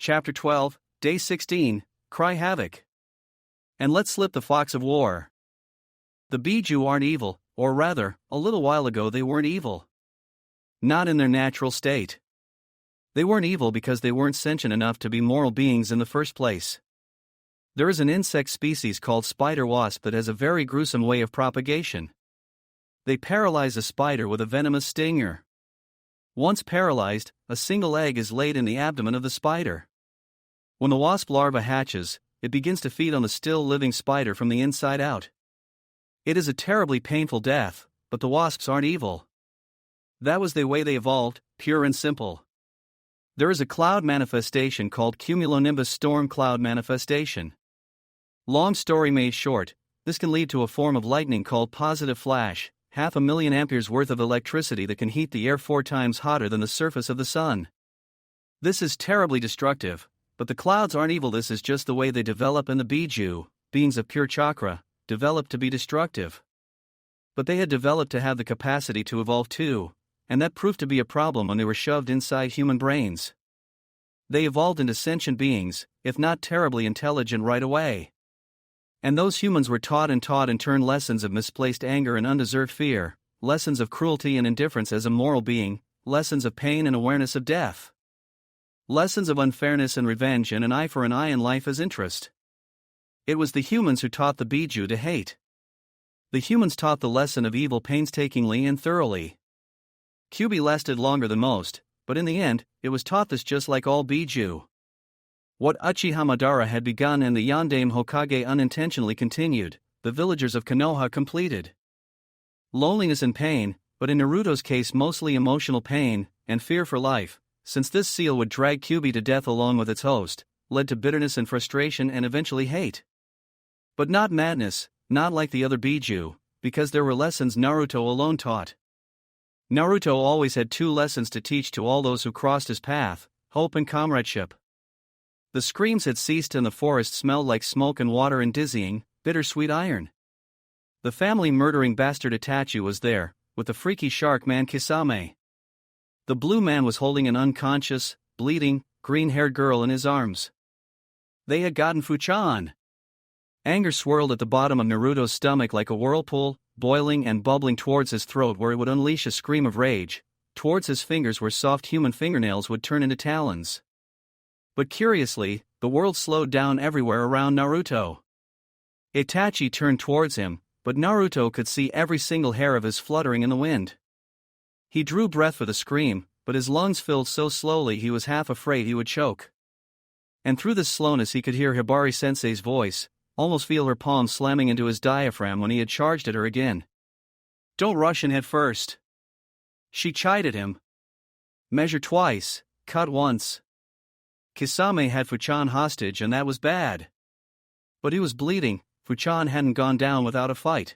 Chapter 12, Day 16, Cry Havoc. And let's slip the fox of war. The Biju aren't evil, or rather, a little while ago they weren't evil. Not in their natural state. They weren't evil because they weren't sentient enough to be moral beings in the first place. There is an insect species called spider wasp that has a very gruesome way of propagation. They paralyze a spider with a venomous stinger. Once paralyzed, a single egg is laid in the abdomen of the spider. When the wasp larva hatches, it begins to feed on the still living spider from the inside out. It is a terribly painful death, but the wasps aren't evil. That was the way they evolved, pure and simple. There is a cloud manifestation called cumulonimbus storm cloud manifestation. Long story made short, this can lead to a form of lightning called positive flash, 500,000 amperes worth of electricity that can heat the air 4 times hotter than the surface of the sun. This is terribly destructive, but the clouds aren't evil. This is just the way they develop, and the Biju, beings of pure chakra, developed to be destructive. But they had developed to have the capacity to evolve too, and that proved to be a problem when they were shoved inside human brains. They evolved into sentient beings, if not terribly intelligent right away. And those humans were taught and turned lessons of misplaced anger and undeserved fear, lessons of cruelty and indifference as a moral being, lessons of pain and awareness of death. Lessons of unfairness and revenge and an eye for an eye and life as interest. It was the humans who taught the Biju to hate. The humans taught the lesson of evil painstakingly and thoroughly. Kyuubi lasted longer than most, but in the end, it was taught this just like all Biju. What Uchiha Madara had begun and the Yondaime Hokage unintentionally continued, the villagers of Konoha completed. Loneliness and pain, but in Naruto's case mostly emotional pain, and fear for life, since this seal would drag Kyuubi to death along with its host, led to bitterness and frustration and eventually hate. But not madness, not like the other Biju, because there were lessons Naruto alone taught. Naruto always had 2 lessons to teach to all those who crossed his path: hope and comradeship. The screams had ceased and the forest smelled like smoke and water and dizzying, bittersweet iron. The family-murdering bastard Itachi was there, with the freaky shark man Kisame. The blue man was holding an unconscious, bleeding, green-haired girl in his arms. They had gotten Fuchan. Anger swirled at the bottom of Naruto's stomach like a whirlpool, boiling and bubbling towards his throat where it would unleash a scream of rage, towards his fingers where soft human fingernails would turn into talons. But curiously, the world slowed down everywhere around Naruto. Itachi turned towards him, but Naruto could see every single hair of his fluttering in the wind. He drew breath for the scream, but his lungs filled so slowly he was half afraid he would choke. And through this slowness he could hear Hibari-sensei's voice, almost feel her palm slamming into his diaphragm when he had charged at her again. "Don't rush in head first," she chided him. "Measure twice, cut once." Kisame had Fuchan hostage and that was bad. But he was bleeding. Fuchan hadn't gone down without a fight.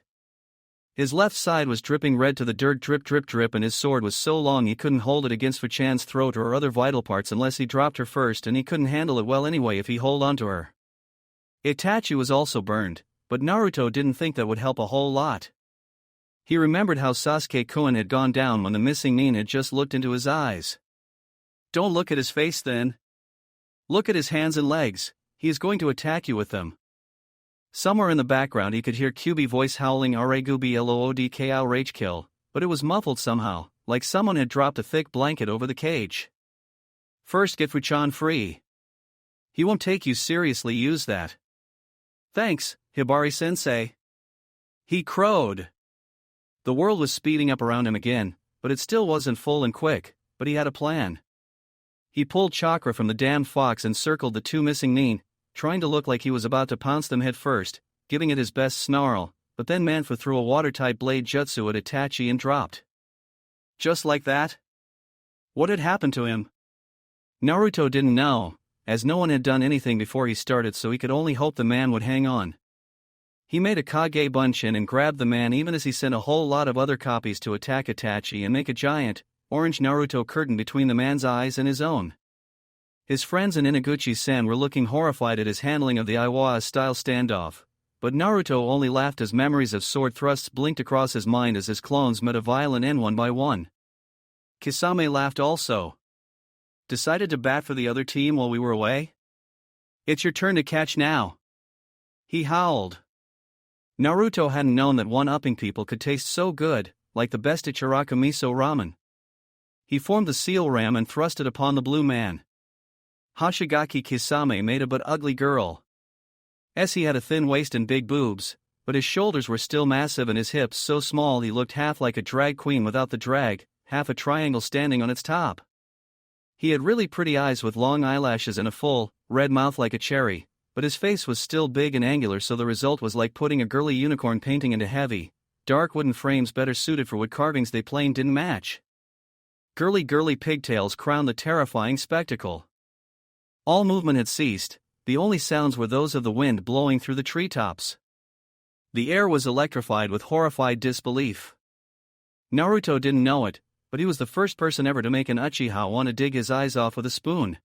His left side was dripping red to the dirt, drip drip drip, and his sword was so long he couldn't hold it against Fuchan's throat or other vital parts unless he dropped her first, and he couldn't handle it well anyway if he held onto her. Itachi was also burned, but Naruto didn't think that would help a whole lot. He remembered how Sasuke-kun had gone down when the missing nin had just looked into his eyes. "Don't look at his face then. Look at his hands and legs, he is going to attack you with them." Somewhere in the background he could hear Kyuubi voice howling "Aregubi-loodko rage kill," but it was muffled somehow, like someone had dropped a thick blanket over the cage. "First get Fuchan free. He won't take you seriously, use that." "Thanks, Hibari-sensei," he crowed. The world was speeding up around him again, but it still wasn't full and quick, but he had a plan. He pulled chakra from the damned fox and circled the 2 missing nin, trying to look like he was about to pounce them head first, giving it his best snarl, but then Manfu threw a watertight blade jutsu at Itachi and dropped. Just like that? What had happened to him? Naruto didn't know, as no one had done anything before he started, so he could only hope the man would hang on. He made a Kage Bunshin and grabbed the man even as he sent a whole lot of other copies to attack Itachi and make a giant, orange Naruto curtain between the man's eyes and his own. His friends and Inaguchi-san were looking horrified at his handling of the Iwa-style standoff, but Naruto only laughed as memories of sword thrusts blinked across his mind as his clones met a violent end one by one. Kisame laughed also. Decided to bat for the other team while we were away? It's your turn to catch now. He howled. Naruto hadn't known that one-upping people could taste so good, like the best Ichiraku miso ramen. He formed the seal ram and thrust it upon the blue man. Hoshigaki Kisame made a but ugly girl. He had a thin waist and big boobs, but his shoulders were still massive and his hips so small he looked half like a drag queen without the drag, half a triangle standing on its top. He had really pretty eyes with long eyelashes and a full, red mouth like a cherry, but his face was still big and angular, so the result was like putting a girly unicorn painting into heavy, dark wooden frames better suited for wood carvings they plain didn't match. Girly pigtails crowned the terrifying spectacle. All movement had ceased, the only sounds were those of the wind blowing through the treetops. The air was electrified with horrified disbelief. Naruto didn't know it, but he was the first person ever to make an Uchiha want to dig his eyes off with a spoon.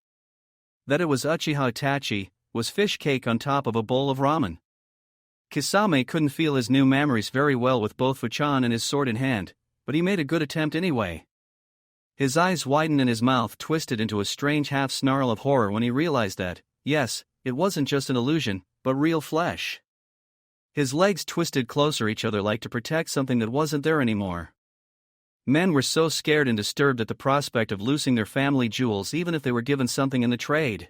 That it was Uchiha Itachi was fish cake on top of a bowl of ramen. Kisame couldn't feel his new memories very well with both Fuchan and his sword in hand, but he made a good attempt anyway. His eyes widened and his mouth twisted into a strange half-snarl of horror when he realized that, yes, it wasn't just an illusion, but real flesh. His legs twisted closer each other like to protect something that wasn't there anymore. Men were so scared and disturbed at the prospect of losing their family jewels even if they were given something in the trade.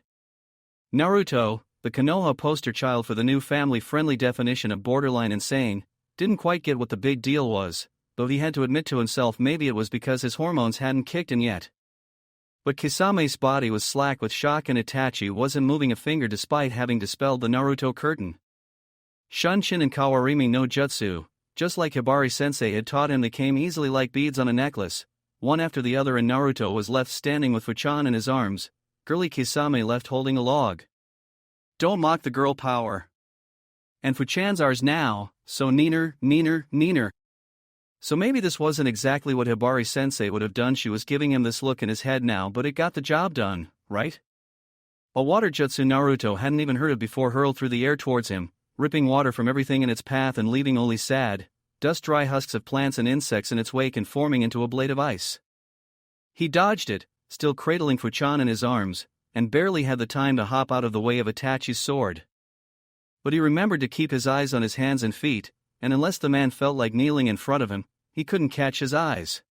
Naruto, the Konoha poster child for the new family-friendly definition of borderline insane, didn't quite get what the big deal was, though he had to admit to himself maybe it was because his hormones hadn't kicked in yet. But Kisame's body was slack with shock and Itachi wasn't moving a finger despite having dispelled the Naruto curtain. Shunshin and Kawarimi no Jutsu, just like Hibari-sensei had taught him, they came easily like beads on a necklace, one after the other, and Naruto was left standing with Fuchan in his arms, girly Kisame left holding a log. Don't mock the girl power. And Fuchan's ours now, so neener. So maybe this wasn't exactly what Hibari-sensei would have done. She was giving him this look in his head now, but it got the job done, right? A water jutsu Naruto hadn't even heard of before hurled through the air towards him, ripping water from everything in its path and leaving only sad, dust-dry husks of plants and insects in its wake and forming into a blade of ice. He dodged it, still cradling Fuchan in his arms, and barely had the time to hop out of the way of Itachi's sword. But he remembered to keep his eyes on his hands and feet, and unless the man felt like kneeling in front of him, he couldn't catch his eyes.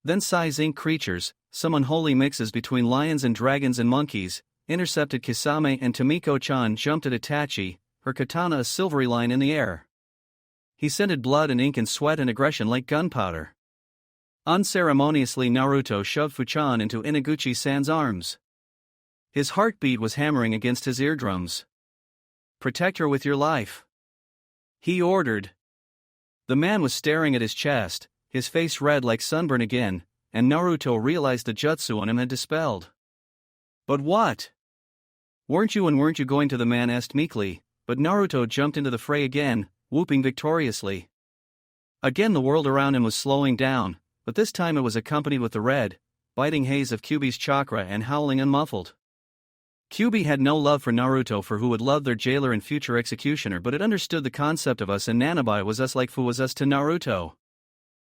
Then Sai's ink creatures, some unholy mixes between lions and dragons and monkeys, intercepted Kisame, and Tomiko-chan jumped at Itachi, her katana a silvery line in the air. He scented blood and ink and sweat and aggression like gunpowder. Unceremoniously Naruto shoved Fuchan into Inaguchi-san's arms. His heartbeat was hammering against his eardrums. "Protect her with your life," he ordered. The man was staring at his chest, his face red like sunburn again, and Naruto realized the jutsu on him had dispelled. "But what? Weren't you going to?" the man asked meekly, but Naruto jumped into the fray again, whooping victoriously. Again the world around him was slowing down, but this time it was accompanied with the red, biting haze of Kyuubi's chakra and howling unmuffled. Kyuubi had no love for Naruto, for who would love their jailer and future executioner, but it understood the concept of us, and Nanabai was us like Fu was us to Naruto.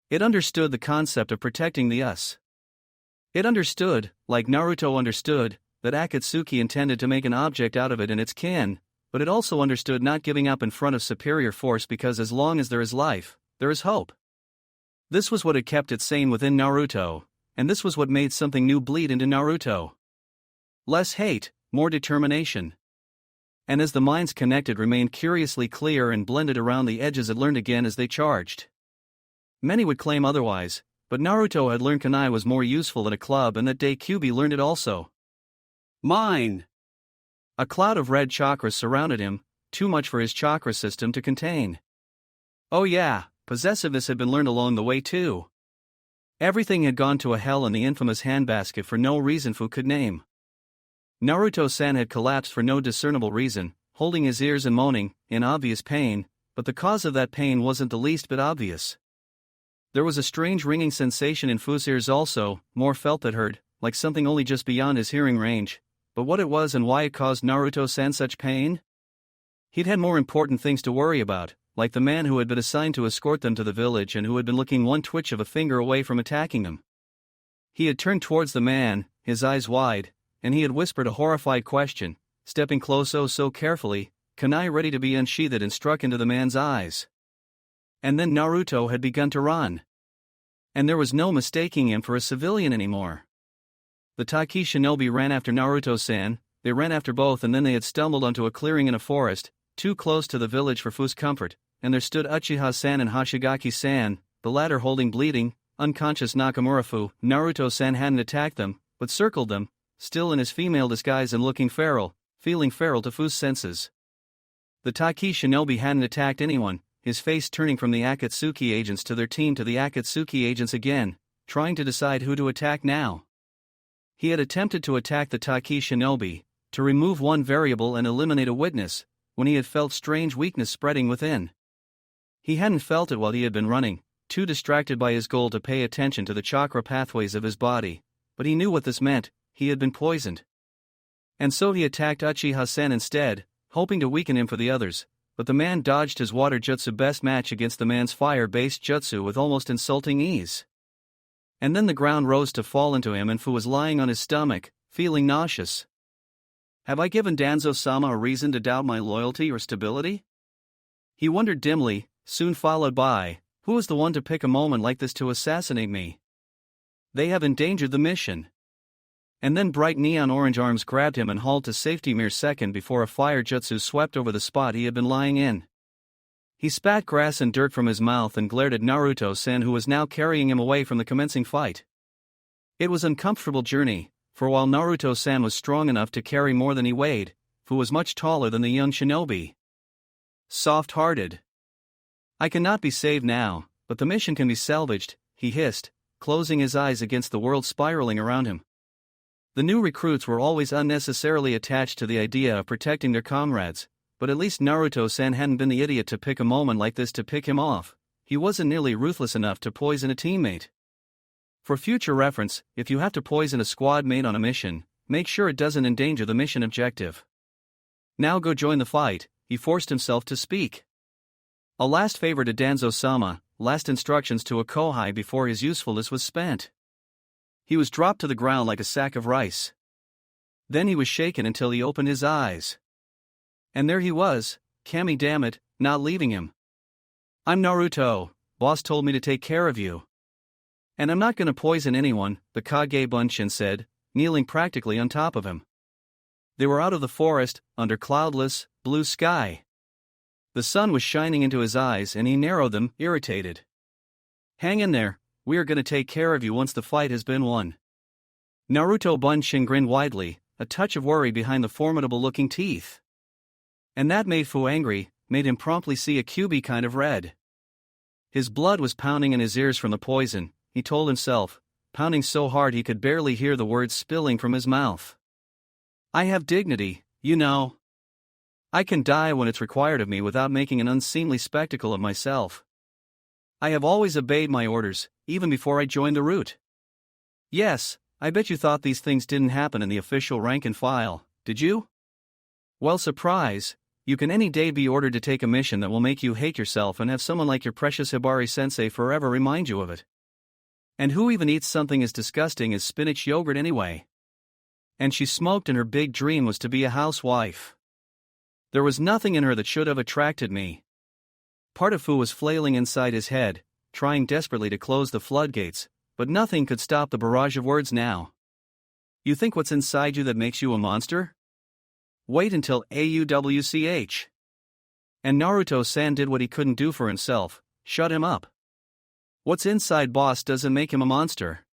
It understood the concept of protecting the us. It understood, like Naruto understood, that Akatsuki intended to make an object out of it and its kin, but it also understood not giving up in front of superior force, because as long as there is life, there is hope. This was what had kept it sane within Naruto, and this was what made something new bleed into Naruto. Less hate, more determination. And as the minds connected remained curiously clear and blended around the edges, it learned again as they charged. Many would claim otherwise, but Naruto had learned kunai was more useful than a club, and that day Kyuubi learned it also. Mine! A cloud of red chakras surrounded him, too much for his chakra system to contain. Oh yeah, possessiveness had been learned along the way too. Everything had gone to a hell in the infamous handbasket for no reason Fu could name. Naruto-san had collapsed for no discernible reason, holding his ears and moaning, in obvious pain, but the cause of that pain wasn't the least bit obvious. There was a strange ringing sensation in Fu's ears also, more felt than heard, like something only just beyond his hearing range. But what it was and why it caused Naruto-san such pain? He'd had more important things to worry about, like the man who had been assigned to escort them to the village and who had been looking one twitch of a finger away from attacking them. He had turned towards the man, his eyes wide, and he had whispered a horrified question, stepping close oh so carefully, connive ready to be unsheathed and struck into the man's eyes. And then Naruto had begun to run. And there was no mistaking him for a civilian anymore. The Taki shinobi ran after Naruto-san, they ran after both, and then they had stumbled onto a clearing in a forest, too close to the village for Fu's comfort, and there stood Uchiha-san and Hashigaki-san, the latter holding bleeding, unconscious Nakamura Fu. Naruto-san hadn't attacked them, but circled them, still in his female disguise and looking feral, feeling feral to Fu's senses. The Taki shinobi hadn't attacked anyone, his face turning from the Akatsuki agents to their team to the Akatsuki agents again, trying to decide who to attack now. He had attempted to attack the Taki shinobi, to remove one variable and eliminate a witness, when he had felt strange weakness spreading within. He hadn't felt it while he had been running, too distracted by his goal to pay attention to the chakra pathways of his body, but he knew what this meant: he had been poisoned. And so he attacked Uchiha-san instead, hoping to weaken him for the others, but the man dodged his water jutsu best match against the man's fire-based jutsu with almost insulting ease. And then the ground rose to fall into him and Fu was lying on his stomach, feeling nauseous. Have I given Danzo-sama a reason to doubt my loyalty or stability? He wondered dimly, soon followed by, who was the one to pick a moment like this to assassinate me? They have endangered the mission. And then bright neon orange arms grabbed him and hauled to safety mere second before a fire jutsu swept over the spot he had been lying in. He spat grass and dirt from his mouth and glared at Naruto-san, who was now carrying him away from the commencing fight. It was an uncomfortable journey, for while Naruto-san was strong enough to carry more than he weighed, Fu was much taller than the young shinobi. Soft-hearted. I cannot be saved now, but the mission can be salvaged, he hissed, closing his eyes against the world spiraling around him. The new recruits were always unnecessarily attached to the idea of protecting their comrades, but at least Naruto-san hadn't been the idiot to pick a moment like this to pick him off. He wasn't nearly ruthless enough to poison a teammate. For future reference, if you have to poison a squad mate on a mission, make sure it doesn't endanger the mission objective. Now go join the fight, he forced himself to speak. A last favor to Danzo-sama, last instructions to a kohai before his usefulness was spent. He was dropped to the ground like a sack of rice. Then he was shaken until he opened his eyes. And there he was, Kami damn it, not leaving him. I'm Naruto, boss told me to take care of you. And I'm not gonna poison anyone, the Kage Bunshin said, kneeling practically on top of him. They were out of the forest, under cloudless, blue sky. The sun was shining into his eyes and he narrowed them, irritated. Hang in there, we are gonna take care of you once the fight has been won. Naruto Bunshin grinned widely, a touch of worry behind the formidable-looking teeth. And that made Fu angry, made him promptly see a QB kind of red. His blood was pounding in his ears from the poison, he told himself, pounding so hard he could barely hear the words spilling from his mouth. I have dignity, you know. I can die when it's required of me without making an unseemly spectacle of myself. I have always obeyed my orders, even before I joined the route. Yes, I bet you thought these things didn't happen in the official rank and file, did you? Well, surprise, you can any day be ordered to take a mission that will make you hate yourself and have someone like your precious Hibari-sensei forever remind you of it. And who even eats something as disgusting as spinach yogurt anyway? And she smoked and her big dream was to be a housewife. There was nothing in her that should have attracted me. Part of Fu was flailing inside his head, trying desperately to close the floodgates, but nothing could stop the barrage of words now. You think what's inside you that makes you a monster? Wait until AUWCH. And Naruto-san did what he couldn't do for himself, shut him up. What's inside boss doesn't make him a monster.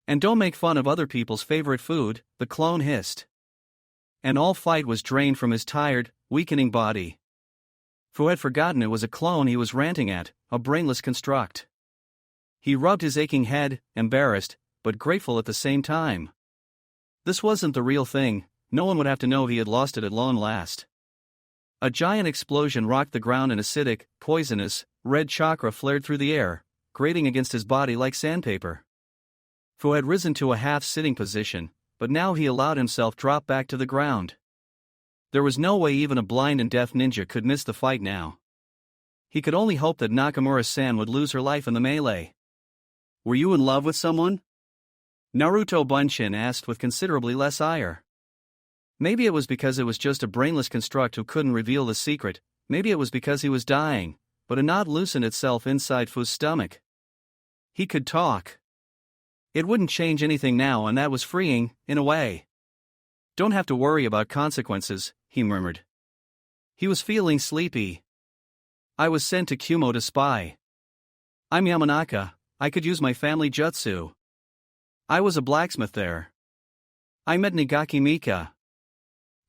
And don't make fun of other people's favorite food, the clone hissed. And all fight was drained from his tired, weakening body. Fu had forgotten it was a clone he was ranting at, a brainless construct. He rubbed his aching head, embarrassed, but grateful at the same time. This wasn't the real thing, no one would have to know he had lost it at long last. A giant explosion rocked the ground and acidic, poisonous, red chakra flared through the air, grating against his body like sandpaper. Fu had risen to a half-sitting position, but now he allowed himself drop back to the ground. There was no way even a blind and deaf ninja could miss the fight now. He could only hope that Nakamura-san would lose her life in the melee. Were you in love with someone? Naruto Bunshin asked with considerably less ire. Maybe it was because it was just a brainless construct who couldn't reveal the secret, maybe it was because he was dying, but a knot loosened itself inside Fu's stomach. He could talk. It wouldn't change anything now, and that was freeing, in a way. Don't have to worry about consequences, he murmured. He was feeling sleepy. I was sent to Kumo to spy. I'm Yamanaka, I could use my family jutsu. I was a blacksmith there. I met Nagaki Mika.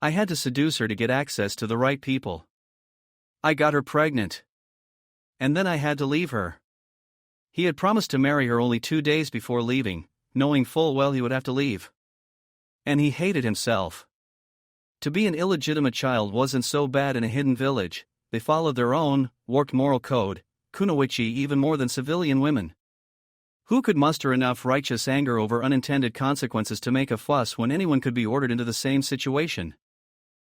I had to seduce her to get access to the right people. I got her pregnant. And then I had to leave her. He had promised to marry her only 2 days before leaving, knowing full well he would have to leave. And he hated himself. To be an illegitimate child wasn't so bad in a hidden village. They followed their own, warped moral code, kunoichi even more than civilian women. Who could muster enough righteous anger over unintended consequences to make a fuss when anyone could be ordered into the same situation?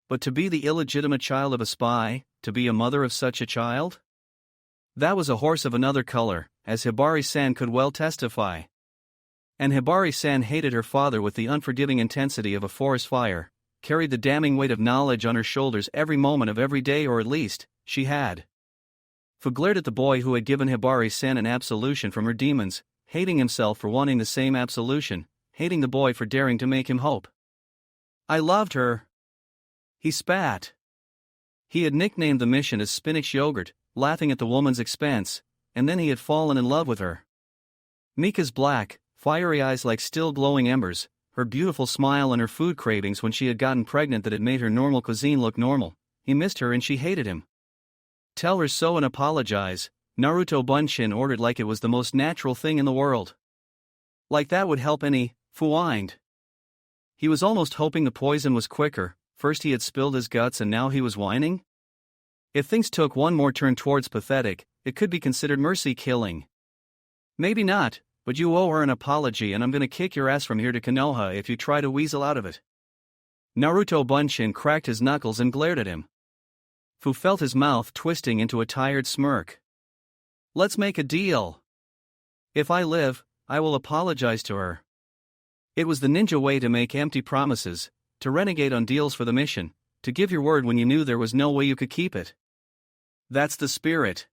But to be the illegitimate child of a spy, to be a mother of such a child? That was a horse of another color, as Hibari-san could well testify. And Hibari-san hated her father with the unforgiving intensity of a forest fire, carried the damning weight of knowledge on her shoulders every moment of every day, or at least, she had. Fu glared at the boy who had given Hibari-san an absolution from her demons, hating himself for wanting the same absolution, hating the boy for daring to make him hope. I loved her. He spat. He had nicknamed the mission as spinach yogurt, laughing at the woman's expense, and then he had fallen in love with her. Mika's black, fiery eyes like still glowing embers, her beautiful smile and her food cravings when she had gotten pregnant that had made her normal cuisine look normal. He missed her and she hated him. Tell her so and apologize, Naruto Bunshin ordered like it was the most natural thing in the world. Like that would help any, Fu whined. He was almost hoping the poison was quicker. First he had spilled his guts and now he was whining? If things took one more turn towards pathetic, it could be considered mercy killing. Maybe not, but you owe her an apology and I'm gonna kick your ass from here to Konoha if you try to weasel out of it. Naruto Bunshin cracked his knuckles and glared at him. Fu felt his mouth twisting into a tired smirk. Let's make a deal. If I live, I will apologize to her. It was the ninja way to make empty promises, to renegade on deals for the mission, to give your word when you knew there was no way you could keep it. That's the spirit.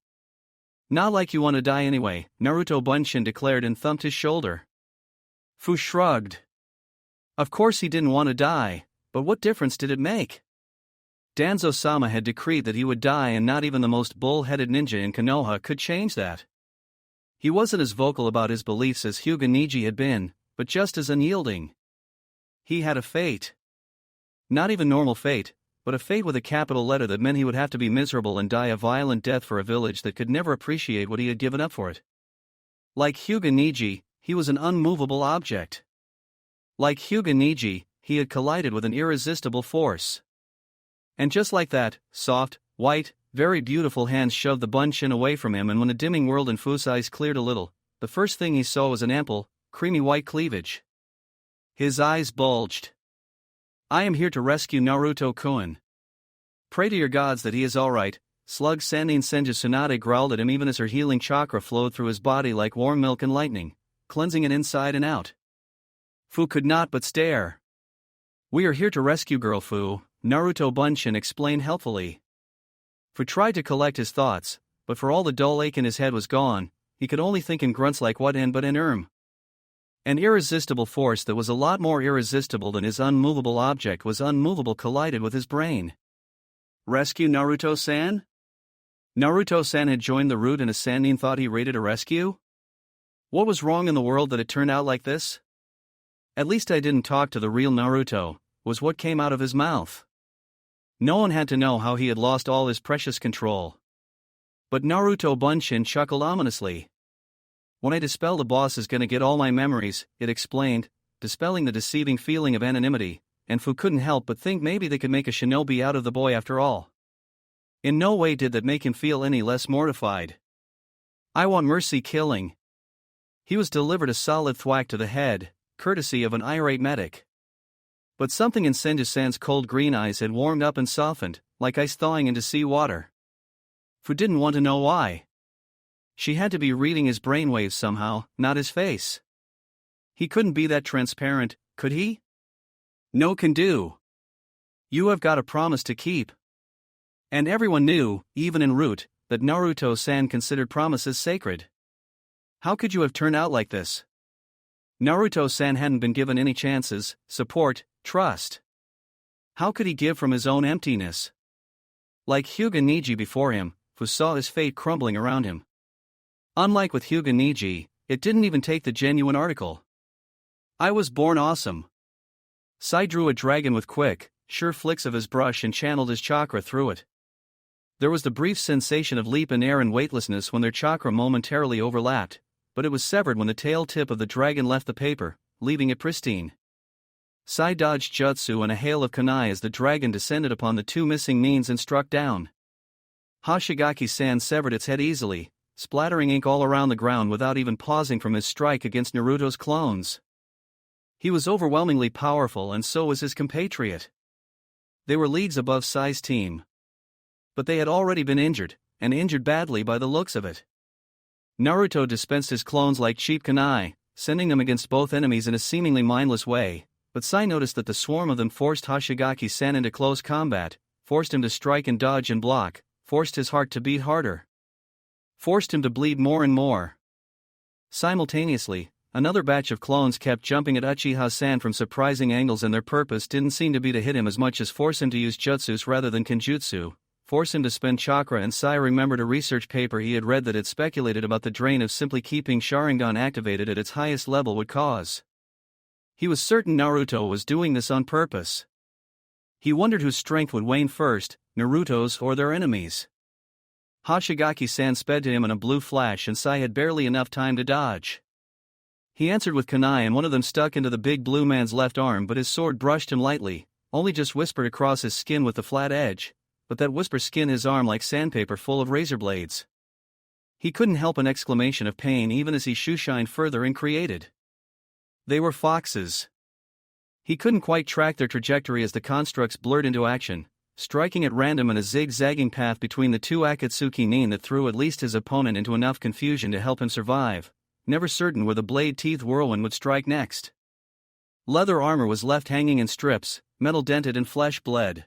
Not like you want to die anyway, Naruto Bunshin declared and thumped his shoulder. Fu shrugged. Of course he didn't want to die, but what difference did it make? Danzo-sama had decreed that he would die and not even the most bull-headed ninja in Konoha could change that. He wasn't as vocal about his beliefs as Hyuga Niji had been, but just as unyielding. He had a fate. Not even normal fate, but a fate with a capital letter that meant he would have to be miserable and die a violent death for a village that could never appreciate what he had given up for it. Like Hyuga Niji, he was an unmovable object. Like Hyuga Niji, he had collided with an irresistible force. And just like that, soft, white, very beautiful hands shoved the Bunshin away from him, and when the dimming world in Fu's eyes cleared a little, the first thing he saw was an ample, creamy white cleavage. His eyes bulged. I am here to rescue Naruto-kun. Pray to your gods that he is alright, Slug Sannin Senju Tsunade growled at him even as her healing chakra flowed through his body like warm milk and lightning, cleansing it inside and out. Fu could not but stare. We are here to rescue girl Fu, Naruto Bunshin explained helpfully. Fu tried to collect his thoughts, but for all the dull ache in his head was gone, he could only think in grunts like what in but an An irresistible force that was a lot more irresistible than his unmovable object was unmovable collided with his brain. Rescue Naruto-san? Naruto-san had joined the route and a Sannin thought he raided a rescue? What was wrong in the world that it turned out like this? At least I didn't talk to the real Naruto, was what came out of his mouth. No one had to know how he had lost all his precious control. But Naruto Bunshin chuckled ominously. When I dispel the boss is gonna get all my memories, it explained, dispelling the deceiving feeling of anonymity, and Fu couldn't help but think maybe they could make a shinobi out of the boy after all. In no way did that make him feel any less mortified. I want mercy killing. He was delivered a solid thwack to the head, courtesy of an irate medic. But something in Senju-san's cold green eyes had warmed up and softened, like ice thawing into sea water. Fu didn't want to know why. She had to be reading his brainwaves somehow, not his face. He couldn't be that transparent, could he? No can do. You have got a promise to keep. And everyone knew, even in Root, that Naruto-san considered promises sacred. How could you have turned out like this? Naruto-san hadn't been given any chances, support, trust. How could he give from his own emptiness? Like Hyuga Niji before him, who saw his fate crumbling around him. Unlike with Hyuga Niji, it didn't even take the genuine article. I was born awesome. Sai drew a dragon with quick, sure flicks of his brush and channeled his chakra through it. There was the brief sensation of leap in air and weightlessness when their chakra momentarily overlapped, but it was severed when the tail tip of the dragon left the paper, leaving it pristine. Sai dodged jutsu and a hail of kunai as the dragon descended upon the two missing means and struck down. Hoshigaki-san severed its head easily, splattering ink all around the ground without even pausing from his strike against Naruto's clones. He was overwhelmingly powerful and so was his compatriot. They were leagues above Sai's team. But they had already been injured, and injured badly by the looks of it. Naruto dispensed his clones like cheap kunai, sending them against both enemies in a seemingly mindless way, but Sai noticed that the swarm of them forced Hoshigaki-san into close combat, forced him to strike and dodge and block, forced his heart to beat harder. Forced him to bleed more and more. Simultaneously, another batch of clones kept jumping at Uchiha-san from surprising angles, and their purpose didn't seem to be to hit him as much as force him to use jutsus rather than kenjutsu, force him to spend chakra, and Sai remembered a research paper he had read that had speculated about the drain of simply keeping Sharingan activated at its highest level would cause. He was certain Naruto was doing this on purpose. He wondered whose strength would wane first, Naruto's or their enemies. Hoshigaki-san sped to him in a blue flash and Sai had barely enough time to dodge. He answered with kunai and one of them stuck into the big blue man's left arm, but his sword brushed him lightly, only just whispered across his skin with the flat edge, but that whisper skinned his arm like sandpaper full of razor blades. He couldn't help an exclamation of pain even as he shoeshined further and created. They were foxes. He couldn't quite track their trajectory as the constructs blurred into action, striking at random in a zigzagging path between the two Akatsuki nin that threw at least his opponent into enough confusion to help him survive, never certain where the blade-teeth whirlwind would strike next. Leather armor was left hanging in strips, metal dented and flesh bled.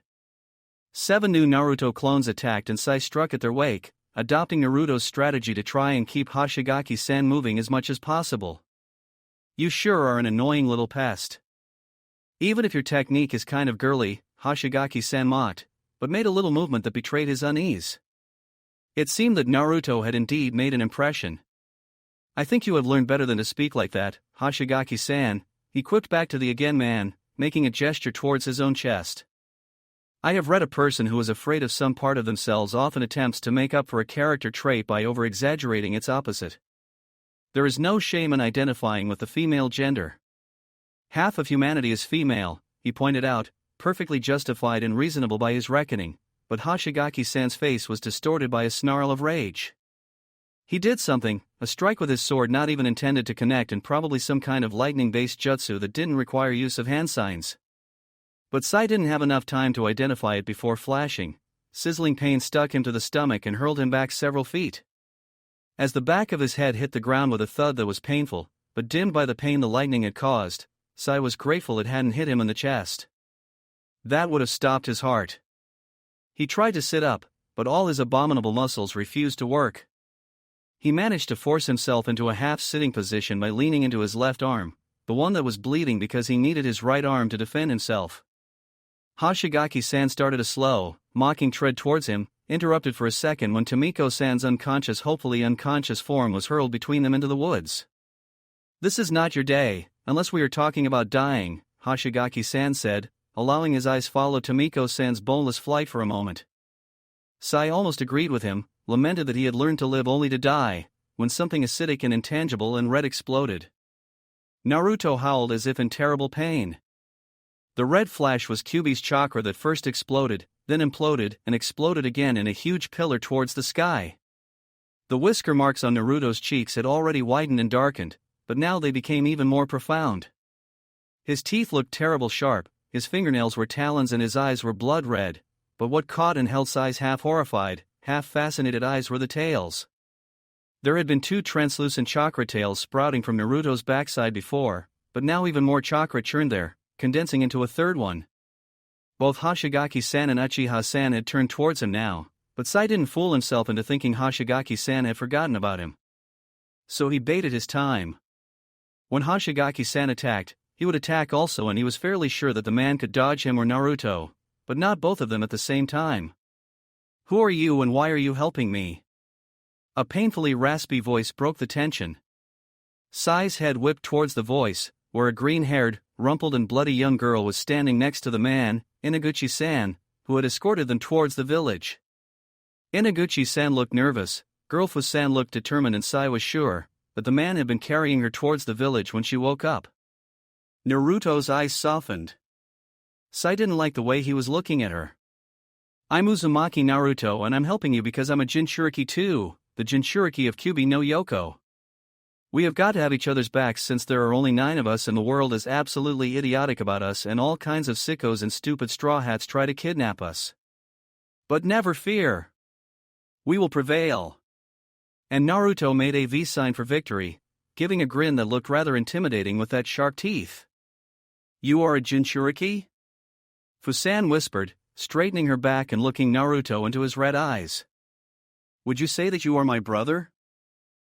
7 new Naruto clones attacked and Sai struck at their wake, adopting Naruto's strategy to try and keep Hoshigaki-san moving as much as possible. You sure are an annoying little pest. Even if your technique is kind of girly, Hoshigaki-san mocked, but made a little movement that betrayed his unease. It seemed that Naruto had indeed made an impression. I think you have learned better than to speak like that, Hoshigaki-san, he quipped back to the again man, making a gesture towards his own chest. I have read a person who is afraid of some part of themselves often attempts to make up for a character trait by over-exaggerating its opposite. There is no shame in identifying with the female gender. Half of humanity is female, he pointed out, perfectly justified and reasonable by his reckoning, but Hoshigaki-san's face was distorted by a snarl of rage. He did something, a strike with his sword not even intended to connect and probably some kind of lightning-based jutsu that didn't require use of hand signs. But Sai didn't have enough time to identify it before flashing. Sizzling pain stuck him to the stomach and hurled him back several feet. As the back of his head hit the ground with a thud that was painful, but dimmed by the pain the lightning had caused, Sai was grateful it hadn't hit him in the chest. That would have stopped his heart. He tried to sit up, but all his abominable muscles refused to work. He managed to force himself into a half-sitting position by leaning into his left arm, the one that was bleeding because he needed his right arm to defend himself. Hoshigaki-san started a slow, mocking tread towards him, interrupted for a second when Tomiko-san's hopefully unconscious form was hurled between them into the woods. This is not your day, unless we are talking about dying, Hoshigaki-san said, allowing his eyes follow Tomiko-san's boneless flight for a moment. Sai almost agreed with him, lamented that he had learned to live only to die, when something acidic and intangible and red exploded. Naruto howled as if in terrible pain. The red flash was Kyuubi's chakra that first exploded, then imploded and exploded again in a huge pillar towards the sky. The whisker marks on Naruto's cheeks had already widened and darkened, but now they became even more profound. His teeth looked terrible sharp, his fingernails were talons and his eyes were blood red, but what caught and held Sai's half-horrified, half-fascinated eyes were the tails. There had been 2 translucent chakra tails sprouting from Naruto's backside before, but now even more chakra churned there, condensing into a third one. Both Hoshigaki-san and Uchiha-san had turned towards him now, but Sai didn't fool himself into thinking Hoshigaki-san had forgotten about him. So he baited his time. When Hoshigaki-san attacked, he would attack also, and he was fairly sure that the man could dodge him or Naruto, but not both of them at the same time. "Who are you and why are you helping me?" A painfully raspy voice broke the tension. Sai's head whipped towards the voice, where a green-haired, rumpled and bloody young girl was standing next to the man, Inaguchi-san, who had escorted them towards the village. Inaguchi-san looked nervous, girl Fu-san looked determined, and Sai was sure that the man had been carrying her towards the village when she woke up. Naruto's eyes softened. Sai didn't like the way he was looking at her. "I'm Uzumaki Naruto, and I'm helping you because I'm a Jinchuriki too, the Jinchuriki of Kyubi no Yoko. We have got to have each other's backs since there are only 9 of us and the world is absolutely idiotic about us and all kinds of sickos and stupid straw hats try to kidnap us. But never fear. We will prevail." And Naruto made a V sign for victory, giving a grin that looked rather intimidating with that sharp teeth. "You are a Jinchuriki?" Fu-san whispered, straightening her back and looking Naruto into his red eyes. "Would you say that you are my brother?"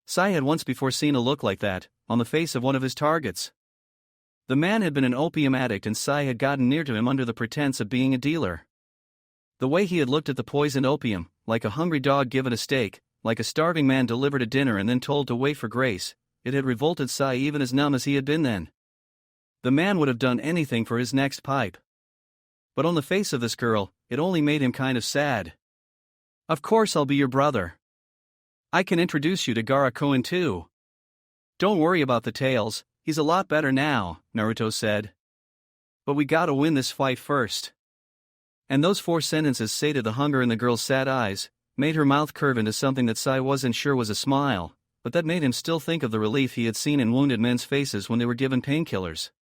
Sai had once before seen a look like that, on the face of one of his targets. The man had been an opium addict and Sai had gotten near to him under the pretense of being a dealer. The way he had looked at the poisoned opium, like a hungry dog given a steak, like a starving man delivered a dinner and then told to wait for grace, it had revolted Sai even as numb as he had been then. The man would have done anything for his next pipe. But on the face of this girl, it only made him kind of sad. "Of course I'll be your brother. I can introduce you to Gaara-kun too. Don't worry about the tails, he's a lot better now," Naruto said. "But we gotta win this fight first." And those 4 sentences sated the hunger in the girl's sad eyes, made her mouth curve into something that Sai wasn't sure was a smile, but that made him still think of the relief he had seen in wounded men's faces when they were given painkillers.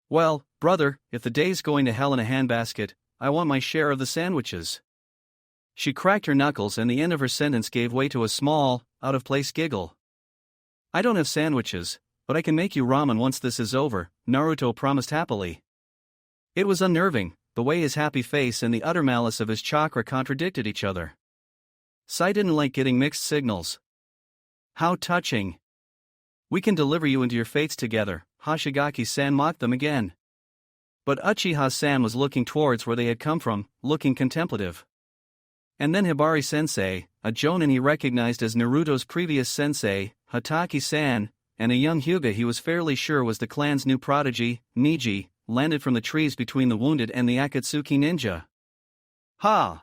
"Well, brother, if the day's going to hell in a handbasket, I want my share of the sandwiches." She cracked her knuckles and the end of her sentence gave way to a small, out-of-place giggle. "I don't have sandwiches, but I can make you ramen once this is over," Naruto promised happily. It was unnerving, the way his happy face and the utter malice of his chakra contradicted each other. Sai didn't like getting mixed signals. "How touching. We can deliver you into your fates together," Hoshigaki-san mocked them again. But Uchiha-san was looking towards where they had come from, looking contemplative. And then Hibari-sensei, a jonin he recognized as Naruto's previous sensei, Hataki-san, and a young Hyuga he was fairly sure was the clan's new prodigy, Niji, landed from the trees between the wounded and the Akatsuki ninja. "Ha!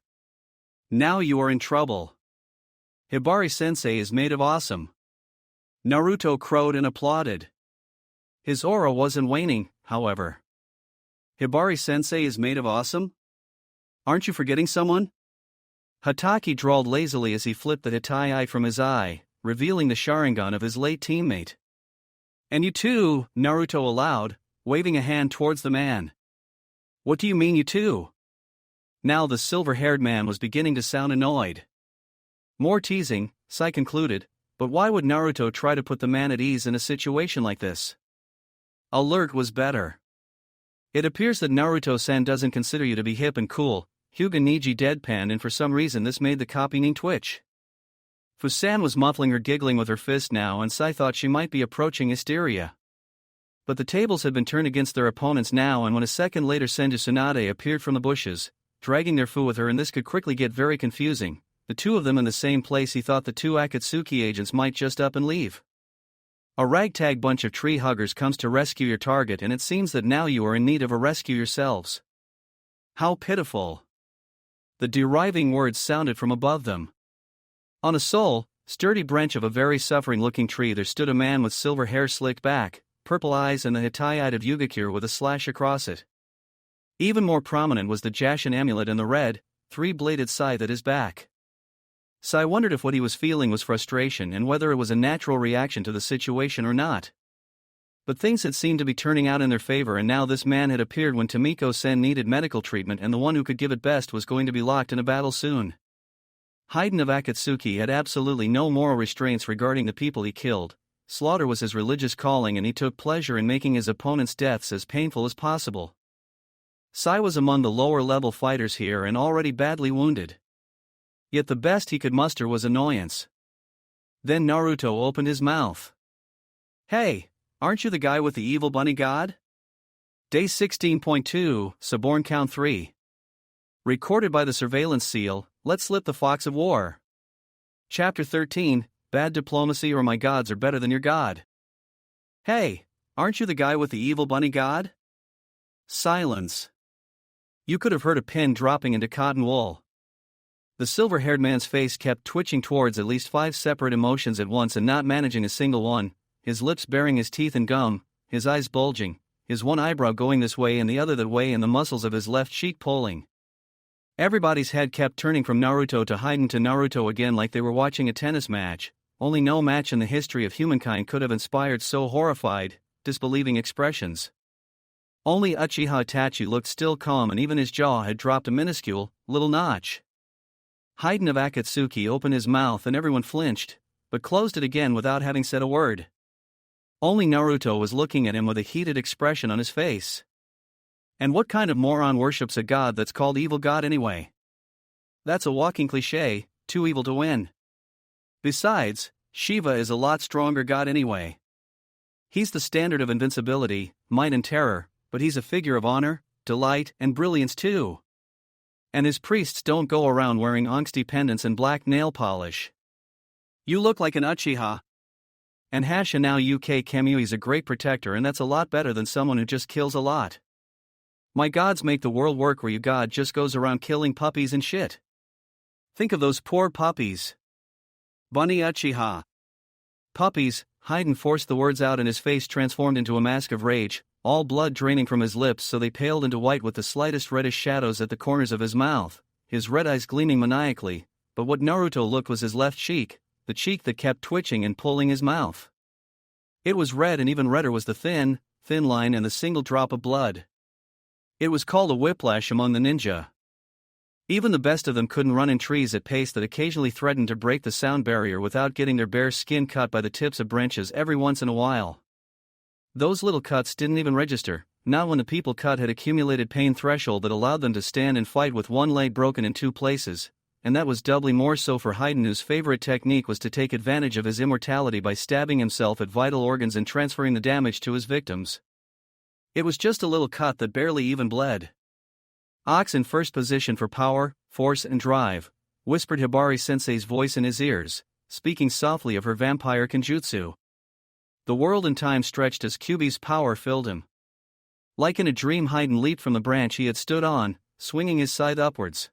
Now you are in trouble. Hibari-sensei is made of awesome." Naruto crowed and applauded. His aura wasn't waning, however. "Hibari-sensei is made of awesome? Aren't you forgetting someone?" Hataki drawled lazily as he flipped the Hitai from his eye, revealing the Sharingan of his late teammate. "And you too," Naruto allowed, waving a hand towards the man. "What do you mean you too?" Now the silver-haired man was beginning to sound annoyed. More teasing, Sai concluded, but why would Naruto try to put the man at ease in a situation like this? Alert was better. "It appears that Naruto-san doesn't consider you to be hip and cool," Hyuga Niji deadpanned, and for some reason this made the copying twitch. Fu-san was muffling her giggling with her fist now, and Sai thought she might be approaching hysteria. But the tables had been turned against their opponents now, and when a second later Senju Tsunade appeared from the bushes, dragging their fu with her, and this could quickly get very confusing, the two of them in the same place, he thought the 2 Akatsuki agents might just up and leave. A ragtag bunch of tree huggers comes to rescue your target, and it seems that now you are in need of a rescue yourselves. How pitiful. The deriving words sounded from above them. On a sturdy branch of a very suffering-looking tree there stood a man with silver hair slicked back, purple eyes, and the Hitai of Yugakure with a slash across it. Even more prominent was the Jashin amulet and the red, 3-bladed scythe at his back. Sai wondered if what he was feeling was frustration and whether it was a natural reaction to the situation or not. But things had seemed to be turning out in their favor, and now this man had appeared when Tomiko-sen needed medical treatment, and the one who could give it best was going to be locked in a battle soon. Haiden of Akatsuki had absolutely no moral restraints regarding the people he killed, slaughter was his religious calling and he took pleasure in making his opponent's deaths as painful as possible. Sai was among the lower-level fighters here and already badly wounded. Yet the best he could muster was annoyance. Then Naruto opened his mouth. "Hey, aren't you the guy with the evil bunny god?" Day 16.2, Suborn Count 3. Recorded by the Surveillance Seal, Let's Slip the Fox of War. Chapter 13, Bad Diplomacy or My Gods Are Better Than Your God. "Hey, aren't you the guy with the evil bunny god?" Silence. You could have heard a pin dropping into cotton wool. The silver-haired man's face kept twitching towards at least 5 separate emotions at once and not managing a single one, his lips baring his teeth and gum, his eyes bulging, his one eyebrow going this way and the other that way and the muscles of his left cheek pulling. Everybody's head kept turning from Naruto to Hayden to Naruto again like they were watching a tennis match. Only no match in the history of humankind could have inspired so horrified, disbelieving expressions. Only Uchiha Itachi looked still calm and even his jaw had dropped a minuscule, little notch. Hayden of Akatsuki opened his mouth and everyone flinched, but closed it again without having said a word. Only Naruto was looking at him with a heated expression on his face. And what kind of moron worships a god that's called Evil God anyway? That's a walking cliché, too evil to win. Besides, Shiva is a lot stronger god anyway. He's the standard of invincibility, might and terror, but he's a figure of honor, delight, and brilliance too. And his priests don't go around wearing angsty pendants and black nail polish. You look like an Uchiha. And Hashinao UK Kamui's a great protector and that's a lot better than someone who just kills a lot. My gods make the world work where you god just goes around killing puppies and shit. Think of those poor puppies. Bunny Uchiha. Puppies, Hayden forced the words out and his face transformed into a mask of rage, all blood draining from his lips so they paled into white with the slightest reddish shadows at the corners of his mouth, his red eyes gleaming maniacally, but what Naruto looked was his left cheek, the cheek that kept twitching and pulling his mouth. It was red and even redder was the thin line and the single drop of blood. It was called a whiplash among the ninja. Even the best of them couldn't run in trees at pace that occasionally threatened to break the sound barrier without getting their bare skin cut by the tips of branches every once in a while. Those little cuts didn't even register, not when the people cut had accumulated pain threshold that allowed them to stand and fight with one leg broken in 2 places, and that was doubly more so for Hayden whose favorite technique was to take advantage of his immortality by stabbing himself at vital organs and transferring the damage to his victims. It was just a little cut that barely even bled. "Ox in first position for power, force and drive," whispered Hibari-sensei's voice in his ears, speaking softly of her vampire kenjutsu. The world and time stretched as Kyuubi's power filled him. Like in a dream Hayden leaped from the branch he had stood on, swinging his scythe upwards.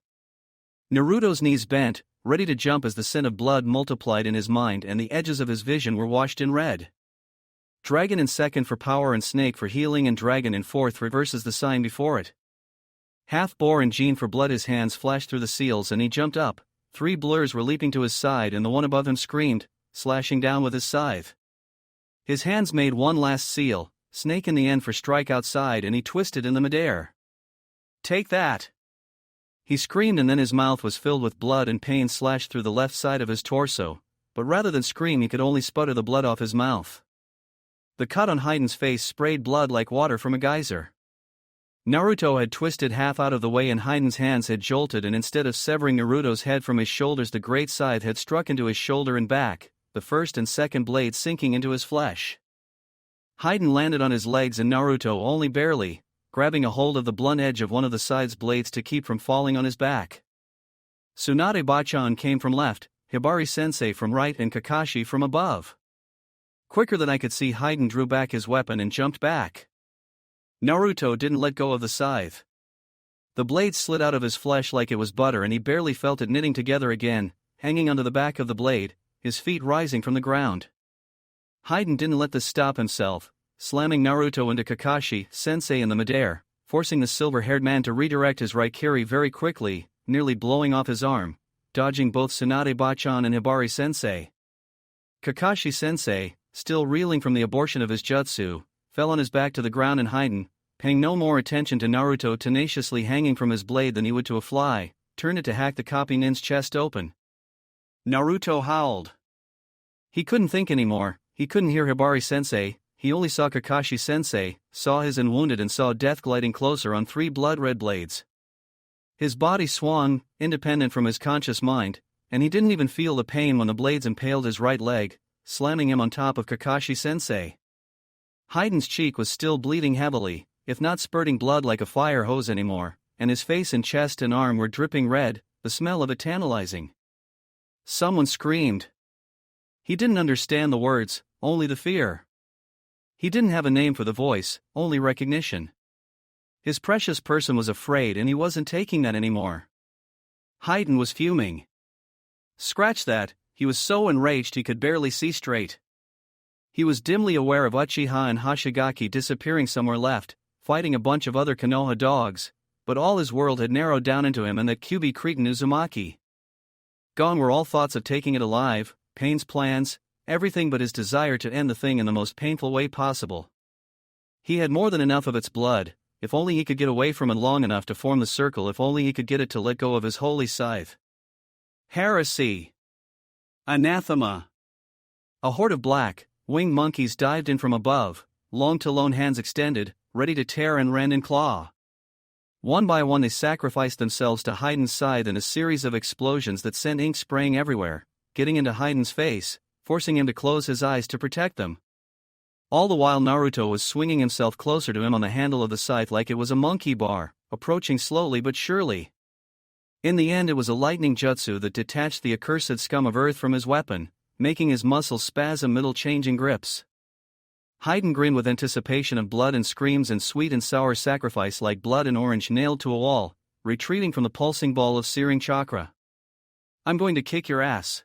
Naruto's knees bent, ready to jump as the sin of blood multiplied in his mind and the edges of his vision were washed in red. Dragon in second for power and snake for healing and dragon in fourth reverses the sign before it. Half-boar and Jean for blood. His hands flashed through the seals and he jumped up. 3 blurs were leaping to his side and the one above him screamed, slashing down with his scythe. His hands made one last seal, snake in the end for strike outside and he twisted in the midair. "Take that!" He screamed and then his mouth was filled with blood and pain slashed through the left side of his torso, but rather than scream he could only sputter the blood off his mouth. The cut on Hayden's face sprayed blood like water from a geyser. Naruto had twisted half out of the way and Hayden's hands had jolted and instead of severing Naruto's head from his shoulders the great scythe had struck into his shoulder and back, the first and second blades sinking into his flesh. Hayden landed on his legs and Naruto only barely, grabbing a hold of the blunt edge of one of the scythe's blades to keep from falling on his back. Tsunade Bachan came from left, Hibari-sensei from right and Kakashi from above. Quicker than I could see Hayden drew back his weapon and jumped back. Naruto didn't let go of the scythe. The blade slid out of his flesh like it was butter and he barely felt it knitting together again, hanging onto the back of the blade, his feet rising from the ground. Hayden didn't let this stop himself, slamming Naruto into Kakashi-sensei in the midair, forcing the silver-haired man to redirect his Raikiri very quickly, nearly blowing off his arm, dodging both Tsunade Bachan and Hibari-sensei. Kakashi-sensei, still reeling from the abortion of his jutsu, fell on his back to the ground and Hayden, paying no more attention to Naruto tenaciously hanging from his blade than he would to a fly, turned it to hack the copy nin's chest open. Naruto howled. He couldn't think anymore, He couldn't hear Hibari-sensei, he only saw Kakashi-sensei, saw his and wounded and saw death gliding closer on 3 blood-red blades. His body swung, independent from his conscious mind, and he didn't even feel the pain when the blades impaled his right leg, slamming him on top of Kakashi-sensei. Hayden's cheek was still bleeding heavily, if not spurting blood like a fire hose anymore, and his face and chest and arm were dripping red, the smell of it tantalizing. Someone screamed. He didn't understand the words, only the fear. He didn't have a name for the voice, only recognition. His precious person was afraid and he wasn't taking that anymore. Hayden was fuming. Scratch that, he was so enraged he could barely see straight. He was dimly aware of Uchiha and Hashigaki disappearing somewhere left, fighting a bunch of other Konoha dogs, but all his world had narrowed down into him and that Kyuubi cretin Uzumaki. Gone were all thoughts of taking it alive, Pain's plans, everything but his desire to end the thing in the most painful way possible. He had more than enough of its blood, if only he could get away from it long enough to form the circle, if only he could get it to let go of his holy scythe. Heresy! Anathema! A horde of black, winged monkeys dived in from above, long to lone hands extended, ready to tear and rend and claw. One by one they sacrificed themselves to Hayden's scythe in a series of explosions that sent ink spraying everywhere, getting into Hayden's face, forcing him to close his eyes to protect them. All the while Naruto was swinging himself closer to him on the handle of the scythe like it was a monkey bar, approaching slowly but surely. In the end it was a lightning jutsu that detached the accursed scum of earth from his weapon, making his muscles spasm middle changing grips. Hayden grinned with anticipation of blood and screams and sweet and sour sacrifice like blood and orange nailed to a wall, retreating from the pulsing ball of searing chakra. I'm going to kick your ass.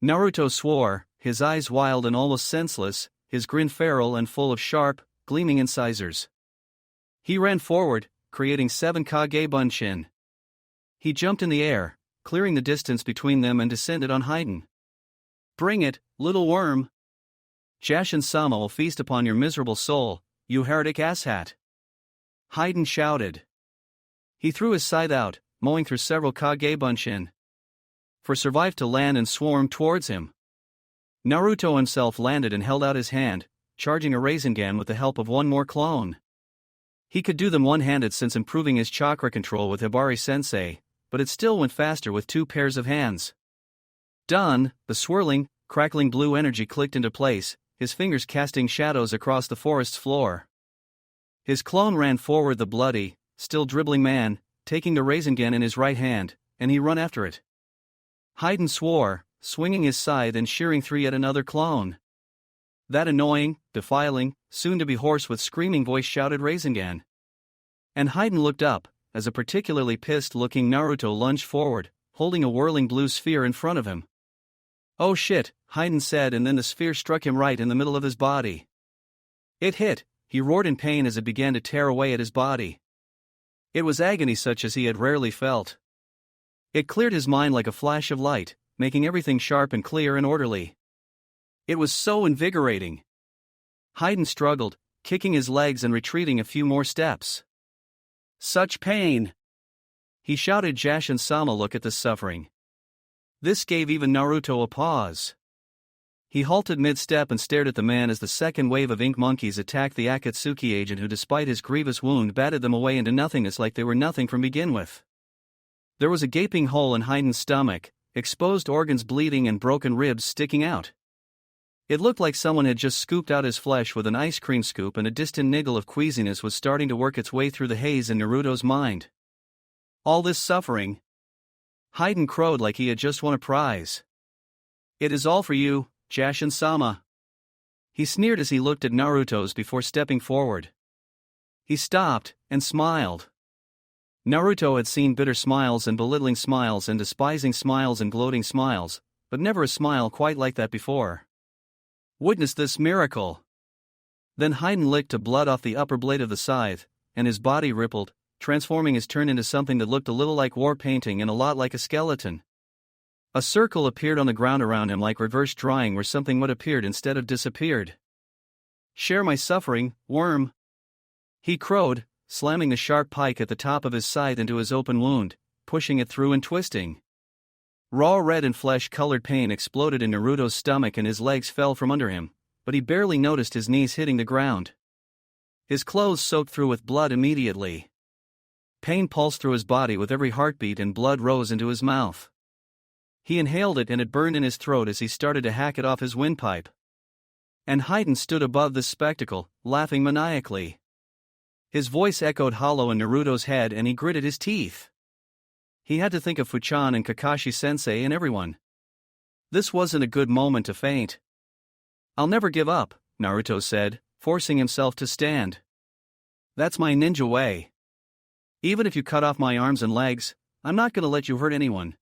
Naruto swore, his eyes wild and almost senseless, his grin feral and full of sharp, gleaming incisors. He ran forward, creating 7 Kage Bunshin. He jumped in the air, clearing the distance between them and descended on Hayden. Bring it, little worm! Jashin-sama will feast upon your miserable soul, you heretic asshat! Hayden shouted. He threw his scythe out, mowing through several Kage Bunshin. For survived to land and swarmed towards him. Naruto himself landed and held out his hand, charging a Rasengan with the help of one more clone. He could do them one-handed since improving his chakra control with Hibari-sensei, but it still went faster with 2 pairs of hands. Done, the swirling, crackling blue energy clicked into place, his fingers casting shadows across the forest's floor. His clone ran forward, the bloody, still dribbling man, taking the Rasengan in his right hand, and he ran after it. Hayden swore, swinging his scythe and shearing through yet another clone. That annoying, defiling, soon-to-be hoarse with screaming voice shouted Rasengan. And Hayden looked up, as a particularly pissed-looking Naruto lunged forward, holding a whirling blue sphere in front of him. Oh shit, Hayden said, and then the sphere struck him right in the middle of his body. It hit, he roared in pain as it began to tear away at his body. It was agony such as he had rarely felt. It cleared his mind like a flash of light, making everything sharp and clear and orderly. It was so invigorating. Hayden struggled, kicking his legs and retreating a few more steps. Such pain! He shouted. Jashin-sama, look at this suffering. This gave even Naruto a pause. He halted mid-step and stared at the man as the second wave of ink monkeys attacked the Akatsuki agent, who despite his grievous wound batted them away into nothingness like they were nothing from begin with. There was a gaping hole in Hayden's stomach, exposed organs bleeding and broken ribs sticking out. It looked like someone had just scooped out his flesh with an ice cream scoop, and a distant niggle of queasiness was starting to work its way through the haze in Naruto's mind. All this suffering? Hayden crowed like he had just won a prize. It is all for you, Jashin-sama. He sneered as he looked at Naruto's before stepping forward. He stopped, and smiled. Naruto had seen bitter smiles and belittling smiles and despising smiles and gloating smiles, but never a smile quite like that before. Witness this miracle. Then Hayden licked the blood off the upper blade of the scythe, and his body rippled, transforming his turn into something that looked a little like war painting and a lot like a skeleton. A circle appeared on the ground around him like reverse drawing, where something would appeared instead of disappeared. Share my suffering, worm. He crowed, slamming the sharp pike at the top of his scythe into his open wound, pushing it through and twisting. Raw red and flesh-colored pain exploded in Naruto's stomach and his legs fell from under him, but he barely noticed his knees hitting the ground. His clothes soaked through with blood immediately. Pain pulsed through his body with every heartbeat and blood rose into his mouth. He inhaled it and it burned in his throat as he started to hack it off his windpipe. And Haydn stood above this spectacle, laughing maniacally. His voice echoed hollow in Naruto's head and he gritted his teeth. He had to think of Fuchan and Kakashi-sensei and everyone. This wasn't a good moment to faint. "I'll never give up," Naruto said, forcing himself to stand. "That's my ninja way. Even if you cut off my arms and legs, I'm not gonna let you hurt anyone."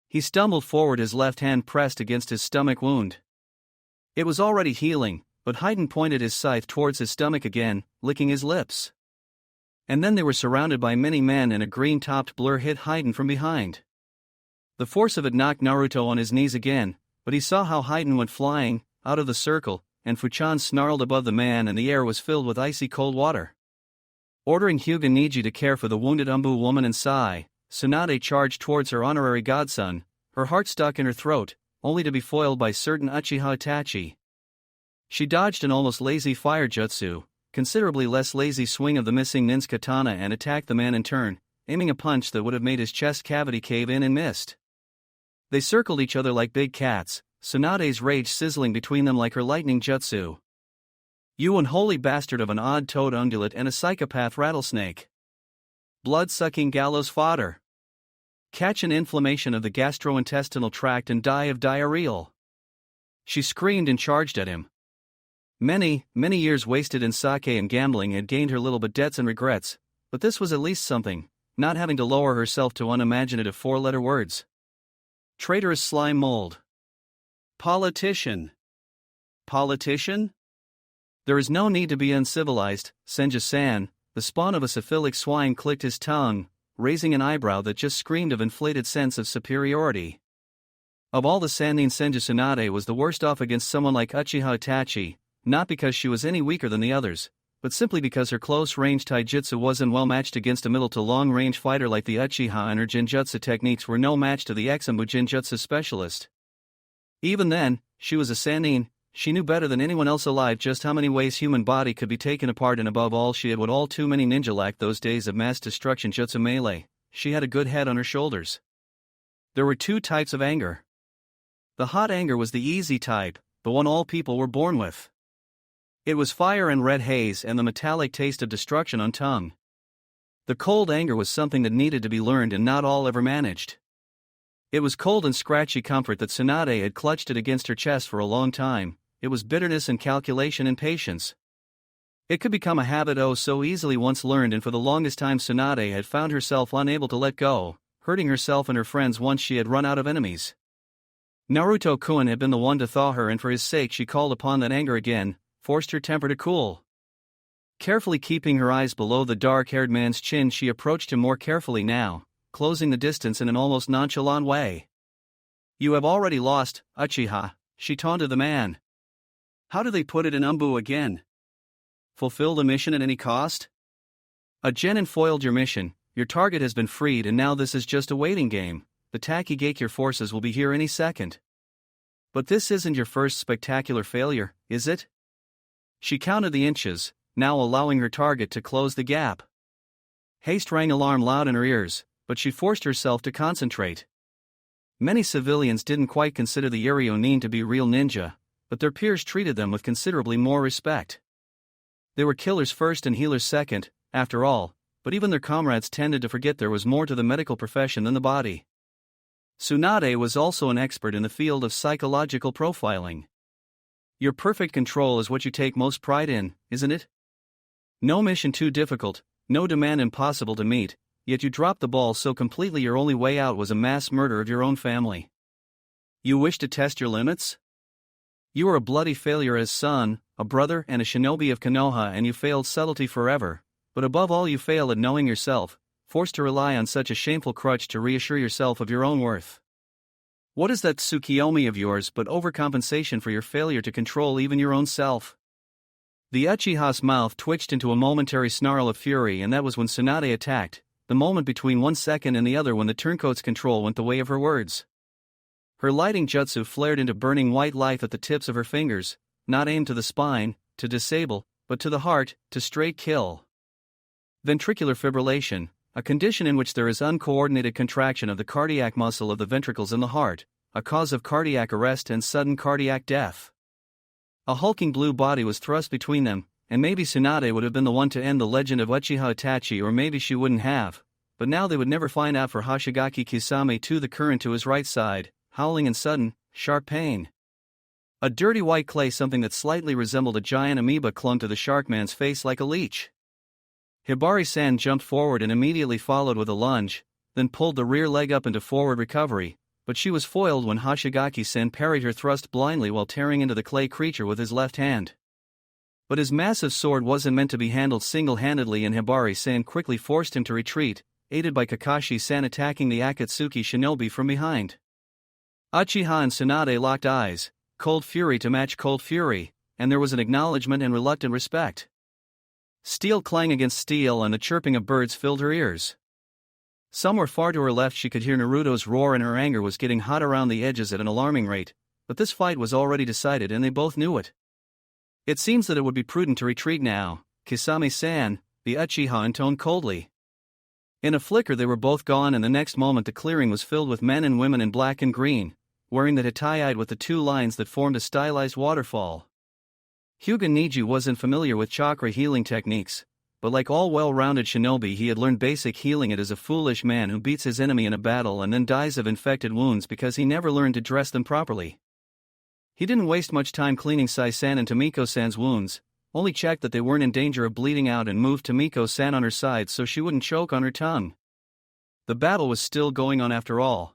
He stumbled forward, his left hand pressed against his stomach wound. It was already healing, but Haydn pointed his scythe towards his stomach again, licking his lips. And then they were surrounded by many men and a green-topped blur hit Haydn from behind. The force of it knocked Naruto on his knees again, but he saw how Haydn went flying out of the circle, and Fuchan snarled above the man and the air was filled with icy cold water. Ordering Hyuga Niji to care for the wounded Umbu woman and Sai, Tsunade charged towards her honorary godson, her heart stuck in her throat, only to be foiled by certain Uchiha Itachi. She dodged an almost lazy fire jutsu, considerably less lazy swing of the missing Nin's katana and attacked the man in turn, aiming a punch that would have made his chest cavity cave in and missed. They circled each other like big cats, Tsunade's rage sizzling between them like her lightning jutsu. "You unholy bastard of an odd-toed ungulate and a psychopath rattlesnake. Blood-sucking gallows fodder. Catch an inflammation of the gastrointestinal tract and die of diarrhea." She screamed and charged at him. Many years wasted in sake and gambling had gained her little bit debts and regrets, but this was at least something, not having to lower herself to unimaginative four-letter words. Traitorous slime mold. Politician. Politician? There is no need to be uncivilized, Senja-san, the spawn of a syphilic swine clicked his tongue, raising an eyebrow that just screamed of inflated sense of superiority. Of all the Sannin, Senja Tsunade was the worst off against someone like Uchiha Itachi, not because she was any weaker than the others, but simply because her close-range taijutsu wasn't well matched against a middle to long-range fighter like the Uchiha, and her jinjutsu techniques were no match to the Exambu jinjutsu specialist. Even then, she was a Sannin. She knew better than anyone else alive just how many ways human body could be taken apart, and above all she had what all too many ninja lacked, those days of mass destruction jutsu melee. She had a good head on her shoulders. There were two types of anger. The hot anger was the easy type, the one all people were born with. It was fire and red haze and the metallic taste of destruction on tongue. The cold anger was something that needed to be learned and not all ever managed. It was cold and scratchy comfort that Tsunade had clutched it against her chest for a long time. It was bitterness and calculation and patience. It could become a habit oh so easily once learned, and for the longest time Tsunade had found herself unable to let go, hurting herself and her friends once she had run out of enemies. Naruto-kun had been the one to thaw her, and for his sake she called upon that anger again, forced her temper to cool. Carefully keeping her eyes below the dark-haired man's chin, she approached him more carefully now, closing the distance in an almost nonchalant way. "You have already lost, Uchiha," she taunted the man. "How do they put it in Umbu again? Fulfill the mission at any cost? A genin foiled your mission, your target has been freed, and now this is just a waiting game. The Takigakure forces will be here any second. But this isn't your first spectacular failure, is it?" She counted the inches, now allowing her target to close the gap. Haste rang alarm loud in her ears, but she forced herself to concentrate. Many civilians didn't quite consider the Orrunan to be real ninja, but their peers treated them with considerably more respect. They were killers first and healers second, after all, but even their comrades tended to forget there was more to the medical profession than the body. Tsunade was also an expert in the field of psychological profiling. Your perfect control is what you take most pride in, isn't it? No mission too difficult, no demand impossible to meet, yet you dropped the ball so completely your only way out was a mass murder of your own family. You wish to test your limits? You are a bloody failure as son, a brother and a shinobi of Konoha, and you failed subtlety forever, but above all you fail at knowing yourself, forced to rely on such a shameful crutch to reassure yourself of your own worth. What is that Tsukiyomi of yours but overcompensation for your failure to control even your own self? The Uchiha's mouth twitched into a momentary snarl of fury, and that was when Tsunade attacked, the moment between 1 second and the other when the turncoat's control went the way of her words. Her lighting jutsu flared into burning white light at the tips of her fingers, not aimed to the spine, to disable, but to the heart, to straight kill. Ventricular fibrillation, a condition in which there is uncoordinated contraction of the cardiac muscle of the ventricles in the heart, a cause of cardiac arrest and sudden cardiac death. A hulking blue body was thrust between them, and maybe Tsunade would have been the one to end the legend of Uchiha Itachi, or maybe she wouldn't have, but now they would never find out, for Hoshigaki Kisame to the current to his right side, howling in sudden, sharp pain. A dirty white clay, something that slightly resembled a giant amoeba, clung to the Sharkman's face like a leech. Hibari-san jumped forward and immediately followed with a lunge, then pulled the rear leg up into forward recovery, but she was foiled when Hoshigaki-san parried her thrust blindly while tearing into the clay creature with his left hand. But his massive sword wasn't meant to be handled single-handedly, and Hibari-san quickly forced him to retreat, aided by Kakashi-san attacking the Akatsuki shinobi from behind. Uchiha and Tsunade locked eyes, cold fury to match cold fury, and there was an acknowledgement and reluctant respect. Steel clang against steel and the chirping of birds filled her ears. Somewhere far to her left she could hear Naruto's roar, and her anger was getting hot around the edges at an alarming rate, but this fight was already decided and they both knew it. It seems that it would be prudent to retreat now, Kisame-san, the Uchiha intoned coldly. In a flicker they were both gone, and the next moment the clearing was filled with men and women in black and green, wearing the hitai with the two lines that formed a stylized waterfall. Hyuga Niji wasn't familiar with chakra healing techniques, but like all well-rounded shinobi he had learned basic healing. It is a foolish man who beats his enemy in a battle and then dies of infected wounds because he never learned to dress them properly. He didn't waste much time cleaning Sai-san and Tomiko-san's wounds, only checked that they weren't in danger of bleeding out and moved Tomiko-san on her side so she wouldn't choke on her tongue. The battle was still going on after all.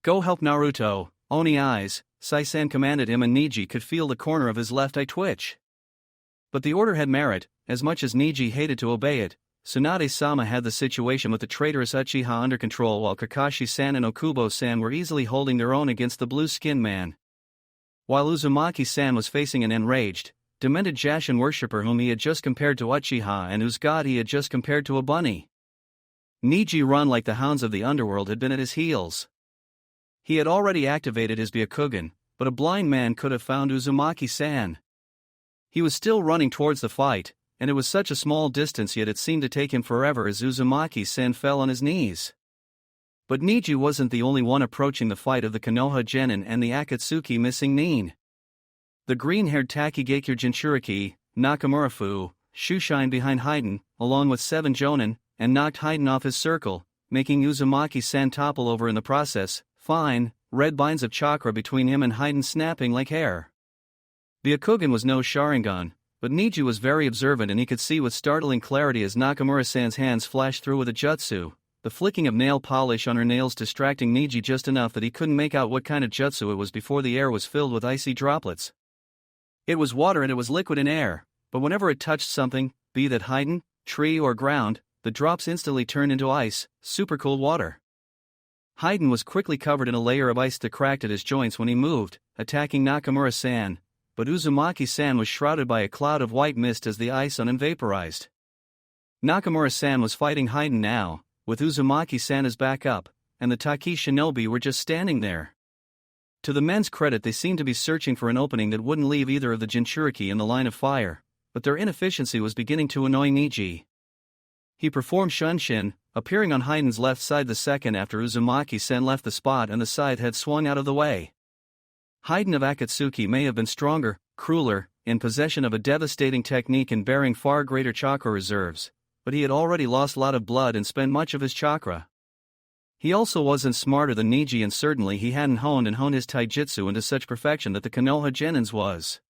"Go help Naruto, Oni eyes," Sai-san commanded him, and Niji could feel the corner of his left eye twitch. But the order had merit. As much as Niji hated to obey it, Tsunade-sama had the situation with the traitorous Uchiha under control, while Kakashi-san and Okubo-san were easily holding their own against the blue-skinned man. While Uzumaki-san was facing an enraged, demented Jashin worshipper whom he had just compared to Uchiha and whose god he had just compared to a bunny. Niji, run like the hounds of the underworld, had been at his heels. He had already activated his Byakugan, but a blind man could have found Uzumaki-san. He was still running towards the fight, and it was such a small distance, yet it seemed to take him forever as Uzumaki-san fell on his knees. But Niji wasn't the only one approaching the fight of the Konoha Genin and the Akatsuki missing Nin. The green-haired Takigakure Jinchuriki, Nakamura-fu, shoeshine behind Haiden, along with 7 Jonin, and knocked Haiden off his circle, making Uzumaki-san topple over in the process. Fine, red binds of chakra between him and Haiden snapping like hair. The Byakugan was no Sharingan, but Niji was very observant and he could see with startling clarity as Nakamura-san's hands flashed through with a jutsu, the flicking of nail polish on her nails distracting Niji just enough that he couldn't make out what kind of jutsu it was before the air was filled with icy droplets. It was water and it was liquid in air, but whenever it touched something, be that Haiden, tree or ground, the drops instantly turned into ice, supercool water. Haiden was quickly covered in a layer of ice that cracked at his joints when he moved, attacking Nakamura-san, but Uzumaki-san was shrouded by a cloud of white mist as the ice on him vaporized. Nakamura-san was fighting Haiden now, with Uzumaki-san as backup, and the Taki shinobi were just standing there. To the men's credit, they seemed to be searching for an opening that wouldn't leave either of the Jinchuriki in the line of fire, but their inefficiency was beginning to annoy Niji. He performed Shunshin, appearing on Haiden's left side the second after Uzumaki-san left the spot and the scythe had swung out of the way. Haiden of Akatsuki may have been stronger, crueler, in possession of a devastating technique and bearing far greater chakra reserves, but he had already lost a lot of blood and spent much of his chakra. He also wasn't smarter than Niji, and certainly he hadn't honed his taijutsu into such perfection that the Konoha Genin's was.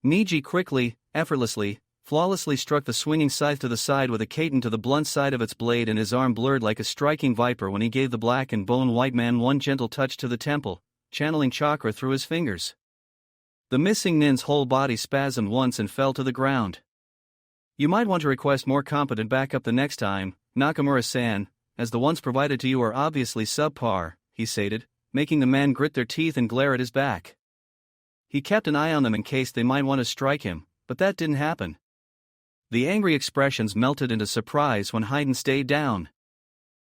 Niji quickly, effortlessly, flawlessly struck the swinging scythe to the side with a katen to the blunt side of its blade, and his arm blurred like a striking viper when he gave the black and bone white man one gentle touch to the temple, channeling chakra through his fingers. The missing Nin's whole body spasmed once and fell to the ground. "You might want to request more competent backup the next time, Nakamura-san, as the ones provided to you are obviously subpar," he stated, making the man grit their teeth and glare at his back. He kept an eye on them in case they might want to strike him, but that didn't happen. The angry expressions melted into surprise when Haiden stayed down.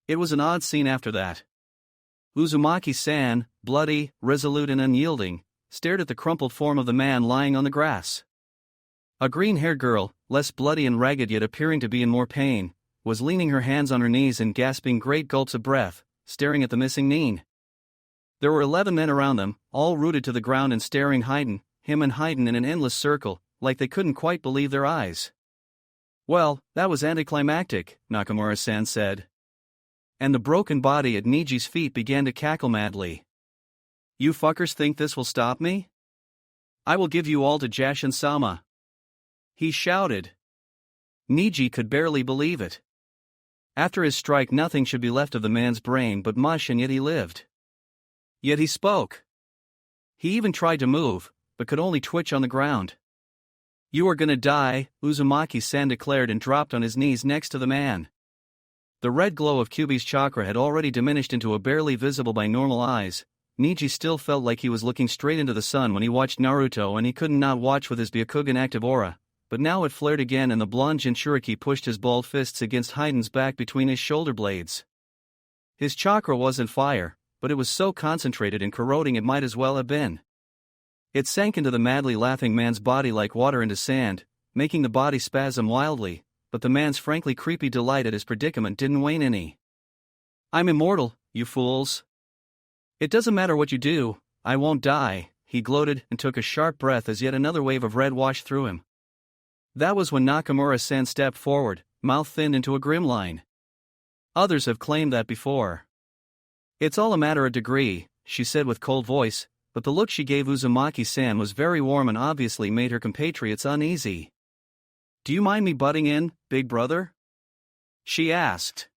It was an odd scene after that. Uzumaki-san, bloody, resolute and unyielding, stared at the crumpled form of the man lying on the grass. A green-haired girl, less bloody and ragged yet appearing to be in more pain, was leaning her hands on her knees and gasping great gulps of breath, staring at the missing Neen. There were 11 men around them, all rooted to the ground and staring him and Haydn in an endless circle, like they couldn't quite believe their eyes. "Well, that was anticlimactic," Nakamura-san said. And the broken body at Niji's feet began to cackle madly. "You fuckers think this will stop me? I will give you all to Jashin-sama," he shouted. Niji could barely believe it. After his strike, nothing should be left of the man's brain but mush, and yet he lived. Yet he spoke. He even tried to move, but could only twitch on the ground. "You are gonna die," Uzumaki-san declared and dropped on his knees next to the man. The red glow of Kyuubi's chakra had already diminished into a barely visible by normal eyes. Niji still felt like he was looking straight into the sun when he watched Naruto, and he couldn't not watch with his Byakugan active aura, but now it flared again and the blonde Jinchuriki pushed his balled fists against Haydn's back between his shoulder blades. His chakra wasn't fire, but it was so concentrated and corroding it might as well have been. It sank into the madly laughing man's body like water into sand, making the body spasm wildly, but the man's frankly creepy delight at his predicament didn't wane any. "I'm immortal, you fools. It doesn't matter what you do, I won't die," he gloated and took a sharp breath as yet another wave of red washed through him. That was when Nakamura-san stepped forward, mouth thinned into a grim line. "Others have claimed that before. It's all a matter of degree," she said with cold voice, but the look she gave Uzumaki-san was very warm and obviously made her compatriots uneasy. "Do you mind me butting in, big brother?" she asked.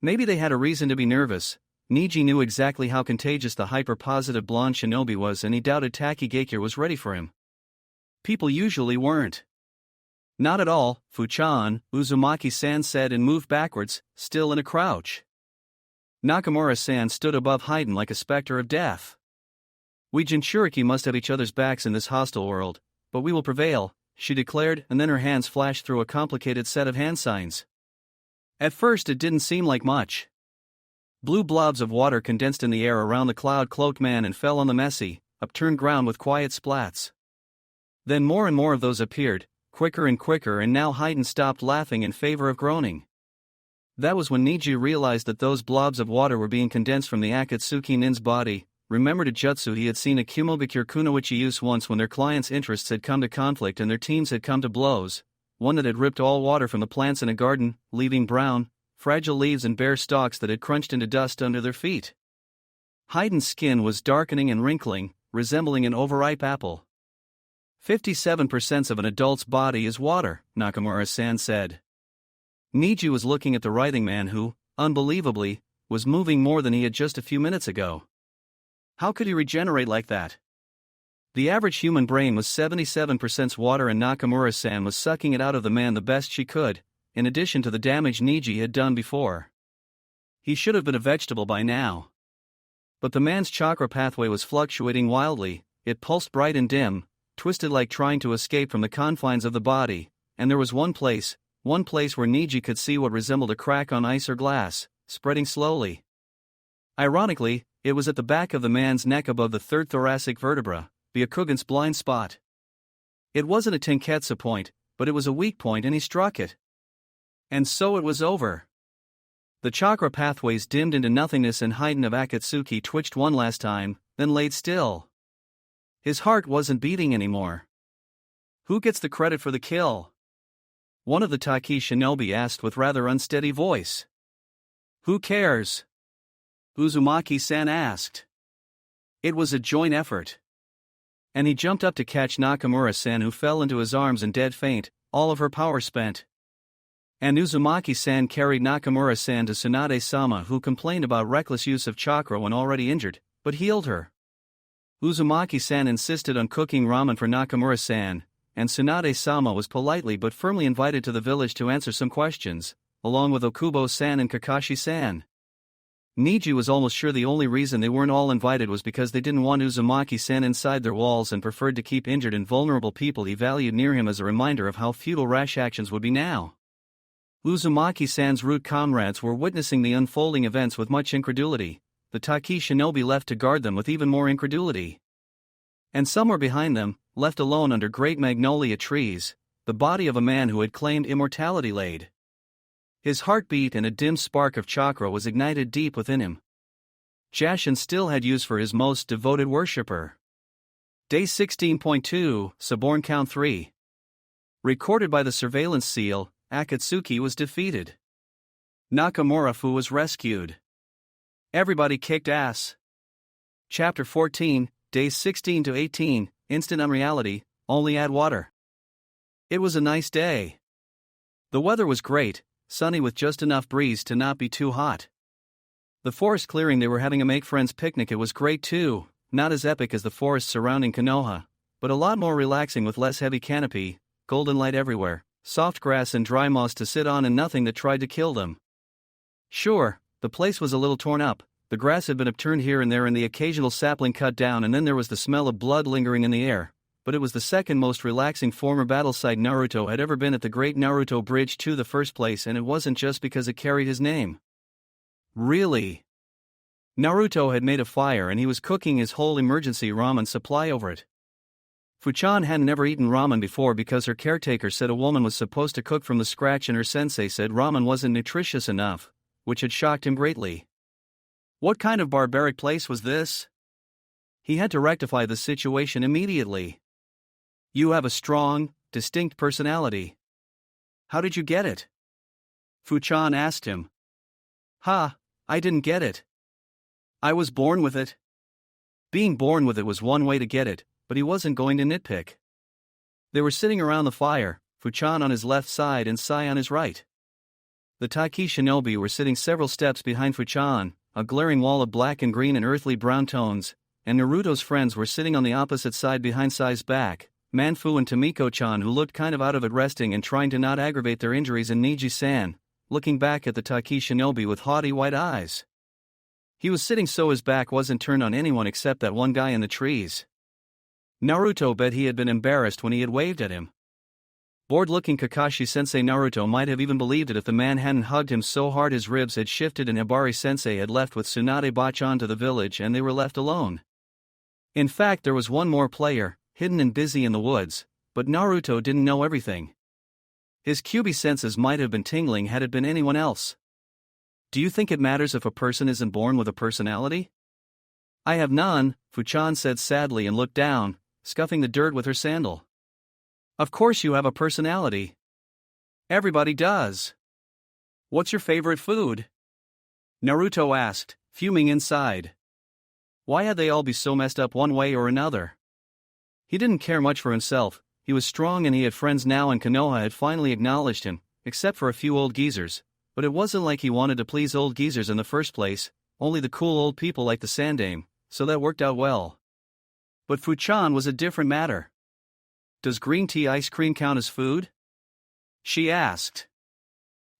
Maybe they had a reason to be nervous. Niji knew exactly how contagious the hyper-positive blonde shinobi was, and he doubted Taki Geikir was ready for him. People usually weren't. "Not at all, Fuchan," Uzumaki-san said and moved backwards, still in a crouch. Nakamura-san stood above Haydn like a specter of death. "We Jinchuriki must have each other's backs in this hostile world, but we will prevail," she declared, and then her hands flashed through a complicated set of hand signs. At first it didn't seem like much. Blue blobs of water condensed in the air around the cloud-cloaked man and fell on the messy, upturned ground with quiet splats. Then more and more of those appeared, quicker and quicker, and now Haydn stopped laughing in favor of groaning. That was when Niji realized that those blobs of water were being condensed from the Akatsuki nin's body. Remembered a jutsu he had seen Akumobikure Kunoichi use once when their clients' interests had come to conflict and their teams had come to blows, one that had ripped all water from the plants in a garden, leaving brown, fragile leaves and bare stalks that had crunched into dust under their feet. Haydn's skin was darkening and wrinkling, resembling an overripe apple. 57% of an adult's body is water, Nakamura-san said. Niji was looking at the writhing man who, unbelievably, was moving more than he had just a few minutes ago. How could he regenerate like that? The average human brain was 77% water, and Nakamura-san was sucking it out of the man the best she could, in addition to the damage Niji had done before. He should have been a vegetable by now. But the man's chakra pathway was fluctuating wildly, it pulsed bright and dim, twisted like trying to escape from the confines of the body, and there was one place where Niji could see what resembled a crack on ice or glass, spreading slowly. Ironically, it was at the back of the man's neck above the third thoracic vertebra, Byakugan's blind spot. It wasn't a Tenketsu point, but it was a weak point, and he struck it. And so it was over. The chakra pathways dimmed into nothingness, and Haydn of Akatsuki twitched one last time, then laid still. His heart wasn't beating anymore. Who gets the credit for the kill? One of the Taki shinobi asked with rather unsteady voice. Who cares? Uzumaki-san asked. It was a joint effort. And he jumped up to catch Nakamura-san, who fell into his arms in dead faint, all of her power spent. And Uzumaki-san carried Nakamura-san to Tsunade-sama, who complained about reckless use of chakra when already injured, but healed her. Uzumaki-san insisted on cooking ramen for Nakamura-san, and Tsunade-sama was politely but firmly invited to the village to answer some questions, along with Okubo-san and Kakashi-san. Niji was almost sure the only reason they weren't all invited was because they didn't want Uzumaki-san inside their walls and preferred to keep injured and vulnerable people he valued near him as a reminder of how futile rash actions would be now. Uzumaki-san's root comrades were witnessing the unfolding events with much incredulity. the Taki shinobi left to guard them with even more incredulity. And somewhere behind them, left alone under great magnolia trees, the body of a man who had claimed immortality laid. His heart beat and a dim spark of chakra was ignited deep within him. Jashin still had use for his most devoted worshipper. Day 16.2, Suborn Count 3. Recorded by the surveillance seal, Akatsuki was defeated. Nakamura-fu was rescued. Everybody kicked ass. Chapter 14, Days 16 to 18, Instant Unreality, Only Add Water. It was a nice day. The weather was great, sunny with just enough breeze to not be too hot. The forest clearing they were having a make-friends picnic, it was great too, not as epic as the forests surrounding Konoha, but a lot more relaxing with less heavy canopy, golden light everywhere, soft grass and dry moss to sit on and nothing that tried to kill them. Sure, the place was a little torn up, the grass had been upturned here and there and the occasional sapling cut down, and then there was the smell of blood lingering in the air, but it was the second most relaxing former battle site Naruto had ever been at. The Great Naruto Bridge to the first place, and it wasn't just because it carried his name. Really? Naruto had made a fire and he was cooking his whole emergency ramen supply over it. Fuchan hadn't ever eaten ramen before because her caretaker said a woman was supposed to cook from the scratch and her sensei said ramen wasn't nutritious enough, which had shocked him greatly. What kind of barbaric place was this? He had to rectify the situation immediately. You have a strong, distinct personality. How did you get it? Fuchan asked him. I didn't get it. I was born with it. Being born with it was one way to get it, but he wasn't going to nitpick. They were sitting around the fire, Fuchan on his left side and Sai on his right. The Taki shinobi were sitting several steps behind Fuchan, a glaring wall of black and green and earthly brown tones, and Naruto's friends were sitting on the opposite side behind Sai's back, Manfu and Tomiko-chan, who looked kind of out of it, resting and trying to not aggravate their injuries, and Niji-san, looking back at the Taki shinobi with haughty white eyes. He was sitting so his back wasn't turned on anyone except that one guy in the trees. Naruto bet he had been embarrassed when he had waved at him. Bored-looking Kakashi-sensei Naruto might have even believed it if the man hadn't hugged him so hard his ribs had shifted and Hibari-sensei had left with Tsunade-bachan to the village and they were left alone. In fact, there was one more player, hidden and busy in the woods, but Naruto didn't know everything. His Kyuubi senses might have been tingling had it been anyone else. Do you think it matters if a person isn't born with a personality? I have none, Fuchan said sadly and looked down, scuffing the dirt with her sandal. Of course you have a personality. Everybody does. What's your favorite food? Naruto asked, fuming inside. Why had they all be so messed up one way or another? He didn't care much for himself, he was strong and he had friends now, and Konoha had finally acknowledged him, except for a few old geezers, but it wasn't like he wanted to please old geezers in the first place, only the cool old people like the Sandame, so that worked out well. But Fuchan was a different matter. Does green tea ice cream count as food? She asked.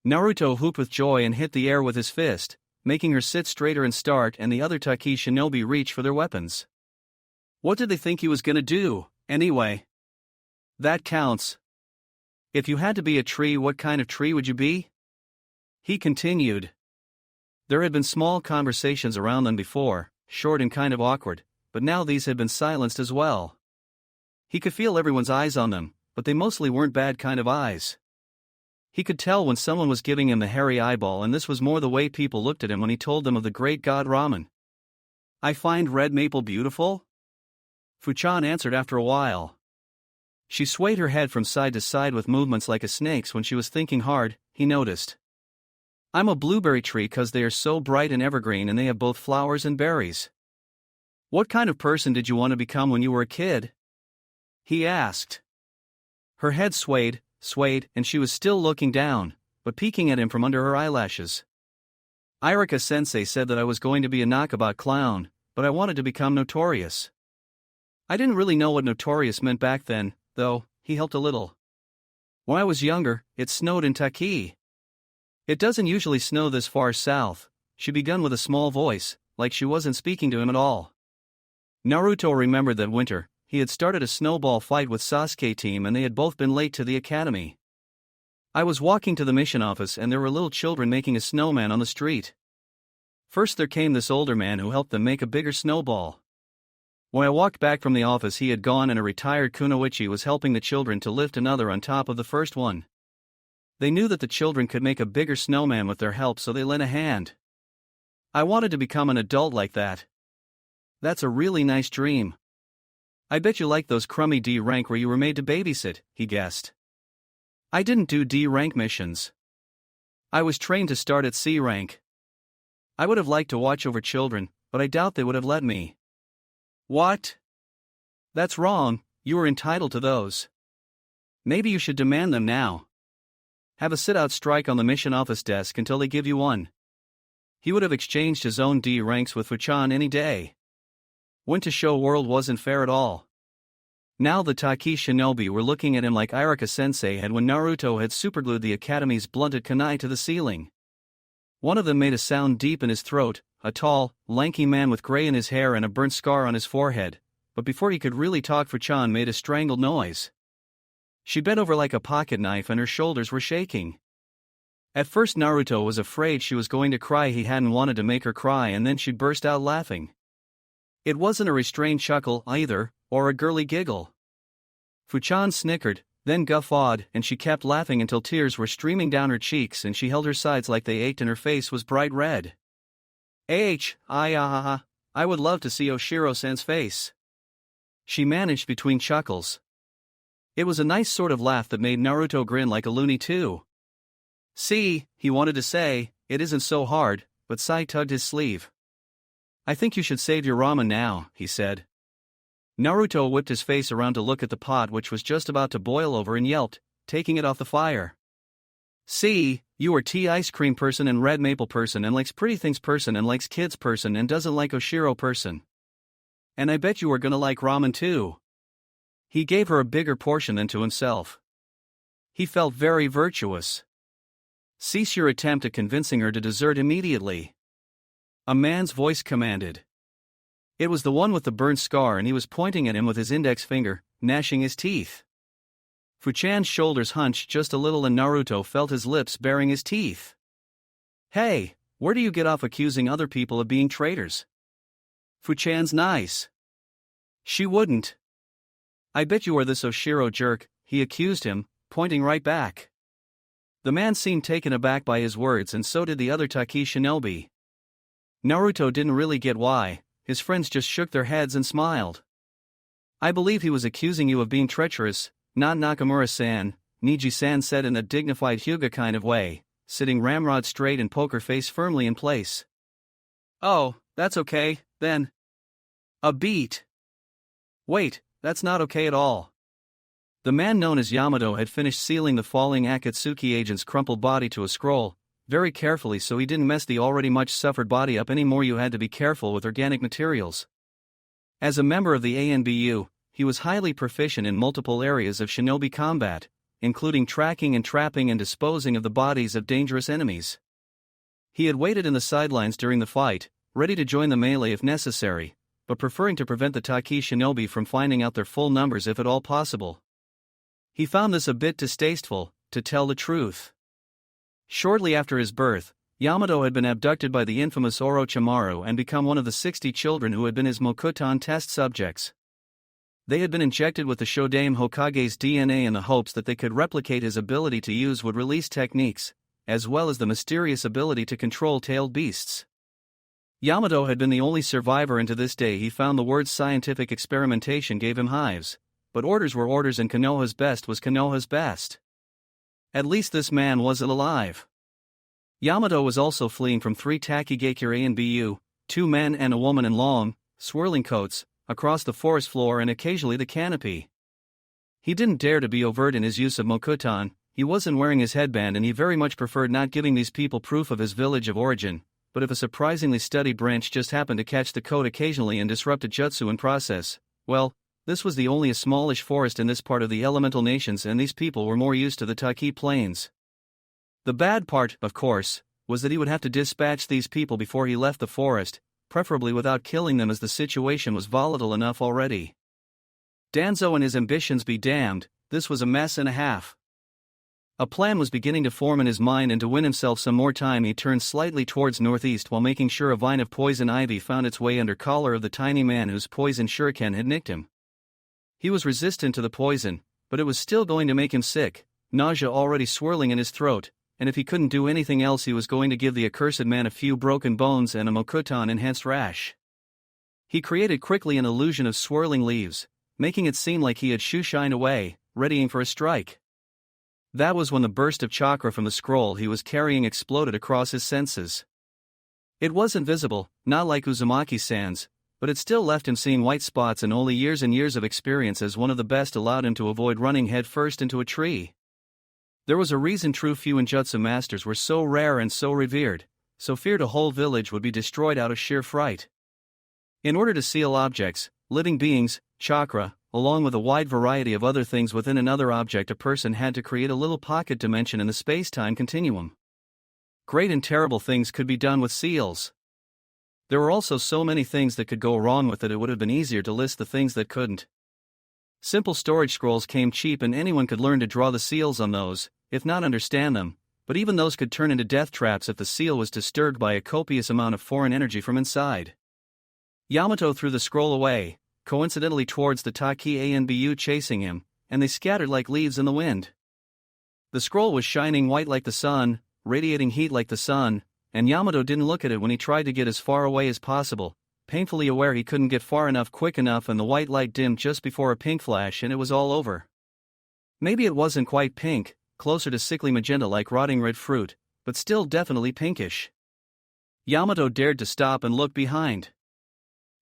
Naruto whooped with joy and hit the air with his fist, making her sit straighter and start and the other Taki shinobi reach for their weapons. What did they think he was gonna do, anyway? That counts. If you had to be a tree, what kind of tree would you be? He continued. There had been small conversations around them before, short and kind of awkward, but now these had been silenced as well. He could feel everyone's eyes on them, but they mostly weren't bad kind of eyes. He could tell when someone was giving him the hairy eyeball, and this was more the way people looked at him when he told them of the great god ramen. I find red maple beautiful? Fuchan answered after a while. She swayed her head from side to side with movements like a snake's. When she was thinking hard, he noticed. I'm a blueberry tree 'cause they are so bright and evergreen and they have both flowers and berries. What kind of person did you want to become when you were a kid? He asked. Her head swayed, and she was still looking down, but peeking at him from under her eyelashes. Irika-sensei said that I was going to be a knockabout clown, but I wanted to become notorious. I didn't really know what notorious meant back then, though. He helped a little. When I was younger, it snowed in Taki. It doesn't usually snow this far south, she began with a small voice, like she wasn't speaking to him at all. Naruto remembered that winter, he had started a snowball fight with Sasuke team and they had both been late to the academy. I was walking to the mission office and there were little children making a snowman on the street. First there came this older man who helped them make a bigger snowball. When I walked back from the office he had gone and a retired kunoichi was helping the children to lift another on top of the first one. They knew that the children could make a bigger snowman with their help, so they lent a hand. I wanted to become an adult like that. That's a really nice dream. I bet you like those crummy D rank where you were made to babysit, he guessed. I didn't do D rank missions. I was trained to start at C rank. I would have liked to watch over children, but I doubt they would have let me. What? That's wrong, you were entitled to those. Maybe you should demand them now. Have a sit-out strike on the mission office desk until they give you one. He would have exchanged his own D ranks with Fuchan any day. Went to show world wasn't fair at all. Now the Taki shinobi were looking at him like Iraka-sensei had when Naruto had superglued the academy's blunted kunai to the ceiling. One of them made a sound deep in his throat, a tall, lanky man with gray in his hair and a burnt scar on his forehead, but before he could really talk Fuchan made a strangled noise. She bent over like a pocket knife and her shoulders were shaking. At first Naruto was afraid she was going to cry. He hadn't wanted to make her cry, and then she burst out laughing. It wasn't a restrained chuckle either, or a girly giggle. Fuchan snickered, then guffawed, and she kept laughing until tears were streaming down her cheeks and she held her sides like they ached and her face was bright red. I would love to see Oshiro-san's face. She managed between chuckles. It was a nice sort of laugh that made Naruto grin like a loony too. See, he wanted to say, it isn't so hard, but Sai tugged his sleeve. I think you should save your ramen now, he said. Naruto whipped his face around to look at the pot which was just about to boil over and yelped, taking it off the fire. See, you are tea ice cream person and red maple person and likes pretty things person and likes kids person and doesn't like Oshiro person. And I bet you are gonna like ramen too. He gave her a bigger portion than to himself. He felt very virtuous. Cease your attempt at convincing her to desert immediately. A man's voice commanded. It was the one with the burnt scar and he was pointing at him with his index finger, gnashing his teeth. Fuchan's shoulders hunched just a little and Naruto felt his lips baring his teeth. Hey, where do you get off accusing other people of being traitors? Fuchan's nice. She wouldn't. I bet you are this Oshiro jerk, he accused him, pointing right back. The man seemed taken aback by his words and so did the other Taki shinobi. Naruto didn't really get why, his friends just shook their heads and smiled. I believe he was accusing you of being treacherous, not Nakamura-san, Niji-san said in a dignified Hyuga kind of way, sitting ramrod straight and poker face firmly in place. Oh, that's okay, then. A beat. Wait, that's not okay at all. The man known as Yamato had finished sealing the falling Akatsuki agent's crumpled body to a scroll, very carefully so he didn't mess the already much suffered body up anymore. You had to be careful with organic materials. As a member of the ANBU, he was highly proficient in multiple areas of shinobi combat, including tracking and trapping and disposing of the bodies of dangerous enemies. He had waited in the sidelines during the fight, ready to join the melee if necessary, but preferring to prevent the Taki shinobi from finding out their full numbers if at all possible. He found this a bit distasteful, to tell the truth. Shortly after his birth, Yamato had been abducted by the infamous Orochimaru and become one of the 60 children who had been his Mokutan test subjects. They had been injected with the Shodame Hokage's DNA in the hopes that they could replicate his ability to use would-release techniques, as well as the mysterious ability to control tailed beasts. Yamato had been the only survivor, and to this day he found the word scientific experimentation gave him hives, but orders were orders and Konoha's best was Konoha's best. At least this man wasn't alive. Yamato was also fleeing from 3 Takigakure and BU, 2 men and a woman in long, swirling coats, across the forest floor and occasionally the canopy. He didn't dare to be overt in his use of Mokutan, he wasn't wearing his headband and he very much preferred not giving these people proof of his village of origin, but if a surprisingly steady branch just happened to catch the coat occasionally and disrupted jutsu in process, well, this was the only a smallish forest in this part of the elemental nations and these people were more used to the Taki plains. The bad part, of course, was that he would have to dispatch these people before he left the forest, preferably without killing them as the situation was volatile enough already. Danzo and his ambitions be damned, this was a mess and a half. A plan was beginning to form in his mind, and to win himself some more time he turned slightly towards northeast while making sure a vine of poison ivy found its way under collar of the tiny man whose poison shuriken had nicked him. He was resistant to the poison, but it was still going to make him sick, nausea already swirling in his throat, and if he couldn't do anything else he was going to give the accursed man a few broken bones and a Mokuton-enhanced rash. He created quickly an illusion of swirling leaves, making it seem like he had shoeshined away, readying for a strike. That was when the burst of chakra from the scroll he was carrying exploded across his senses. It wasn't visible, not like Uzumaki-san's, but it still left him seeing white spots, and only years and years of experience as one of the best allowed him to avoid running head first into a tree. There was a reason true Fuinjutsu masters were so rare and so revered, so feared a whole village would be destroyed out of sheer fright. In order to seal objects, living beings, chakra, along with a wide variety of other things within another object, a person had to create a little pocket dimension in the space-time continuum. Great and terrible things could be done with seals. There were also so many things that could go wrong with it would have been easier to list the things that couldn't. Simple storage scrolls came cheap and anyone could learn to draw the seals on those, if not understand them, but even those could turn into death traps if the seal was disturbed by a copious amount of foreign energy from inside. Yamato threw the scroll away, coincidentally towards the Taki Anbu chasing him, and they scattered like leaves in the wind. The scroll was shining white like the sun, radiating heat like the sun, and Yamato didn't look at it when he tried to get as far away as possible, painfully aware he couldn't get far enough quick enough, and the white light dimmed just before a pink flash and it was all over. Maybe it wasn't quite pink, closer to sickly magenta like rotting red fruit, but still definitely pinkish. Yamato dared to stop and look behind.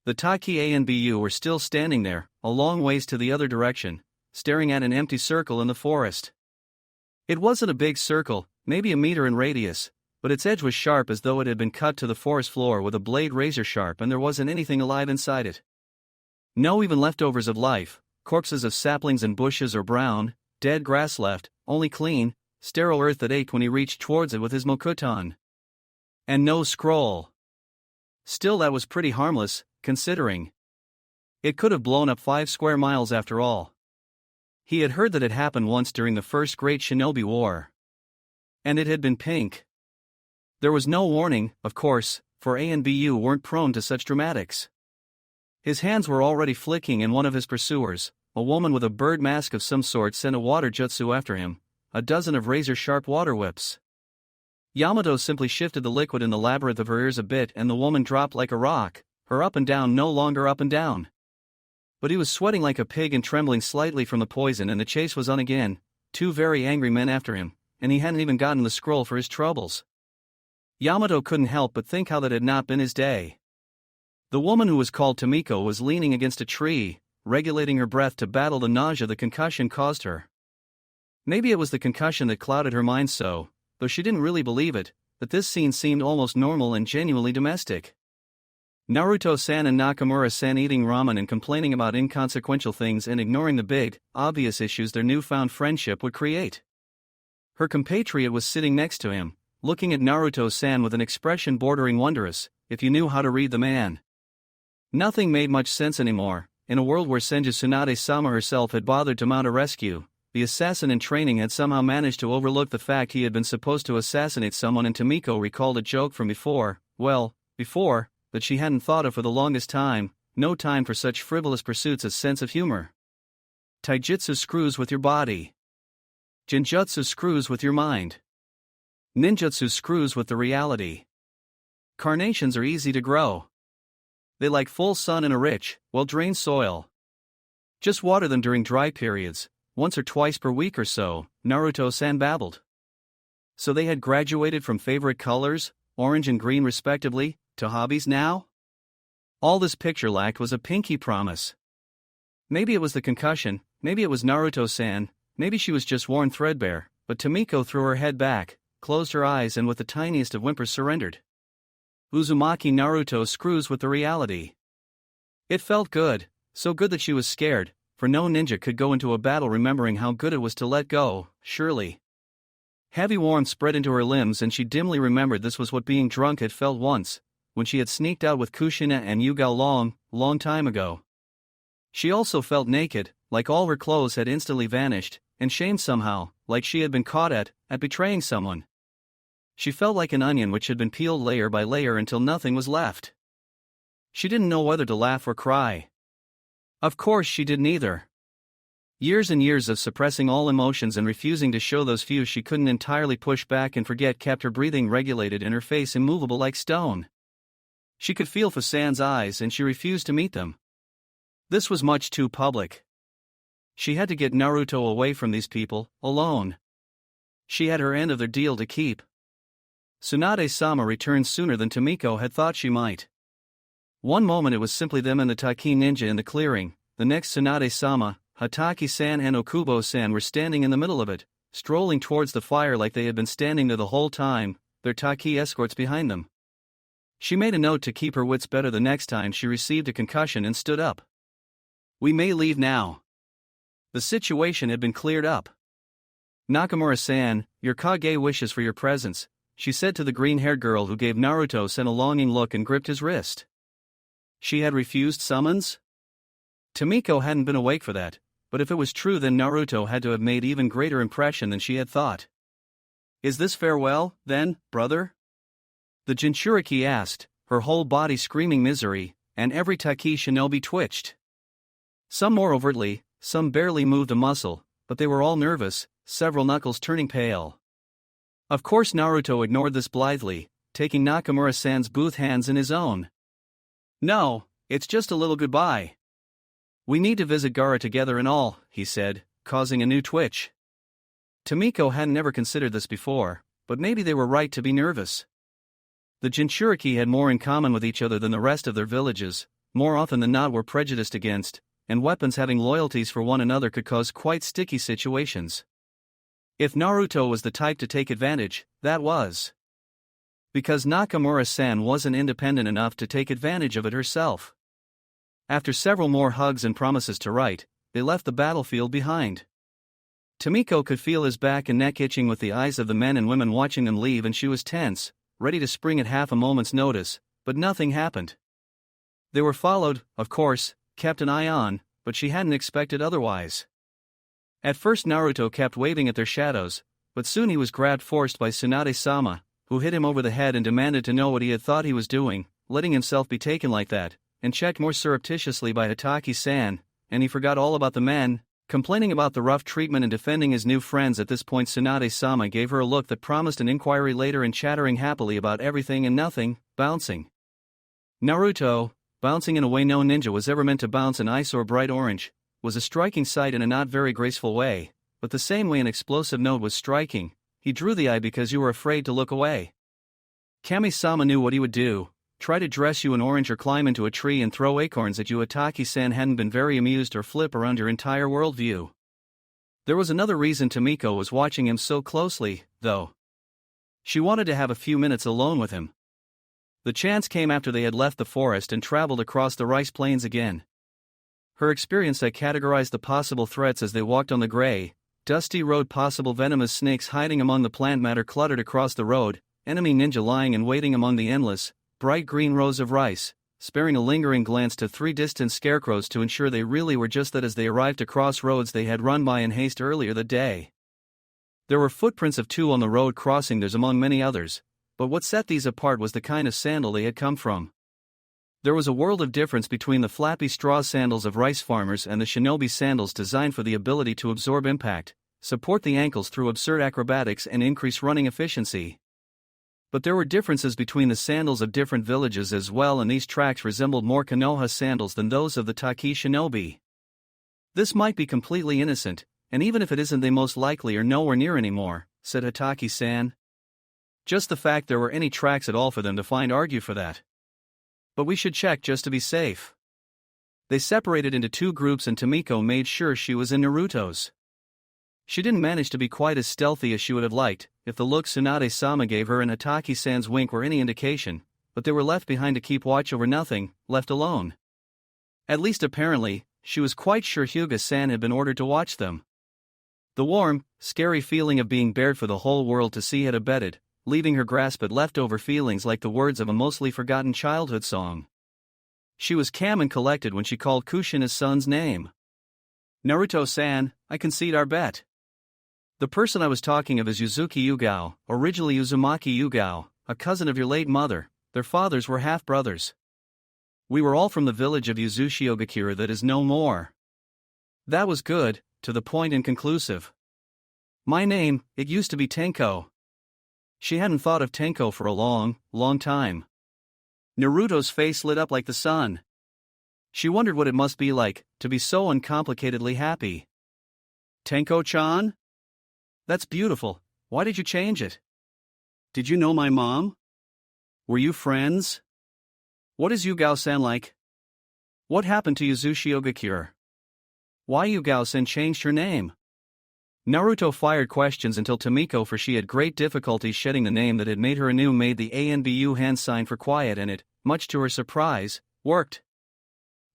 The Taki Anbu were still standing there, a long ways to the other direction, staring at an empty circle in the forest. It wasn't a big circle, maybe a meter in radius, but its edge was sharp as though it had been cut to the forest floor with a blade razor sharp, and there wasn't anything alive inside it. No even leftovers of life, corpses of saplings and bushes or brown, dead grass left, only clean, sterile earth that ached when he reached towards it with his Mokuton. And no scroll. Still, that was pretty harmless, considering. It could have blown up 5 square miles after all. He had heard that it happened once during the first Great Shinobi War. And it had been pink. There was no warning, of course, for Anbu weren't prone to such dramatics. His hands were already flicking, and one of his pursuers, a woman with a bird mask of some sort, sent a water jutsu after him, a dozen of razor-sharp water whips. Yamato simply shifted the liquid in the labyrinth of her ears a bit, and the woman dropped like a rock, her up and down no longer up and down. But he was sweating like a pig and trembling slightly from the poison, and the chase was on again, 2 very angry men after him, and he hadn't even gotten the scroll for his troubles. Yamato couldn't help but think how that had not been his day. The woman who was called Tomiko was leaning against a tree, regulating her breath to battle the nausea the concussion caused her. Maybe it was the concussion that clouded her mind so, though she didn't really believe it, that this scene seemed almost normal and genuinely domestic. Naruto-san and Nakamura-san eating ramen and complaining about inconsequential things and ignoring the big, obvious issues their newfound friendship would create. Her compatriot was sitting next to him, looking at Naruto-san with an expression bordering wondrous, if you knew how to read the man. Nothing made much sense anymore. In a world where Senju Tsunade-sama herself had bothered to mount a rescue, the assassin in training had somehow managed to overlook the fact he had been supposed to assassinate someone, and Tomiko recalled a joke from before, that she hadn't thought of for the longest time, no time for such frivolous pursuits as sense of humor. Taijutsu screws with your body. Genjutsu screws with your mind. Ninjutsu screws with the reality. Carnations are easy to grow. They like full sun and a rich, well-drained soil. Just water them during dry periods, once or twice per week or so, Naruto-san babbled. So they had graduated from favorite colors, orange and green respectively, to hobbies now? All this picture lacked was a pinky promise. Maybe it was the concussion, maybe it was Naruto-san, maybe she was just worn threadbare, but Tomiko threw her head back, closed her eyes, and with the tiniest of whimpers surrendered. Uzumaki Naruto screws with the reality. It felt good, so good that she was scared, for no ninja could go into a battle remembering how good it was to let go, surely. Heavy warmth spread into her limbs, and she dimly remembered this was what being drunk had felt once, when she had sneaked out with Kushina and Yugao long time ago. She also felt naked, like all her clothes had instantly vanished, and shamed somehow, like she had been caught at betraying someone. She felt like an onion which had been peeled layer by layer until nothing was left. She didn't know whether to laugh or cry. Of course she did neither. Years and years of suppressing all emotions and refusing to show those few she couldn't entirely push back and forget kept her breathing regulated and her face immovable like stone. She could feel Fusan's eyes and she refused to meet them. This was much too public. She had to get Naruto away from these people, alone. She had her end of their deal to keep. Tsunade-sama returned sooner than Tomiko had thought she might. One moment it was simply them and the Taki ninja in the clearing, the next Tsunade-sama, Hataki-san and Okubo-san were standing in the middle of it, strolling towards the fire like they had been standing there the whole time, their Taki escorts behind them. She made a note to keep her wits better the next time she received a concussion and stood up. "We may leave now." The situation had been cleared up. "Nakamura-san, your Kage wishes for your presence," she said to the green-haired girl who gave Naruto-san a longing look and gripped his wrist. She had refused summons? Tomiko hadn't been awake for that, but if it was true then Naruto had to have made even greater impression than she had thought. "Is this farewell, then, brother?" The Jinchuriki asked, her whole body screaming misery, and every Taki shinobi twitched. Some more overtly, some barely moved a muscle, but they were all nervous, several knuckles turning pale. Of course Naruto ignored this blithely, taking Nakamura-san's both hands in his own. "No, it's just a little goodbye. We need to visit Gaara together and all," he said, causing a new twitch. Tomiko hadn't ever considered this before, but maybe they were right to be nervous. The Jinchuriki had more in common with each other than the rest of their villages, more often than not were prejudiced against, and weapons having loyalties for one another could cause quite sticky situations. If Naruto was the type to take advantage, that was because Nakamura-san wasn't independent enough to take advantage of it herself. After several more hugs and promises to write, they left the battlefield behind. Tomiko could feel his back and neck itching with the eyes of the men and women watching them leave, and she was tense, ready to spring at half a moment's notice, but nothing happened. They were followed, of course, kept an eye on, but she hadn't expected otherwise. At first Naruto kept waving at their shadows, but soon he was grabbed forced by Tsunade-sama, who hit him over the head and demanded to know what he had thought he was doing, letting himself be taken like that, and checked more surreptitiously by Hataki-san, and he forgot all about the men, complaining about the rough treatment and defending his new friends. At this point Tsunade-sama gave her a look that promised an inquiry later and chattering happily about everything and nothing, bouncing. Naruto, bouncing in a way no ninja was ever meant to bounce in ice or bright orange, was a striking sight in a not very graceful way, but the same way an explosive note was striking, he drew the eye because you were afraid to look away. Kami-sama knew what he would do, try to dress you in orange or climb into a tree and throw acorns at you. Hataki-san hadn't been very amused or flip around your entire worldview. There was another reason Tomiko was watching him so closely, though. She wanted to have a few minutes alone with him. The chance came after they had left the forest and traveled across the rice plains again. Her experience had categorized the possible threats as they walked on the gray, dusty road, possible venomous snakes hiding among the plant matter cluttered across the road, enemy ninja lying and waiting among the endless, bright green rows of rice, sparing a lingering glance to 3 distant scarecrows to ensure they really were just that as they arrived to crossroads they had run by in haste earlier that day. There were footprints of 2 on the road crossing theirs among many others, but what set these apart was the kind of sandal they had come from. There was a world of difference between the flappy straw sandals of rice farmers and the shinobi sandals designed for the ability to absorb impact, support the ankles through absurd acrobatics and increase running efficiency. But there were differences between the sandals of different villages as well, and these tracks resembled more Konoha sandals than those of the Taki shinobi. "This might be completely innocent, and even if it isn't they most likely are nowhere near anymore," said Hataki-san. "Just the fact there were any tracks at all for them to find argue for that. But we should check just to be safe." They separated into 2 groups and Tomiko made sure she was in Naruto's. She didn't manage to be quite as stealthy as she would have liked, if the look Tsunade-sama gave her and Hataki-san's wink were any indication, but they were left behind to keep watch over nothing, left alone. At least apparently, she was quite sure Hyuga-san had been ordered to watch them. The warm, scary feeling of being bared for the whole world to see had abated, leaving her grasp at leftover feelings like the words of a mostly forgotten childhood song. She was calm and collected when she called Kushina's son's name. "Naruto-san, I concede our bet. The person I was talking of is Yuzuki Yugao, originally Uzumaki Yugao, a cousin of your late mother. Their fathers were half-brothers. We were all from the village of Yuzushiogakure that is no more. That was good, to the point and conclusive. My name, it used to be Tenko. She hadn't thought of Tenko for a long, long time. Naruto's face lit up like the sun. She wondered what it must be like, to be so uncomplicatedly happy. Tenko-chan? That's beautiful. Why did you change it? Did you know my mom? Were you friends? What is Yugao-san like? What happened to Yuzushiogakure? Why Yugao-san changed her name? Naruto fired questions until Tomiko, for she had great difficulty shedding the name that had made her anew, made the ANBU hand sign for quiet, and it, much to her surprise, worked.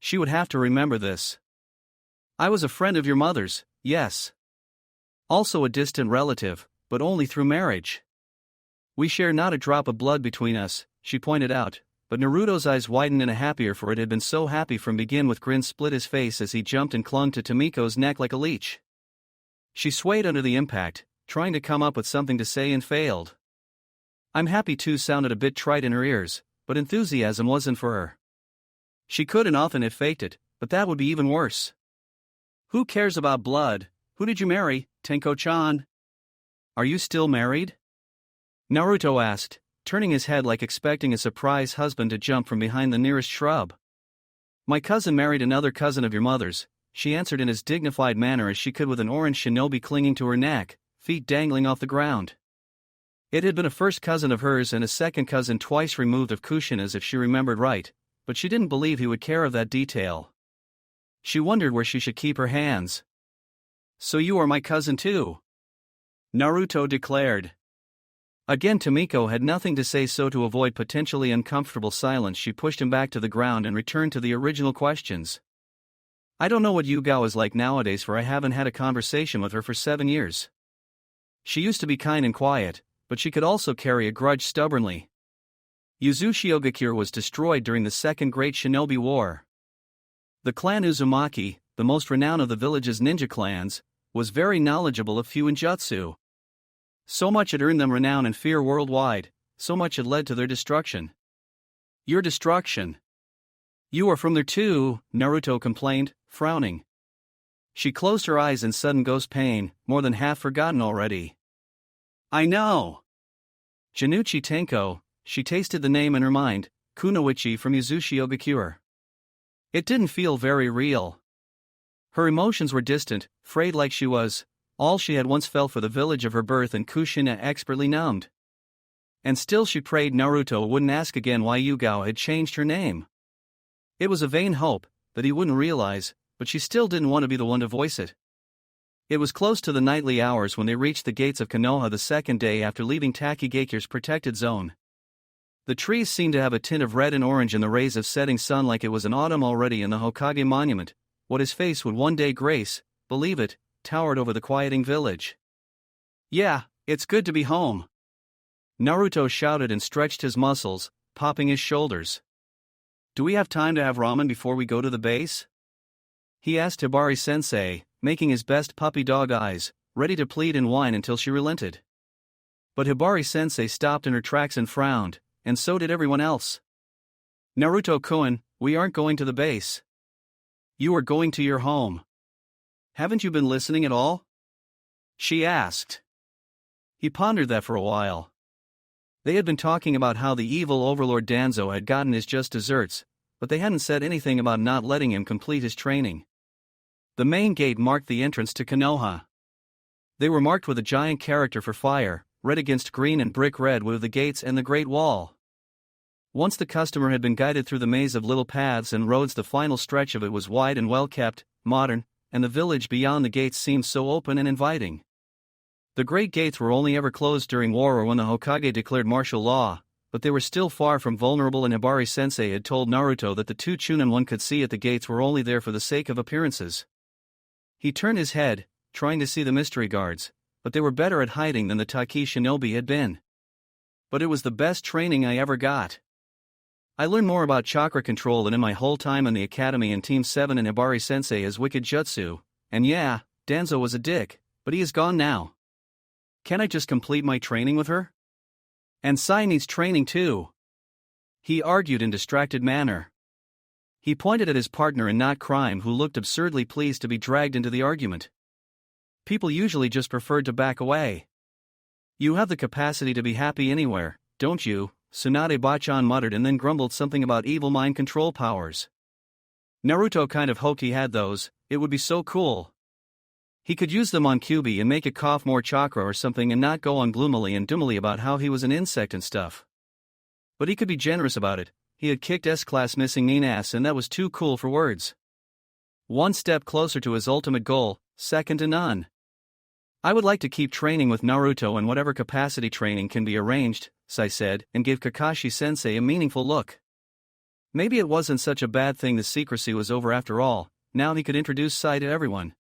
She would have to remember this. I was a friend of your mother's, yes. Also a distant relative, but only through marriage. We share not a drop of blood between us, she pointed out, but Naruto's eyes widened in a happier, for it had been so happy from begin. With grin split his face as he jumped and clung to Tomiko's neck like a leech. She swayed under the impact, trying to come up with something to say, and failed. I'm happy too sounded a bit trite in her ears, but enthusiasm wasn't for her. She could and often have faked it, but that would be even worse. Who cares about blood? Who did you marry, Tenko-chan? Are you still married? Naruto asked, turning his head like expecting a surprise husband to jump from behind the nearest shrub. My cousin married another cousin of your mother's, she answered in as dignified manner as she could, with an orange shinobi clinging to her neck, feet dangling off the ground. It had been a first cousin of hers and a second cousin twice removed of Kushina's, if she remembered right, but she didn't believe he would care of that detail. She wondered where she should keep her hands. So you are my cousin too? Naruto declared. Again Tomiko had nothing to say, so to avoid potentially uncomfortable silence she pushed him back to the ground and returned to the original questions. I don't know what Yugao is like nowadays, for I haven't had a conversation with her for 7 years. She used to be kind and quiet, but she could also carry a grudge stubbornly. Yuzushiogakure was destroyed during the Second Great Shinobi War. The clan Uzumaki, the most renowned of the village's ninja clans, was very knowledgeable of Fuinjutsu. So much had earned them renown and fear worldwide, so much had led to their destruction. Your destruction? You are from there too, Naruto complained, frowning. She closed her eyes in sudden ghost pain, more than half forgotten already. I know. Januchi Tenko, she tasted the name in her mind, Kunoichi from Yuzushiogakure. It didn't feel very real. Her emotions were distant, frayed like she was, all she had once felt for the village of her birth, and Kushina expertly numbed. And still she prayed Naruto wouldn't ask again why Yugao had changed her name. It was a vain hope, that he wouldn't realize, but she still didn't want to be the one to voice it. It was close to the nightly hours when they reached the gates of Konoha the second day after leaving Takigakure's protected zone. The trees seemed to have a tint of red and orange in the rays of setting sun, like it was an autumn already, and the Hokage monument, what his face would one day grace, believe it, towered over the quieting village. Yeah, it's good to be home. Naruto shouted and stretched his muscles, popping his shoulders. Do we have time to have ramen before we go to the base? He asked Hibari-sensei, making his best puppy dog eyes, ready to plead and whine until she relented. But Hibari-sensei stopped in her tracks and frowned, and so did everyone else. Naruto-kun, we aren't going to the base. You are going to your home. Haven't you been listening at all? She asked. He pondered that for a while. They had been talking about how the evil overlord Danzo had gotten his just desserts, but they hadn't said anything about not letting him complete his training. The main gate marked the entrance to Konoha. They were marked with a giant character for fire, red against green and brick red with the gates and the Great Wall. Once the customer had been guided through the maze of little paths and roads, the final stretch of it was wide and well kept, modern, and the village beyond the gates seemed so open and inviting. The great gates were only ever closed during war or when the Hokage declared martial law, but they were still far from vulnerable, and Hibari-sensei had told Naruto that the two Chunin one could see at the gates were only there for the sake of appearances. He turned his head, trying to see the mystery guards, but they were better at hiding than the Taki shinobi had been. But it was the best training I ever got. I learned more about chakra control than in my whole time in the academy, and Team 7 and Hibari-sensei has wicked jutsu, and yeah, Danzo was a dick, but he is gone now. Can't I just complete my training with her? And Sai needs training too. He argued in distracted manner. He pointed at his partner in not crime who looked absurdly pleased to be dragged into the argument. People usually just preferred to back away. You have the capacity to be happy anywhere, don't you? Tsunade-bachan muttered and then grumbled something about evil mind control powers. Naruto kind of hoped he had those, it would be so cool. He could use them on Kyuubi and make it cough more chakra or something and not go on gloomily and doomily about how he was an insect and stuff. But he could be generous about it. He had kicked S-class missing mean ass and that was too cool for words. One step closer to his ultimate goal, second to none. I would like to keep training with Naruto in whatever capacity training can be arranged, Sai said, and gave Kakashi-sensei a meaningful look. Maybe it wasn't such a bad thing the secrecy was over after all, now he could introduce Sai to everyone.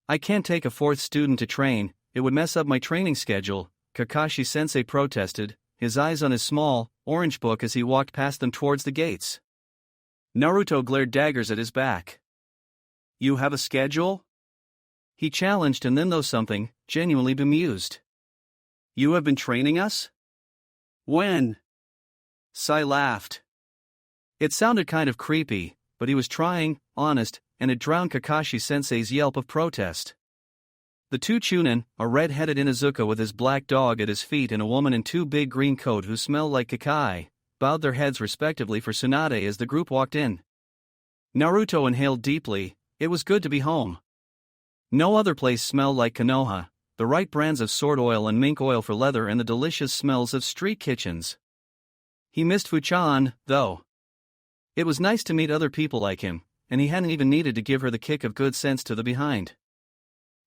I can't take a fourth student to train, it would mess up my training schedule, Kakashi-sensei protested, his eyes on his small, orange book as he walked past them towards the gates. Naruto glared daggers at his back. You have a schedule? He challenged and then though something, genuinely bemused. You have been training us? When? Sai laughed. It sounded kind of creepy, but he was trying, honest, and it drowned Kakashi-sensei's yelp of protest. The two Chunin, a red-headed Inuzuka with his black dog at his feet and a woman in two big green coat who smelled like Kakai, bowed their heads respectively for Tsunade as the group walked in. Naruto inhaled deeply, it was good to be home. No other place smelled like Konoha, the right brands of sword oil and mink oil for leather and the delicious smells of street kitchens. He missed Fuchan, though. It was nice to meet other people like him, and he hadn't even needed to give her the kick of good sense to the behind.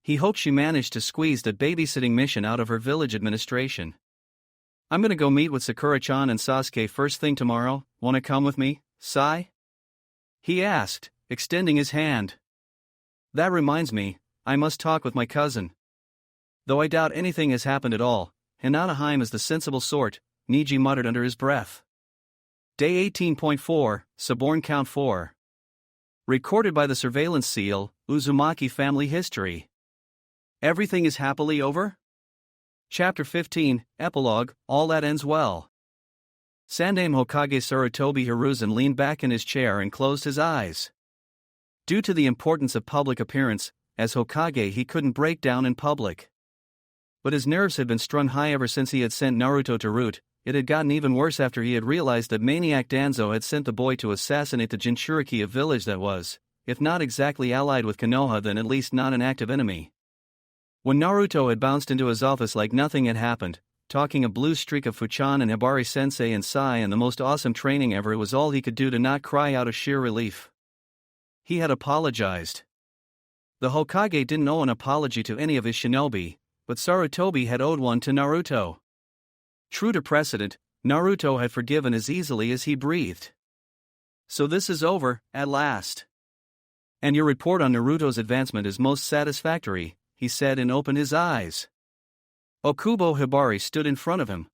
He hoped she managed to squeeze that babysitting mission out of her village administration. I'm gonna go meet with Sakura-chan and Sasuke first thing tomorrow, wanna come with me, Sai? He asked, extending his hand. That reminds me, I must talk with my cousin. Though I doubt anything has happened at all, Hinata-Heim is the sensible sort, Niji muttered under his breath. Day 18.4, Suborn Count 4. Recorded by the Surveillance Seal, Uzumaki Family History. Everything is happily over? Chapter 15, Epilogue, All That Ends Well. Sandaime Hokage Sarutobi Hiruzen leaned back in his chair and closed his eyes. Due to the importance of public appearance, as Hokage he couldn't break down in public. But his nerves had been strung high ever since he had sent Naruto to Root. It had gotten even worse after he had realized that maniac Danzo had sent the boy to assassinate the Jinchuriki, a village that was, if not exactly allied with Konoha then at least not an active enemy. When Naruto had bounced into his office like nothing had happened, talking a blue streak of Fuchan and Hibari-sensei and Sai and the most awesome training ever, it was all he could do to not cry out of sheer relief. He had apologized. The Hokage didn't owe an apology to any of his shinobi, but Sarutobi had owed one to Naruto. True to precedent, Naruto had forgiven as easily as he breathed. So this is over, at last. And your report on Naruto's advancement is most satisfactory, he said and opened his eyes. Okubo Hibari stood in front of him.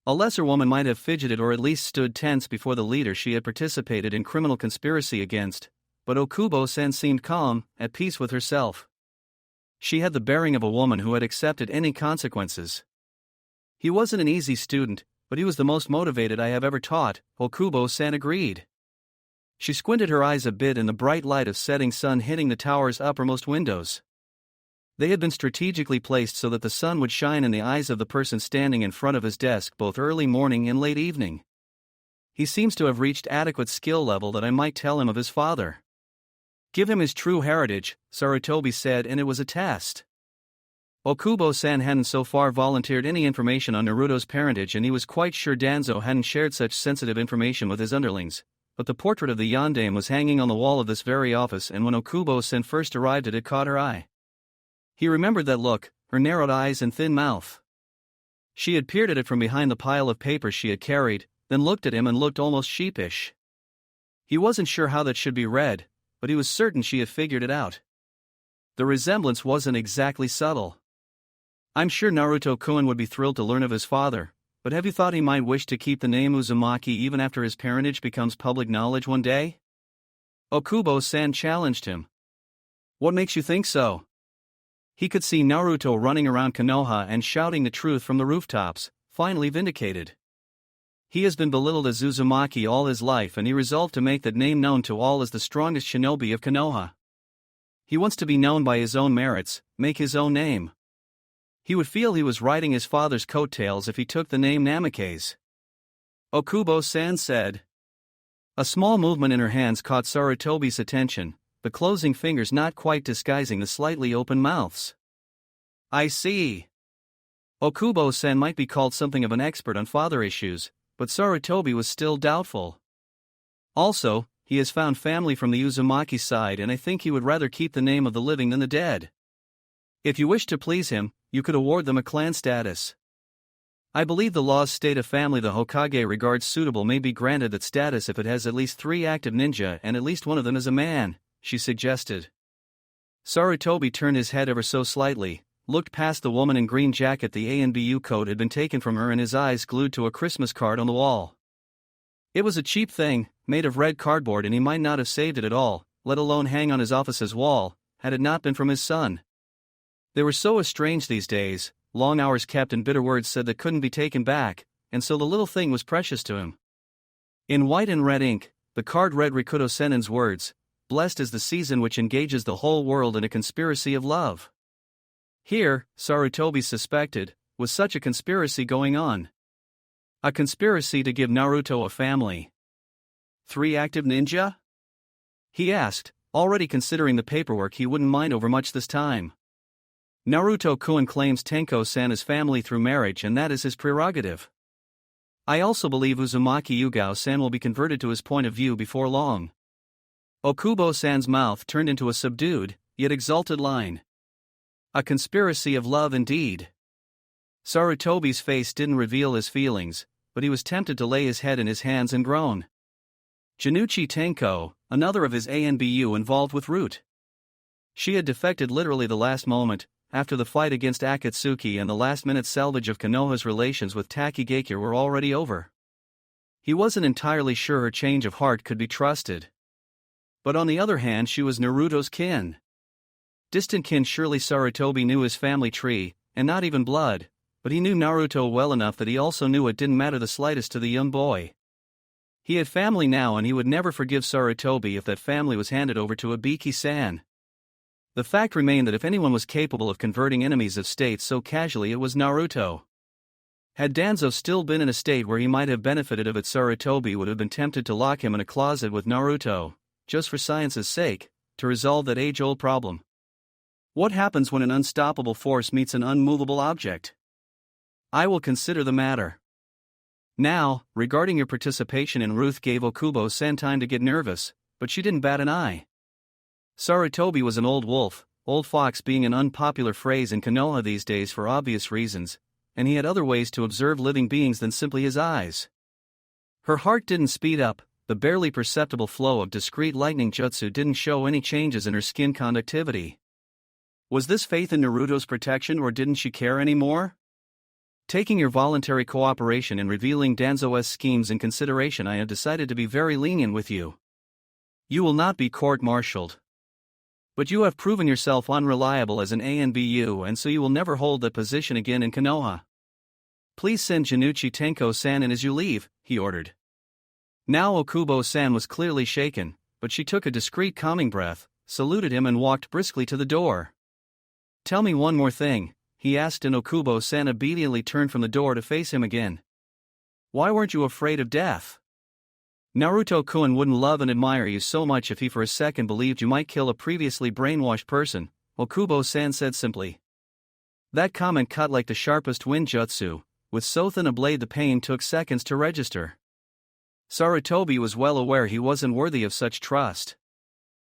A lesser woman might have fidgeted or at least stood tense before the leader she had participated in criminal conspiracy against, but Okubo-san seemed calm, at peace with herself. She had the bearing of a woman who had accepted any consequences. He wasn't an easy student, but he was the most motivated I have ever taught, Okubo-san agreed. She squinted her eyes a bit in the bright light of setting sun hitting the tower's uppermost windows. They had been strategically placed so that the sun would shine in the eyes of the person standing in front of his desk both early morning and late evening. He seems to have reached adequate skill level that I might tell him of his father. Give him his true heritage, Sarutobi said, and it was a test. Okubo-san hadn't so far volunteered any information on Naruto's parentage, and he was quite sure Danzo hadn't shared such sensitive information with his underlings, but the portrait of the yondaime was hanging on the wall of this very office, and when Okubo-san first arrived it caught her eye. He remembered that look, her narrowed eyes and thin mouth. She had peered at it from behind the pile of papers she had carried, then looked at him and looked almost sheepish. He wasn't sure how that should be read, but he was certain she had figured it out. The resemblance wasn't exactly subtle. I'm sure Naruto-kun would be thrilled to learn of his father, but have you thought he might wish to keep the name Uzumaki even after his parentage becomes public knowledge one day? Okubo-san challenged him. What makes you think so? He could see Naruto running around Konoha and shouting the truth from the rooftops, finally vindicated. He has been belittled as Uzumaki all his life, and he resolved to make that name known to all as the strongest shinobi of Konoha. He wants to be known by his own merits, make his own name. He would feel he was riding his father's coattails if he took the name Namikaze. Okubo-san said. A small movement in her hands caught Sarutobi's attention, the closing fingers not quite disguising the slightly open mouths. I see. Okubo-san might be called something of an expert on father issues, but Sarutobi was still doubtful. Also, he has found family from the Uzumaki side, and I think he would rather keep the name of the living than the dead. If you wish to please him, you could award them a clan status. I believe the laws state a family the Hokage regards suitable may be granted that status if it has at least 3 active ninja and at least one of them is a man, she suggested. Sarutobi turned his head ever so slightly, looked past the woman in green jacket. The ANBU coat had been taken from her and his eyes glued to a Christmas card on the wall. It was a cheap thing, made of red cardboard, and he might not have saved it at all, let alone hang on his office's wall, had it not been from his son. They were so estranged these days, long hours kept and bitter words said that couldn't be taken back, and so the little thing was precious to him. In white and red ink, the card read Rikuto Sennin's words, "Blessed is the season which engages the whole world in a conspiracy of love." Here, Sarutobi suspected, was such a conspiracy going on. A conspiracy to give Naruto a family. 3 active ninja? He asked, already considering the paperwork he wouldn't mind overmuch this time. Naruto-kun claims Tenko-san is family through marriage, and that is his prerogative. I also believe Uzumaki Yugao-san will be converted to his point of view before long. Okubo-san's mouth turned into a subdued, yet exalted line. A conspiracy of love indeed. Sarutobi's face didn't reveal his feelings, but he was tempted to lay his head in his hands and groan. Junichi Tenko, another of his ANBU involved with Root. She had defected literally the last moment, after the fight against Akatsuki, and the last-minute salvage of Konoha's relations with Takigakure were already over. He wasn't entirely sure her change of heart could be trusted. But on the other hand, she was Naruto's kin. Distant kin. Surely Sarutobi knew his family tree, and not even blood, but he knew Naruto well enough that he also knew it didn't matter the slightest to the young boy. He had family now, and he would never forgive Sarutobi if that family was handed over to Ibiki-san. The fact remained that if anyone was capable of converting enemies of state so casually, it was Naruto. Had Danzo still been in a state where he might have benefited of it, Sarutobi would have been tempted to lock him in a closet with Naruto, just for science's sake, to resolve that age-old problem. What happens when an unstoppable force meets an unmovable object? I will consider the matter. Now, regarding your participation in Ruth, gave Okubo-san time to get nervous, but she didn't bat an eye. Sarutobi was an old wolf, old fox being an unpopular phrase in Konoha these days for obvious reasons, and he had other ways to observe living beings than simply his eyes. Her heart didn't speed up, the barely perceptible flow of discreet lightning jutsu didn't show any changes in her skin conductivity. Was this faith in Naruto's protection, or didn't she care anymore? Taking your voluntary cooperation in revealing Danzo's schemes in consideration, I have decided to be very lenient with you. You will not be court-martialed. But you have proven yourself unreliable as an ANBU, and so you will never hold that position again in Konoha. Please send Junichi Tenko-san in as you leave, he ordered. Now Okubo-san was clearly shaken, but she took a discreet calming breath, saluted him and walked briskly to the door. Tell me one more thing, he asked, and Okubo-san obediently turned from the door to face him again. Why weren't you afraid of death? Naruto-kun wouldn't love and admire you so much if he for a second believed you might kill a previously brainwashed person, Okubo-san said simply. That comment cut like the sharpest wind jutsu, with so thin a blade the pain took seconds to register. Sarutobi was well aware he wasn't worthy of such trust.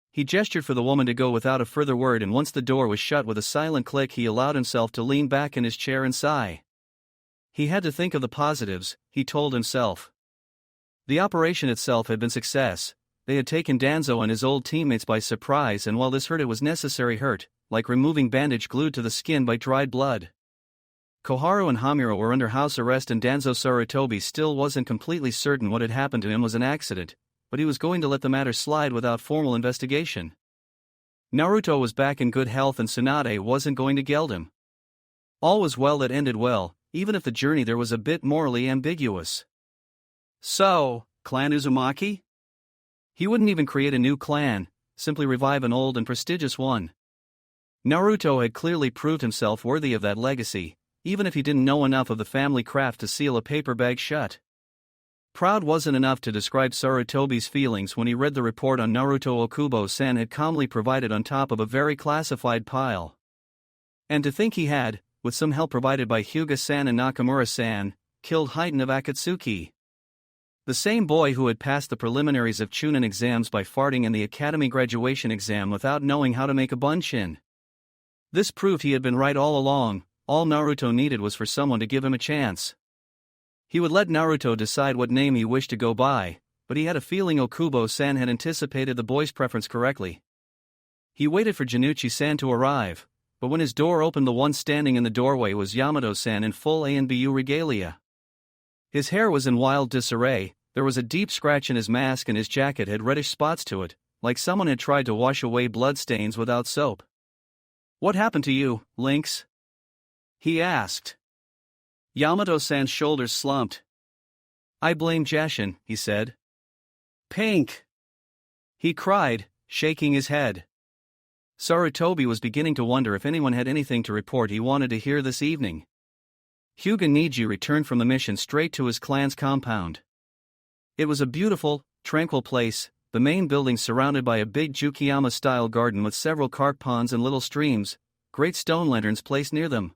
He gestured for the woman to go without a further word, and once the door was shut with a silent click, he allowed himself to lean back in his chair and sigh. He had to think of the positives, he told himself. The operation itself had been a success. They had taken Danzo and his old teammates by surprise, and while this hurt, it was necessary hurt, like removing bandage glued to the skin by dried blood. Koharu and Hamura were under house arrest, and Danzo Sarutobi still wasn't completely certain what had happened to him was an accident, but he was going to let the matter slide without formal investigation. Naruto was back in good health and Tsunade wasn't going to geld him. All was well that ended well, even if the journey there was a bit morally ambiguous. So, Clan Uzumaki? He wouldn't even create a new clan, simply revive an old and prestigious one. Naruto had clearly proved himself worthy of that legacy, even if he didn't know enough of the family craft to seal a paper bag shut. Proud wasn't enough to describe Sarutobi's feelings when he read the report on Naruto Okubo-san had calmly provided on top of a very classified pile. And to think he had, with some help provided by Hyuga-san and Nakamura-san, killed Haiten of Akatsuki. The same boy who had passed the preliminaries of Chunin exams by farting in the academy graduation exam without knowing how to make a bunshin. This proved he had been right all along. All Naruto needed was for someone to give him a chance. He would let Naruto decide what name he wished to go by, but he had a feeling Okubo-san had anticipated the boy's preference correctly. He waited for Januchi-san to arrive, but when his door opened, the one standing in the doorway was Yamato-san in full ANBU regalia. His hair was in wild disarray, there was a deep scratch in his mask and his jacket had reddish spots to it, like someone had tried to wash away bloodstains without soap. "What happened to you, Lynx?" he asked. Yamato-san's shoulders slumped. "I blame Jashin," he said. "Pink!" he cried, shaking his head. Sarutobi was beginning to wonder if anyone had anything to report he wanted to hear this evening. Hyuga Niji returned from the mission straight to his clan's compound. It was a beautiful, tranquil place, the main building surrounded by a big Jukiyama-style garden with several carp ponds and little streams, great stone lanterns placed near them.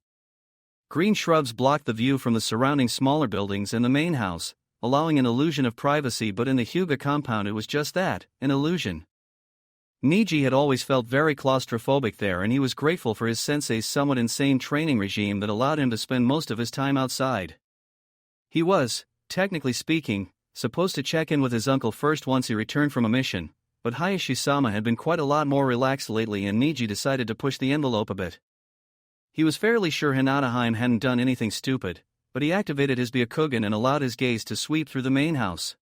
Green shrubs blocked the view from the surrounding smaller buildings and the main house, allowing an illusion of privacy, but in the Hyuga compound it was just that, an illusion. Niji had always felt very claustrophobic there, and he was grateful for his sensei's somewhat insane training regime that allowed him to spend most of his time outside. He was, technically speaking, supposed to check in with his uncle first once he returned from a mission, but Hayashi-sama had been quite a lot more relaxed lately and Niji decided to push the envelope a bit. He was fairly sure Hinata-hime hadn't done anything stupid, but he activated his Byakugan and allowed his gaze to sweep through the main house.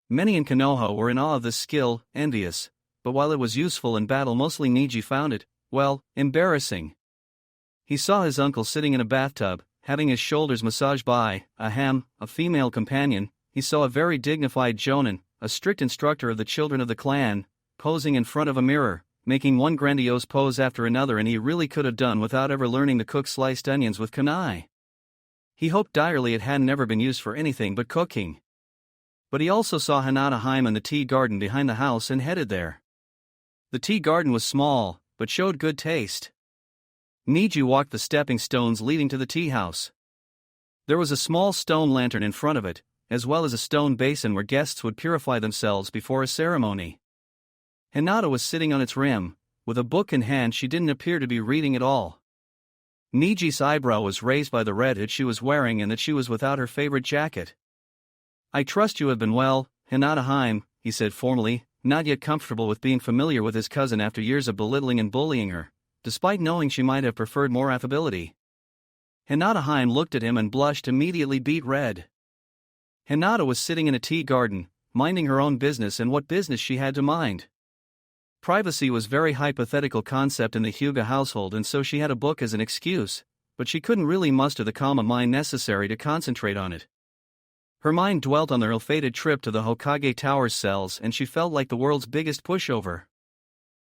Many in Konoha were in awe of this skill, envious, but while it was useful in battle, mostly Niji found it, well, embarrassing. He saw his uncle sitting in a bathtub, having his shoulders massaged by a female companion. He saw a very dignified jonin, a strict instructor of the children of the clan, posing in front of a mirror, making one grandiose pose after another, and he really could have done without ever learning to cook sliced onions with kunai. He hoped direly it hadn't ever been used for anything but cooking. But he also saw Hinata-hime in the tea garden behind the house and headed there. The tea garden was small, but showed good taste. Niji walked the stepping stones leading to the tea house. There was a small stone lantern in front of it, as well as a stone basin where guests would purify themselves before a ceremony. Hinata was sitting on its rim, with a book in hand. She didn't appear to be reading at all. Niji's eyebrow was raised by the red hood she was wearing and that she was without her favorite jacket. "I trust you have been well, Hinata-hime," he said formally, not yet comfortable with being familiar with his cousin after years of belittling and bullying her, despite knowing she might have preferred more affability. Hinata-hime looked at him and blushed immediately beet red. Hinata was sitting in a tea garden, minding her own business, and what business she had to mind. Privacy was a very hypothetical concept in the Hyuga household, and so she had a book as an excuse, but she couldn't really muster the calm of mind necessary to concentrate on it. Her mind dwelt on their ill-fated trip to the Hokage Tower's cells, and she felt like the world's biggest pushover.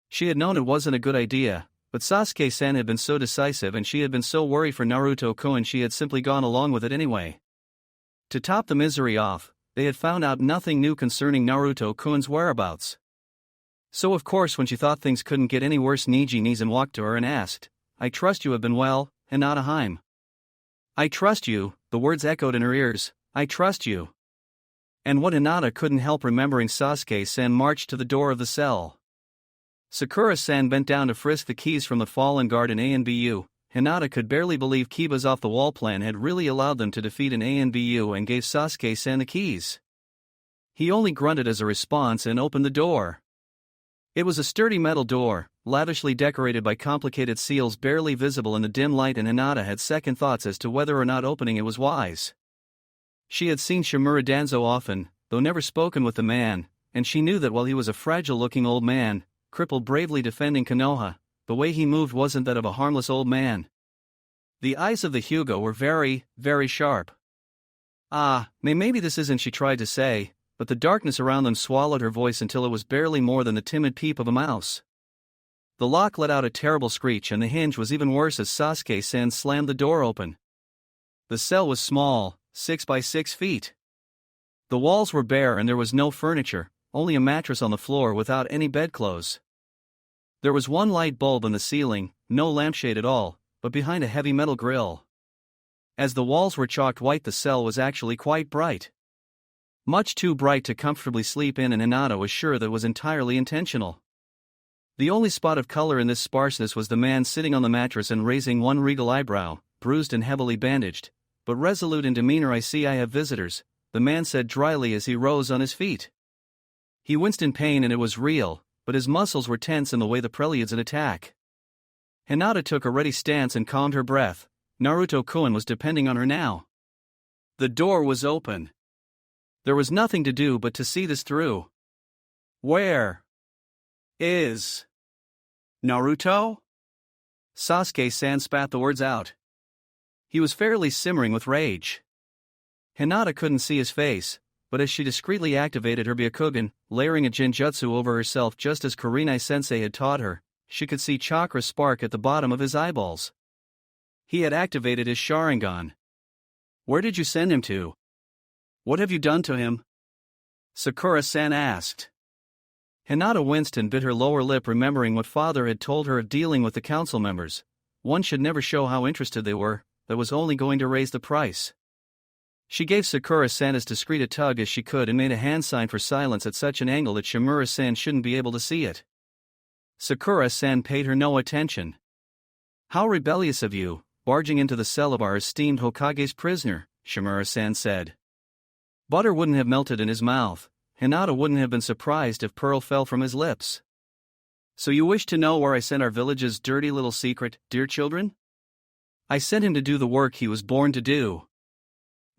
She had known it wasn't a good idea, but Sasuke-san had been so decisive and she had been so worried for Naruto-kun, she had simply gone along with it anyway. To top the misery off, they had found out nothing new concerning Naruto-kun's whereabouts. So of course when she thought things couldn't get any worse, Niji knees and walked to her and asked, "I trust you have been well, Hinata-hime." "I trust you," the words echoed in her ears, "I trust you." And what Hinata couldn't help remembering, Sasuke-san marched to the door of the cell. Sakura-san bent down to frisk the keys from the fallen guard in ANBU. Hinata could barely believe Kiba's off-the-wall plan had really allowed them to defeat an ANBU and gave Sasuke-san the keys. He only grunted as a response and opened the door. It was a sturdy metal door, lavishly decorated by complicated seals barely visible in the dim light, and Hinata had second thoughts as to whether or not opening it was wise. She had seen Shimura Danzo often, though never spoken with the man, and she knew that while he was a fragile-looking old man, crippled bravely defending Konoha. The way he moved wasn't that of a harmless old man. The eyes of the Hugo were very, very sharp. Maybe this isn't, she tried to say, but the darkness around them swallowed her voice until it was barely more than the timid peep of a mouse. The lock let out a terrible screech, and the hinge was even worse as Sasuke-san slammed the door open. The cell was small, 6 by 6 feet. The walls were bare and there was no furniture, only a mattress on the floor without any bedclothes. There was one light bulb in the ceiling, no lampshade at all, but behind a heavy metal grill. As the walls were chalked white, the cell was actually quite bright. Much too bright to comfortably sleep in, and Hinata was sure that was entirely intentional. The only spot of color in this sparseness was the man sitting on the mattress and raising one regal eyebrow, bruised and heavily bandaged, but resolute in demeanor. "I see I have visitors," the man said dryly as he rose on his feet. He winced in pain, and it was real, but his muscles were tense in the way the preludes an attack. Hinata took a ready stance and calmed her breath. Naruto-kun was depending on her now. The door was open. There was nothing to do but to see this through. "Where is Naruto?" Sasuke-san spat the words out. He was fairly simmering with rage. Hinata couldn't see his face, but as she discreetly activated her Byakugan, layering a Genjutsu over herself just as Kurenai-sensei had taught her, she could see chakra spark at the bottom of his eyeballs. He had activated his Sharingan. "Where did you send him to? What have you done to him?" Sakura-san asked. Hinata winced and bit her lower lip, remembering what father had told her of dealing with the council members. One should never show how interested they were, that was only going to raise the price. She gave Sakura-san as discreet a tug as she could and made a hand sign for silence at such an angle that Shimura-san shouldn't be able to see it. Sakura-san paid her no attention. "How rebellious of you, barging into the cell of our esteemed Hokage's prisoner," Shimura-san said. Butter wouldn't have melted in his mouth. Hinata wouldn't have been surprised if pearl fell from his lips. "So you wish to know where I sent our village's dirty little secret, dear children? I sent him to do the work he was born to do.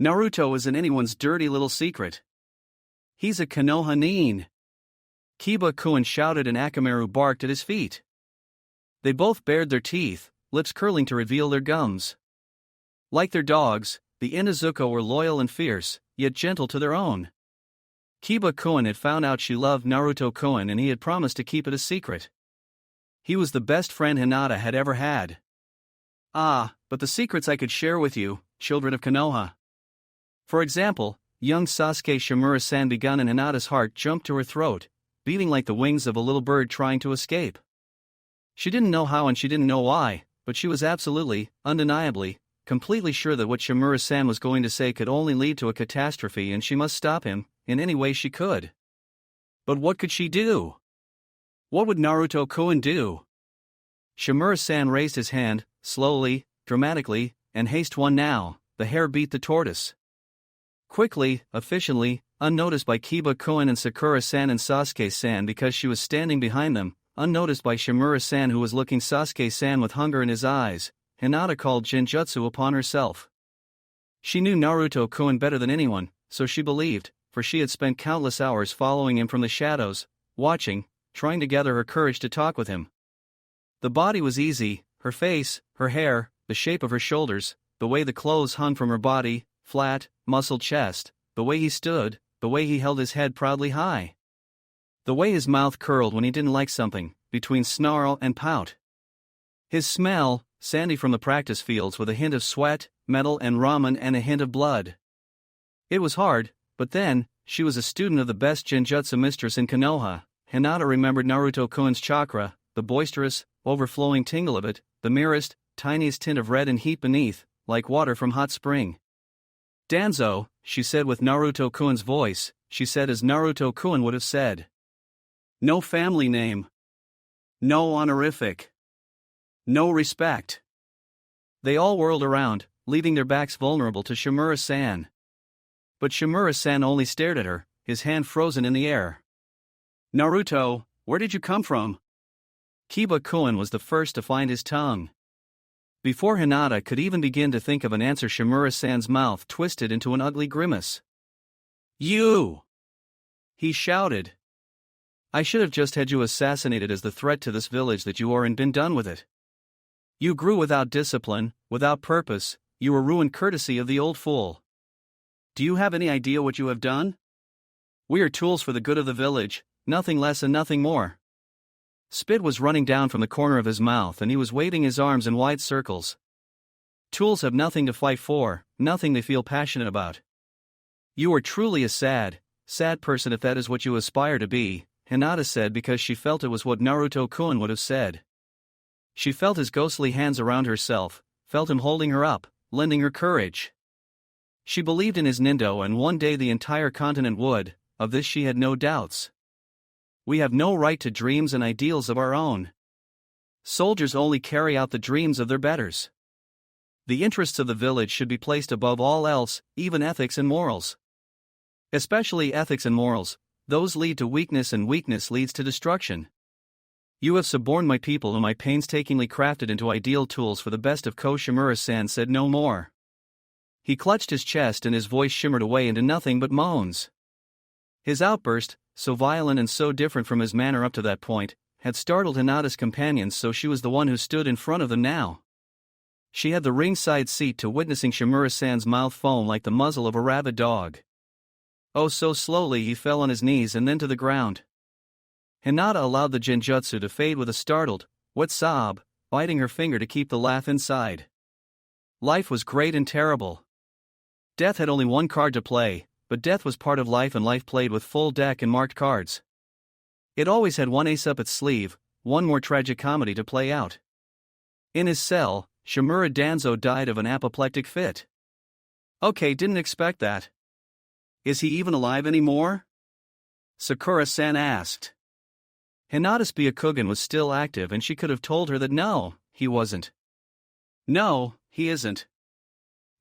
Naruto isn't anyone's dirty little secret. He's a Konoha nin." Kiba-kun shouted and Akamaru barked at his feet. They both bared their teeth, lips curling to reveal their gums. Like their dogs, the Inazuka were loyal and fierce, yet gentle to their own. Kiba-kun had found out she loved Naruto-kun, and he had promised to keep it a secret. He was the best friend Hinata had ever had. But the secrets I could share with you, children of Konoha. For example, young Sasuke, Shimura-san begun, and Hinata's heart jumped to her throat, beating like the wings of a little bird trying to escape. She didn't know how and she didn't know why, but she was absolutely, undeniably, completely sure that what Shimura-san was going to say could only lead to a catastrophe, and she must stop him, in any way she could. But what could she do? What would Naruto-kun do? Shimura-san raised his hand, slowly, dramatically, and haste one now. The hare beat the tortoise. Quickly, efficiently, unnoticed by Kiba-kun and Sakura-san and Sasuke-san because she was standing behind them, unnoticed by Shimura-san who was looking Sasuke-san with hunger in his eyes, Hinata called Genjutsu upon herself. She knew Naruto-kun better than anyone, so she believed, for she had spent countless hours following him from the shadows, watching, trying to gather her courage to talk with him. The body was easy, her face, her hair, the shape of her shoulders, the way the clothes hung from her body, flat, muscled chest, the way he stood, the way he held his head proudly high. The way his mouth curled when he didn't like something, between snarl and pout. His smell, sandy from the practice fields with a hint of sweat, metal and ramen and a hint of blood. It was hard, but then, she was a student of the best Genjutsu mistress in Konoha. Hinata remembered Naruto-kun's chakra, the boisterous, overflowing tingle of it, the merest, tiniest tint of red and heat beneath, like water from hot spring. "Danzo," she said with Naruto-kun's voice, she said as Naruto-kun would have said. No family name. No honorific. No respect. They all whirled around, leaving their backs vulnerable to Shimura-san. But Shimura-san only stared at her, his hand frozen in the air. "Naruto, where did you come from?" Kiba-kun was the first to find his tongue. Before Hinata could even begin to think of an answer, Shimura-san's mouth twisted into an ugly grimace. "You!" he shouted. I should have just had you assassinated as the threat to this village that you are and been done with it. You grew without discipline, without purpose, you were ruined courtesy of the old fool. Do you have any idea what you have done? We are tools for the good of the village, nothing less and nothing more. Spit was running down from the corner of his mouth and he was waving his arms in wide circles. Tools have nothing to fight for, nothing they feel passionate about. You are truly a sad person if that is what you aspire to be, Hinata said because she felt it was what Naruto-kun would have said. She felt his ghostly hands around herself, felt him holding her up, lending her courage. She believed in his nindo and one day the entire continent would, of this she had no doubts. We have no right to dreams and ideals of our own. Soldiers only carry out the dreams of their betters. The interests of the village should be placed above all else, even ethics and morals. Especially ethics and morals, those lead to weakness and weakness leads to destruction. You have suborned my people whom I painstakingly crafted into ideal tools for the best of Shimura-san said no more. He clutched his chest and his voice shimmered away into nothing but moans. His outburst, so violent and so different from his manner up to that point, had startled Hinata's companions so she was the one who stood in front of them now. She had the ringside seat to witnessing Shimura-san's mouth foam like the muzzle of a rabid dog. Oh, so slowly he fell on his knees and then to the ground. Hinata allowed the genjutsu to fade with a startled, wet sob, biting her finger to keep the laugh inside. Life was great and terrible. Death had only one card to play, but death was part of life and life played with full deck and marked cards. It always had one ace up its sleeve, one more tragic comedy to play out. In his cell, Shimura Danzo died of an apoplectic fit. Okay, didn't expect that. Is he even alive anymore? Sakura-san asked. Hinata's Byakugan was still active and she could have told her that no, he wasn't. No, he isn't.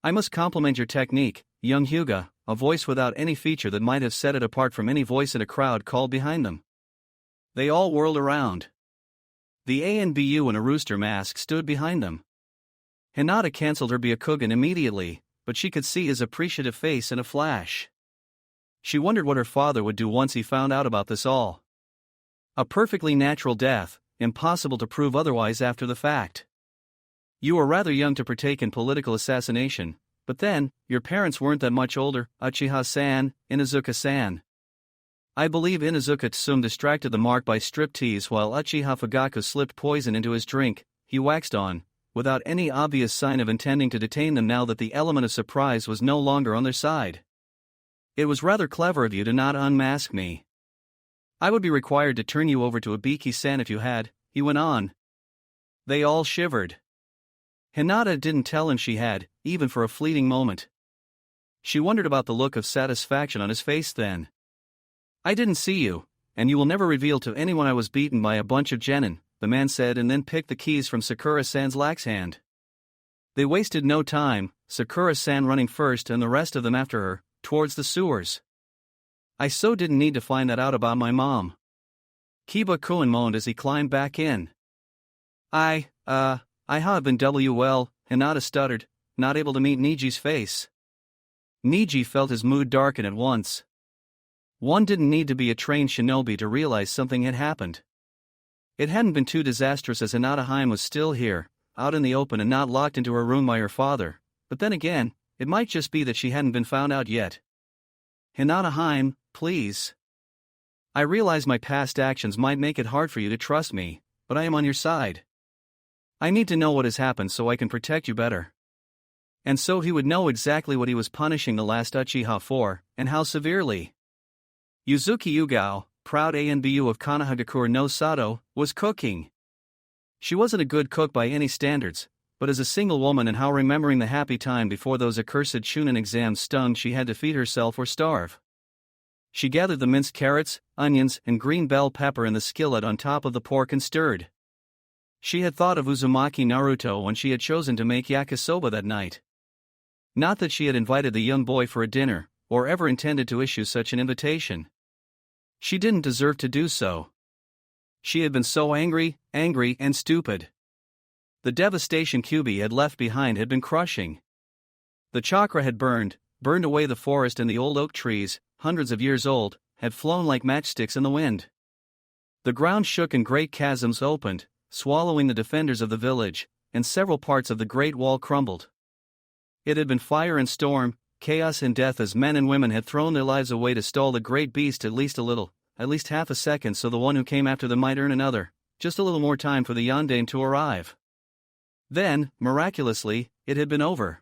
I must compliment your technique, young Hyuga, a voice without any feature that might have set it apart from any voice in a crowd called behind them. They all whirled around. The ANBU in a rooster mask stood behind them. Hinata cancelled her Byakugan immediately, but she could see his appreciative face in a flash. She wondered what her father would do once he found out about this all. A perfectly natural death, impossible to prove otherwise after the fact. You were rather young to partake in political assassination, but then, your parents weren't that much older, Uchiha-san, Inuzuka-san. I believe Inuzuka Tsum distracted the mark by striptease while Uchiha Fugaku slipped poison into his drink, he waxed on, without any obvious sign of intending to detain them now that the element of surprise was no longer on their side. It was rather clever of you to not unmask me. I would be required to turn you over to Ibiki-san if you had, he went on. They all shivered. Hinata didn't tell him she had, even for a fleeting moment. She wondered about the look of satisfaction on his face then. I didn't see you, and you will never reveal to anyone I was beaten by a bunch of genin, the man said and then picked the keys from Sakura-san's lax hand. They wasted no time, Sakura-san running first and the rest of them after her, towards the sewers. I so didn't need to find that out about my mom. Kiba-kun moaned as he climbed back in. I have been well, Hinata stuttered, not able to meet Niji's face. Niji felt his mood darken at once. One didn't need to be a trained shinobi to realize something had happened. It hadn't been too disastrous as Hinata Heim was still here, out in the open and not locked into her room by her father, but then again, it might just be that she hadn't been found out yet. Hinata Heim, please. I realize my past actions might make it hard for you to trust me, but I am on your side. I need to know what has happened so I can protect you better. And so he would know exactly what he was punishing the last Uchiha for, and how severely. Yuzuki Yugao, proud ANBU of Konohagakure no Sato, was cooking. She wasn't a good cook by any standards, but as a single woman and how remembering the happy time before those accursed Shunin exams stung she had to feed herself or starve. She gathered the minced carrots, onions, and green bell pepper in the skillet on top of the pork and stirred. She had thought of Uzumaki Naruto when she had chosen to make yakisoba that night. Not that she had invited the young boy for a dinner, or ever intended to issue such an invitation. She didn't deserve to do so. She had been so angry, and stupid. The devastation Kyubi had left behind had been crushing. The chakra had burned away the forest and the old oak trees, hundreds of years old, had flown like matchsticks in the wind. The ground shook and great chasms opened, swallowing the defenders of the village, and several parts of the great wall crumbled. It had been fire and storm, chaos and death as men and women had thrown their lives away to stall the great beast at least a little, at least half a second, so the one who came after them might earn another, just a little more time for the yondaime to arrive. Then, miraculously, it had been over.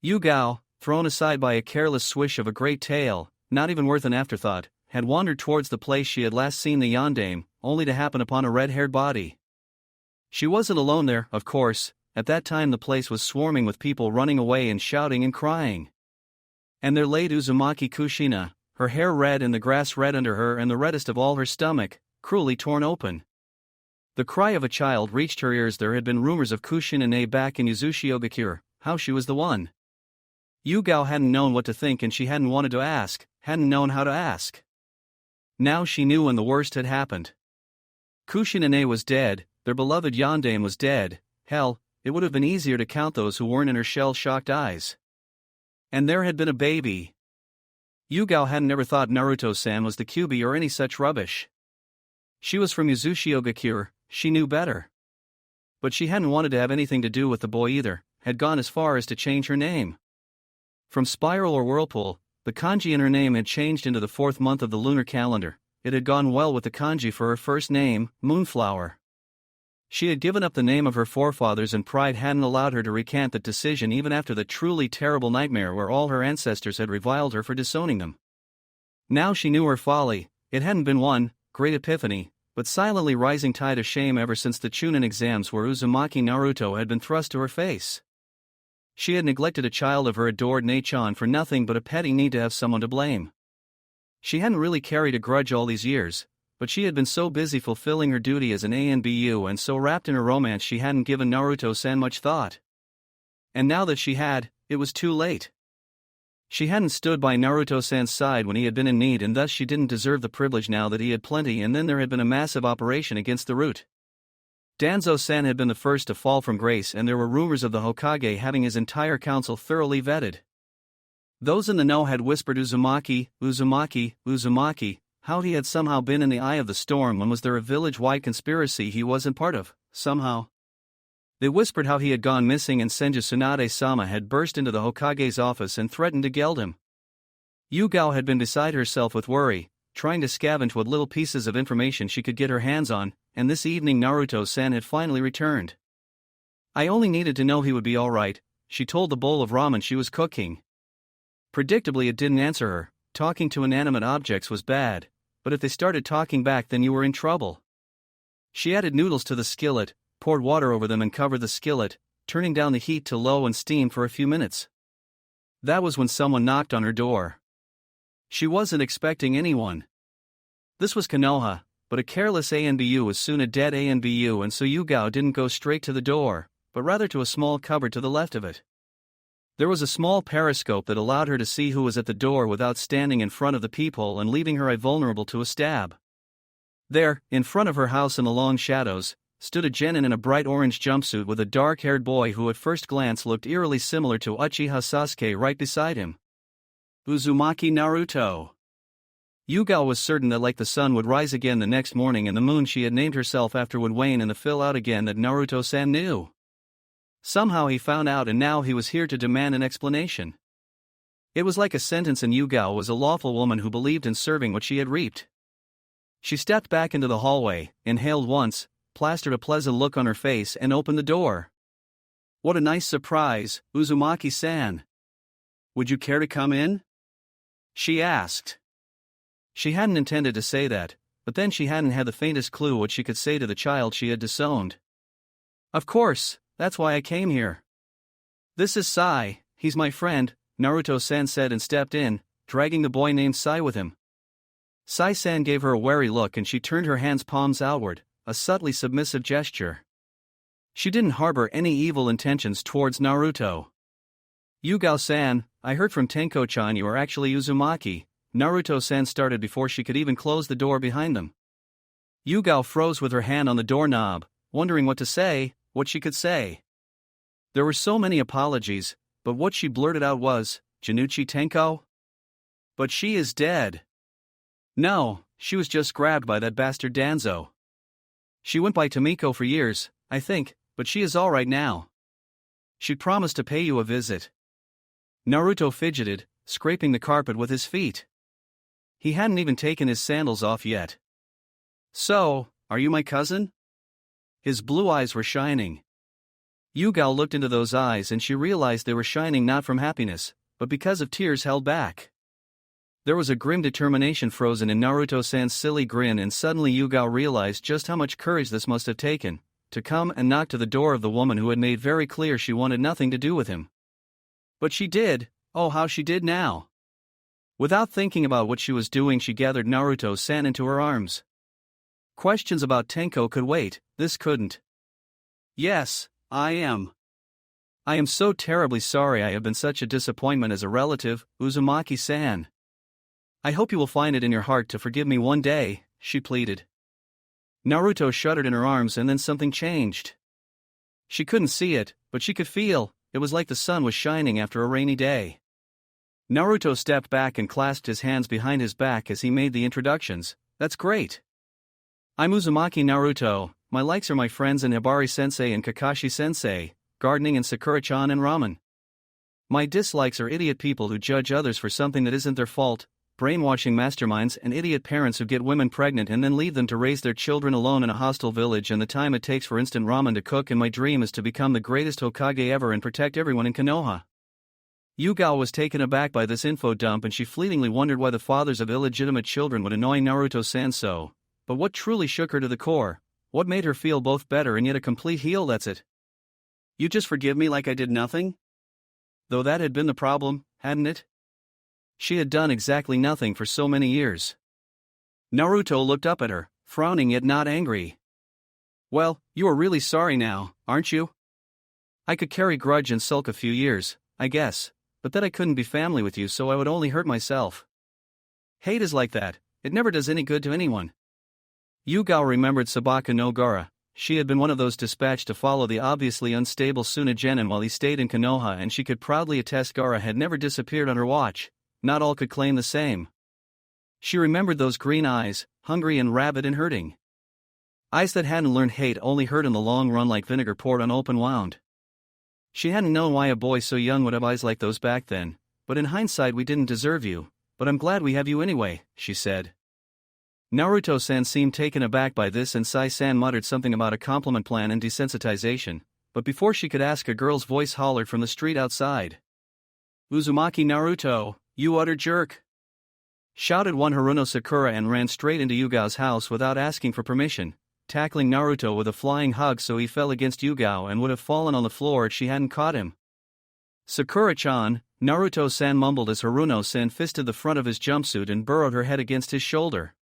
Yugao, thrown aside by a careless swish of a great tail, not even worth an afterthought, had wandered towards the place she had last seen the yondaime, only to happen upon a red-haired body. She wasn't alone there, of course. At that time the place was swarming with people running away and shouting and crying. And there lay Uzumaki Kushina, her hair red and the grass red under her and the reddest of all her stomach, cruelly torn open. The cry of a child reached her ears. There had been rumors of Kushina back in Uzushi-Ogakure, how she was the one. Yugao hadn't known what to think and she hadn't wanted to ask, hadn't known how to ask. Now she knew and the worst had happened. Kushina was dead, their beloved yondaime was dead. Hell, it would have been easier to count those who weren't in her shell-shocked eyes. And there had been a baby. Yugao hadn't ever thought Naruto-san was the Kyuubi or any such rubbish. She was from Uzushi-Ogakure, she knew better. But she hadn't wanted to have anything to do with the boy either, had gone as far as to change her name. From Spiral or Whirlpool, the kanji in her name had changed into the 4th month of the lunar calendar. It had gone well with the kanji for her first name, Moonflower. She had given up the name of her forefathers and pride hadn't allowed her to recant that decision even after the truly terrible nightmare where all her ancestors had reviled her for disowning them. Now she knew her folly. It hadn't been one great epiphany, but silently rising tide of shame ever since the Chunin exams where Uzumaki Naruto had been thrust to her face. She had neglected a child of her adored Nei-chan for nothing but a petty need to have someone to blame. She hadn't really carried a grudge all these years, but she had been so busy fulfilling her duty as an ANBU and so wrapped in her romance she hadn't given Naruto-san much thought. And now that she had, it was too late. She hadn't stood by Naruto-san's side when he had been in need and thus she didn't deserve the privilege now that he had plenty and then there had been a massive operation against the root. Danzo-san had been the first to fall from grace and there were rumors of the Hokage having his entire council thoroughly vetted. Those in the know had whispered Uzumaki, how he had somehow been in the eye of the storm when was there a village-wide conspiracy he wasn't part of, somehow. They whispered how he had gone missing and Senju Tsunade-sama had burst into the Hokage's office and threatened to geld him. Yugao had been beside herself with worry, trying to scavenge what little pieces of information she could get her hands on, and this evening Naruto-san had finally returned. I only needed to know he would be alright, she told the bowl of ramen she was cooking. Predictably it didn't answer her. Talking to inanimate objects was bad, but if they started talking back then you were in trouble. She added noodles to the skillet, poured water over them and covered the skillet, turning down the heat to low and steamed for a few minutes. That was when someone knocked on her door. She wasn't expecting anyone. This was Konoha, but a careless ANBU was soon a dead ANBU and so Yugao didn't go straight to the door, but rather to a small cupboard to the left of it. There was a small periscope that allowed her to see who was at the door without standing in front of the peephole and leaving her vulnerable to a stab. There, in front of her house in the long shadows, stood a genin in a bright orange jumpsuit with a dark-haired boy who at first glance looked eerily similar to Uchiha Sasuke right beside him. Uzumaki Naruto. Yugao was certain that like the sun would rise again the next morning and the moon she had named herself after would wane and the fill out again that Naruto-san knew. Somehow he found out and now he was here to demand an explanation. It was like a sentence and Yugao was a lawful woman who believed in serving what she had reaped. She stepped back into the hallway, inhaled once, plastered a pleasant look on her face and opened the door. What a nice surprise, Uzumaki-san. Would you care to come in? She asked. She hadn't intended to say that, but then she hadn't had the faintest clue what she could say to the child she had disowned. Of course. That's why I came here. This is Sai, he's my friend, Naruto-san said and stepped in, dragging the boy named Sai with him. Sai-san gave her a wary look and she turned her hands palms outward, a subtly submissive gesture. She didn't harbor any evil intentions towards Naruto. Yugao-san, I heard from Tenko-chan you are actually Uzumaki, Naruto-san started before she could even close the door behind them. Yugao froze with her hand on the doorknob, wondering what to say, what she could say. There were so many apologies, but what she blurted out was, Januchi Tenko? But she is dead. No, she was just grabbed by that bastard Danzo. She went by Tomiko for years, I think, but she is alright now. She promised to pay you a visit. Naruto fidgeted, scraping the carpet with his feet. He hadn't even taken his sandals off yet. So, are you my cousin? His blue eyes were shining. Yugao looked into those eyes and she realized they were shining not from happiness, but because of tears held back. There was a grim determination frozen in Naruto-san's silly grin, and suddenly Yugao realized just how much courage this must have taken, to come and knock to the door of the woman who had made very clear she wanted nothing to do with him. But she did, oh how she did now. Without thinking about what she was doing, she gathered Naruto-san into her arms. Questions about Tenko could wait, this couldn't. Yes, I am. I am so terribly sorry I have been such a disappointment as a relative, Uzumaki-san. I hope you will find it in your heart to forgive me one day, she pleaded. Naruto shuddered in her arms, and then something changed. She couldn't see it, but she could feel, it was like the sun was shining after a rainy day. Naruto stepped back and clasped his hands behind his back as he made the introductions. That's great. I'm Uzumaki Naruto, my likes are my friends and Hibari-sensei and Kakashi-sensei, gardening and Sakura-chan and ramen. My dislikes are idiot people who judge others for something that isn't their fault, brainwashing masterminds and idiot parents who get women pregnant and then leave them to raise their children alone in a hostile village, and the time it takes for instant ramen to cook, and my dream is to become the greatest Hokage ever and protect everyone in Konoha. Yugao was taken aback by this info dump, and she fleetingly wondered why the fathers of illegitimate children would annoy Naruto-san so, but what truly shook her to the core, what made her feel both better and yet a complete heel, that's it. You just forgive me like I did nothing? Though that had been the problem, hadn't it? She had done exactly nothing for so many years. Naruto looked up at her, frowning yet not angry. Well, you are really sorry now, aren't you? I could carry grudge and sulk a few years, I guess, but that I couldn't be family with you, so I would only hurt myself. Hate is like that, it never does any good to anyone. Yugao remembered Sabaka no Gaara. She had been one of those dispatched to follow the obviously unstable Tsunagenin while he stayed in Konoha, and she could proudly attest Gaara had never disappeared on her watch. Not all could claim the same. She remembered those green eyes, hungry and rabid and hurting. Eyes that hadn't learned hate only hurt in the long run like vinegar poured on open wound. She hadn't known why a boy so young would have eyes like those back then, but in hindsight we didn't deserve you, but I'm glad we have you anyway, she said. Naruto-san seemed taken aback by this, and Sai-san muttered something about a compliment plan and desensitization, but before she could ask, a girl's voice hollered from the street outside. Uzumaki Naruto, you utter jerk! Shouted one Haruno Sakura and ran straight into Yugao's house without asking for permission, tackling Naruto with a flying hug so he fell against Yugao and would have fallen on the floor if she hadn't caught him. Sakura-chan, Naruto-san mumbled as Haruno-san fisted the front of his jumpsuit and burrowed her head against his shoulder.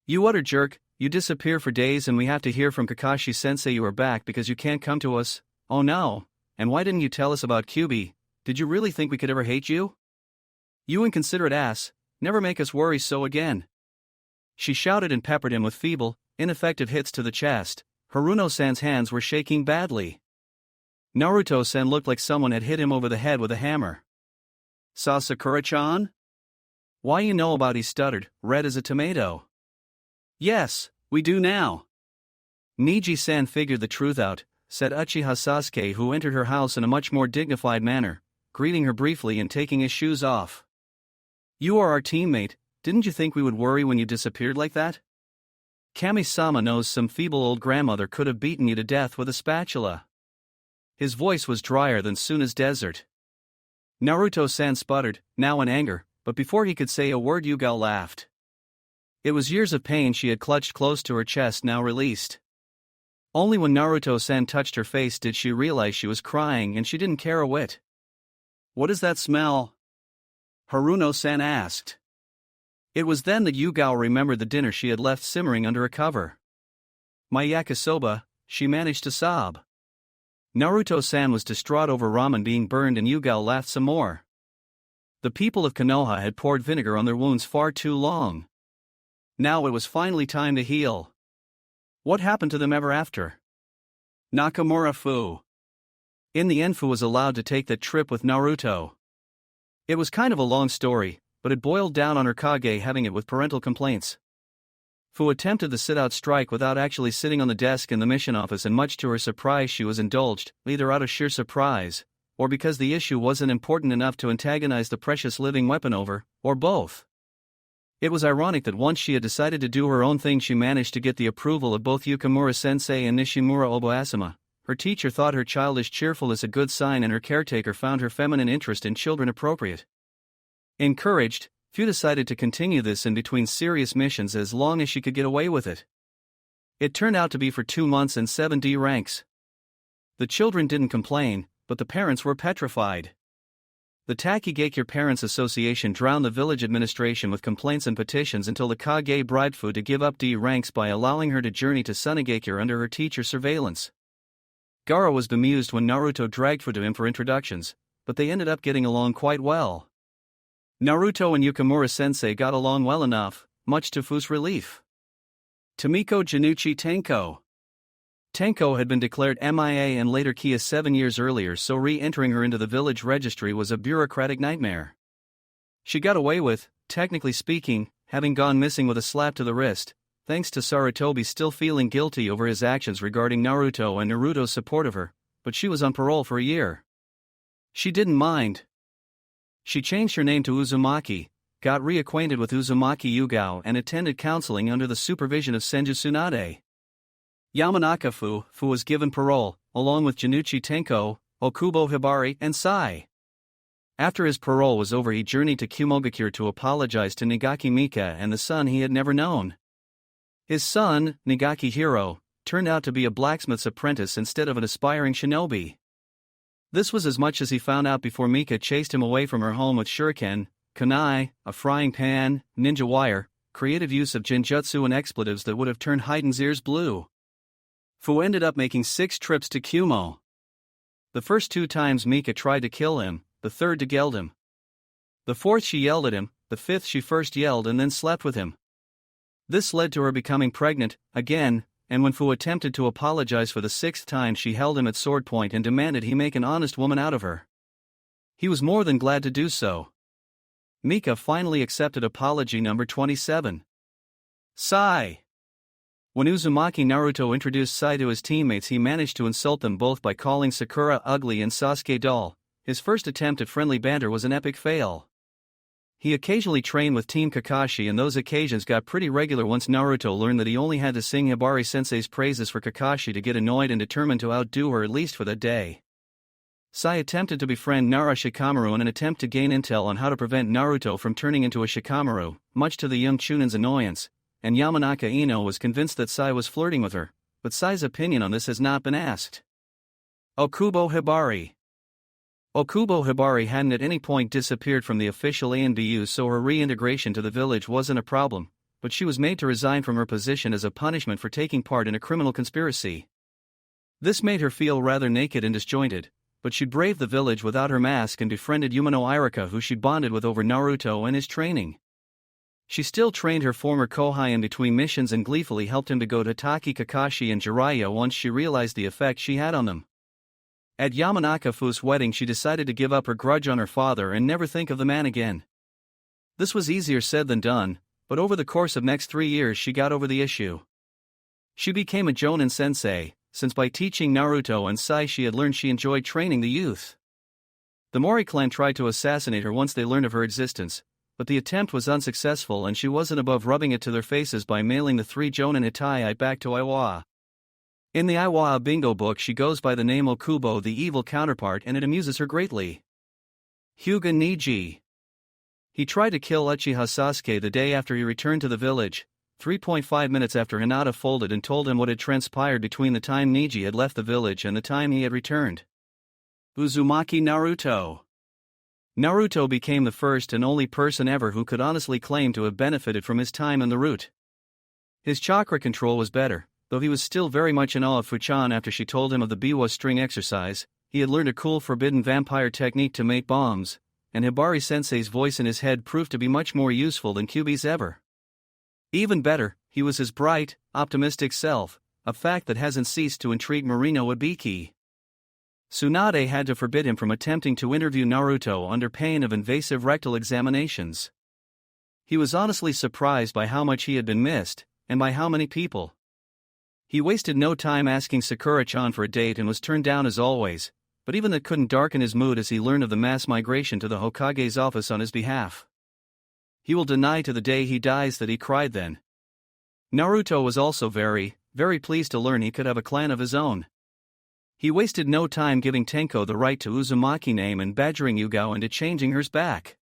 You utter jerk, you disappear for days and we have to hear from Kakashi-sensei you are back because you can't come to us. Oh no, and why didn't you tell us about Kyuubi? Did you really think we could ever hate you? You inconsiderate ass, never make us worry so again. She shouted and peppered him with feeble, ineffective hits to the chest. Haruno-san's hands were shaking badly. Naruto-san looked like someone had hit him over the head with a hammer. Saw Sakura-chan? Why you know about, he stuttered, red as a tomato. Yes, we do now. Niji-san figured the truth out, said Uchiha Sasuke, who entered her house in a much more dignified manner, greeting her briefly and taking his shoes off. You are our teammate, didn't you think we would worry when you disappeared like that? Kami-sama knows some feeble old grandmother could have beaten you to death with a spatula. His voice was drier than Suna's desert. Naruto-san sputtered, now in anger, but before he could say a word Yugao laughed. It was years of pain she had clutched close to her chest now released. Only when Naruto-san touched her face did she realize she was crying, and she didn't care a whit. What is that smell? Haruno-san asked. It was then that Yugao remembered the dinner she had left simmering under a cover. My yakisoba, she managed to sob. Naruto-san was distraught over ramen being burned, and Yugao laughed some more. The people of Konoha had poured vinegar on their wounds far too long. Now it was finally time to heal. What happened to them ever after? Nakamura Fu. In the end, Fu was allowed to take that trip with Naruto. It was kind of a long story, but it boiled down on her Kage having it with parental complaints. Fu attempted the sit-out strike without actually sitting on the desk in the mission office, and much to her surprise she was indulged, either out of sheer surprise, or because the issue wasn't important enough to antagonize the precious living weapon over, or both. It was ironic that once she had decided to do her own thing, she managed to get the approval of both Yukimura-sensei and Nishimura Oboasama. Her teacher thought her childish cheerfulness a good sign, and her caretaker found her feminine interest in children appropriate. Encouraged, Fu decided to continue this in between serious missions as long as she could get away with it. It turned out to be for 2 months and 7 D ranks. The children didn't complain, but the parents were petrified. The Takigakure Parents Association drowned the village administration with complaints and petitions until the Kage bribed Fu to give up D ranks by allowing her to journey to Sunagakure under her teacher's surveillance. Gaara was bemused when Naruto dragged Fu to him for introductions, but they ended up getting along quite well. Naruto and Yukimura-sensei got along well enough, much to Fu's relief. Tomiko Januchi Tenko. Tenko had been declared MIA and later Kia 7 years earlier, so re-entering her into the village registry was a bureaucratic nightmare. She got away with, technically speaking, having gone missing with a slap to the wrist, thanks to Sarutobi still feeling guilty over his actions regarding Naruto and Naruto's support of her, but she was on parole for a year. She didn't mind. She changed her name to Uzumaki, got reacquainted with Uzumaki Yugao, and attended counseling under the supervision of Senju Tsunade. Yamanaka Fu was given parole, along with Januchi Tenko, Okubo Hibari, and Sai. After his parole was over, he journeyed to Kumogakure to apologize to Nagaki Mika and the son he had never known. His son, Nagaki Hiro, turned out to be a blacksmith's apprentice instead of an aspiring shinobi. This was as much as he found out before Mika chased him away from her home with shuriken, kunai, a frying pan, ninja wire, creative use of genjutsu and expletives that would have turned Heiden's ears blue. Fu ended up making 6 trips to Kumo. The first 2 times Mika tried to kill him, the third to geld him. The fourth she yelled at him, the fifth she first yelled and then slept with him. This led to her becoming pregnant, again, and when Fu attempted to apologize for the 6th time, she held him at sword point and demanded he make an honest woman out of her. He was more than glad to do so. Mika finally accepted apology number 27. Sai. When Uzumaki Naruto introduced Sai to his teammates, he managed to insult them both by calling Sakura ugly and Sasuke dull. His first attempt at friendly banter was an epic fail. He occasionally trained with Team Kakashi, and those occasions got pretty regular once Naruto learned that he only had to sing Hibari-sensei's praises for Kakashi to get annoyed and determined to outdo her at least for that day. Sai attempted to befriend Nara Shikamaru in an attempt to gain intel on how to prevent Naruto from turning into a Shikamaru, much to the young Chunin's annoyance, and Yamanaka Ino was convinced that Sai was flirting with her, but Sai's opinion on this has not been asked. Okubo Hibari. Okubo Hibari hadn't at any point disappeared from the official ANBU, so her reintegration to the village wasn't a problem, but she was made to resign from her position as a punishment for taking part in a criminal conspiracy. This made her feel rather naked and disjointed, but she braved the village without her mask and befriended Yumino Irika, who she bonded with over Naruto and his training. She still trained her former Kohai in between missions and gleefully helped him to go to Taki Kakashi and Jiraiya once she realized the effect she had on them. At Yamanaka Fu's wedding, she decided to give up her grudge on her father and never think of the man again. This was easier said than done, but over the course of next 3 years she got over the issue. She became a Jonin sensei, since by teaching Naruto and Sai she had learned she enjoyed training the youth. The Mori clan tried to assassinate her once they learned of her existence, but the attempt was unsuccessful and she wasn't above rubbing it to their faces by mailing the 3 Jonin Hitai back to Iwa. In the Iwa bingo book she goes by the name Okubo, the evil counterpart, and it amuses her greatly. Hyuga Niji. He tried to kill Uchiha Sasuke the day after he returned to the village, 3.5 minutes after Hinata folded and told him what had transpired between the time Niji had left the village and the time he had returned. Uzumaki Naruto. Naruto became the first and only person ever who could honestly claim to have benefited from his time in the route. His chakra control was better, though he was still very much in awe of Fuchan after she told him of the Biwa string exercise. He had learned a cool forbidden vampire technique to make bombs, and Hibari-sensei's voice in his head proved to be much more useful than Kyuubi's ever. Even better, he was his bright, optimistic self, a fact that hasn't ceased to intrigue Marino Ibiki. Tsunade had to forbid him from attempting to interview Naruto under pain of invasive rectal examinations. He was honestly surprised by how much he had been missed, and by how many people. He wasted no time asking Sakura-chan for a date and was turned down as always, but even that couldn't darken his mood as he learned of the mass migration to the Hokage's office on his behalf. He will deny to the day he dies that he cried then. Naruto was also very, very pleased to learn he could have a clan of his own. He wasted no time giving Tenko the right to Uzumaki name and badgering Yugao into changing hers back.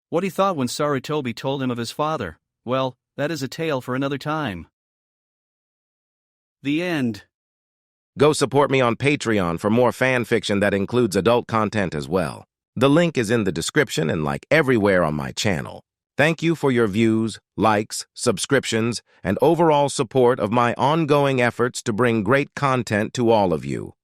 What he thought when Sarutobi told him of his father, well, that is a tale for another time. The end. Go support me on Patreon for more fan fiction that includes adult content as well. The link is in the description and like everywhere on my channel. Thank you for your views, likes, subscriptions, and overall support of my ongoing efforts to bring great content to all of you.